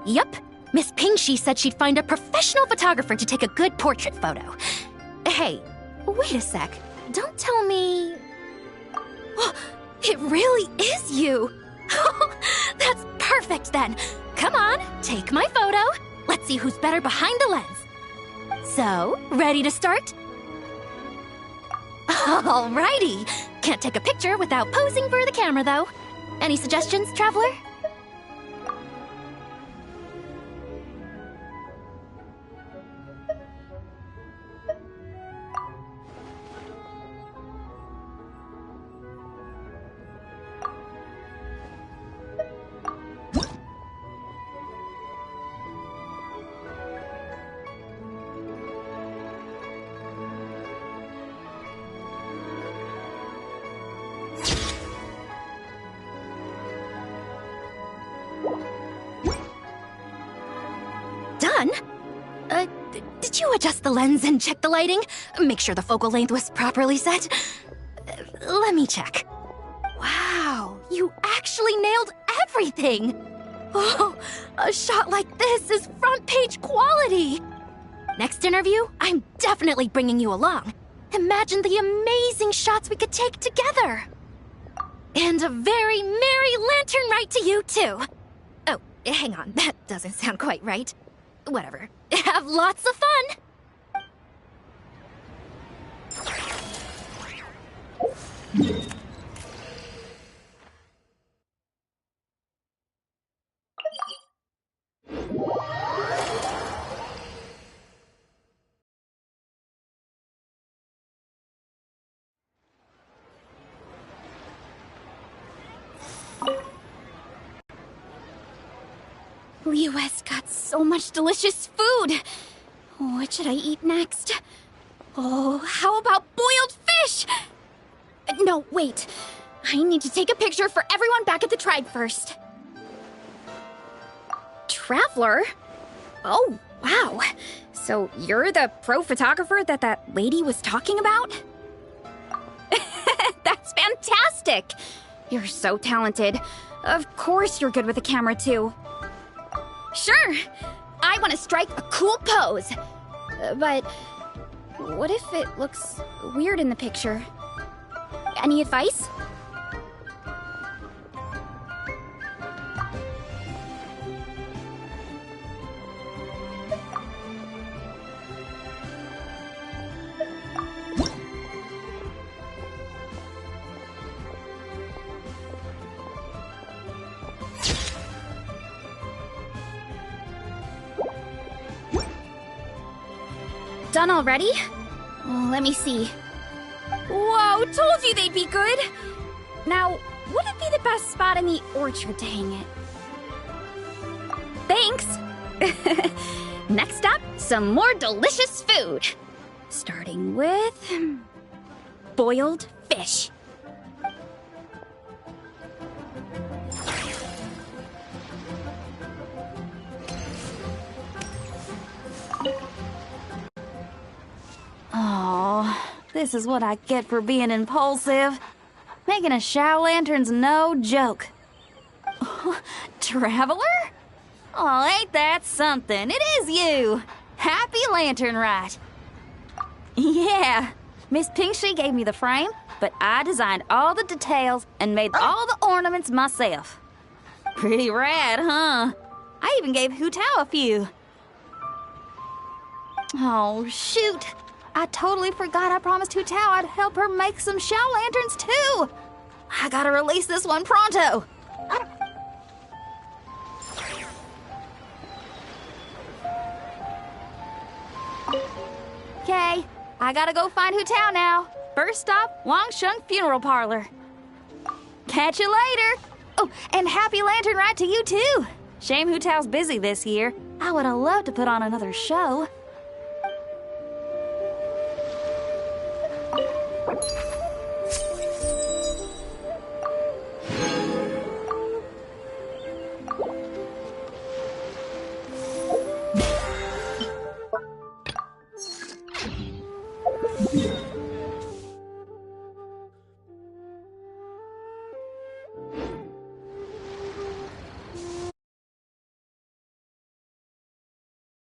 Yup. Miss Pingshi said she'd find a professional photographer to take a good portrait photo. Hey, wait a sec. Don't tell me... Oh, it really is you! That's perfect then! Come on, take my photo. Let's see who's better behind the lens. So, ready to start? Alrighty. Can't take a picture without posing for the camera, though. Any suggestions, Traveler? Done? Did you adjust the lens and check the lighting? Make sure the focal length was properly set? Let me check. Wow, you actually nailed everything! Oh, a shot like this is front page quality! Next interview, I'm definitely bringing you along. Imagine the amazing shots we could take together! And a very merry Lanternlit to you, too! Oh, hang on, that doesn't sound quite right. Whatever. Have lots of fun! Leo has got so much delicious food. What should I eat next? Oh, how about boiled fish? No, wait. I need to take a picture for everyone back at the tribe first. Traveler? Oh, wow. So you're the pro photographer that lady was talking about? That's fantastic. You're so talented. Of course you're good with a camera, too. Sure! I want to strike a cool pose. But what if it looks weird in the picture? Any advice? Done already? Let me see. Whoa, told you they'd be good! Now, would it be the best spot in the orchard to hang it? Thanks! Next up, some more delicious food. Starting with... boiled fish.
Oh, this is what I get for being impulsive. Making a Shao Lantern's no joke. Traveler? Oh, ain't that something? It is you! Happy Lanternlit. Yeah, Miss Pingshi gave me the frame, but I designed all the details and made all the ornaments myself. Pretty rad, huh? I even gave Hu Tao a few. Oh, shoot. I totally forgot I promised Hu Tao I'd help her make some Shao Lanterns, too. I gotta release this one pronto. Okay, I gotta go find Hu Tao now. First stop, Wangsheng Funeral Parlor. Catch you later. Oh, and happy Lanternlit to you, too. Shame Hu Tao's busy this year. I would have loved to put on another show.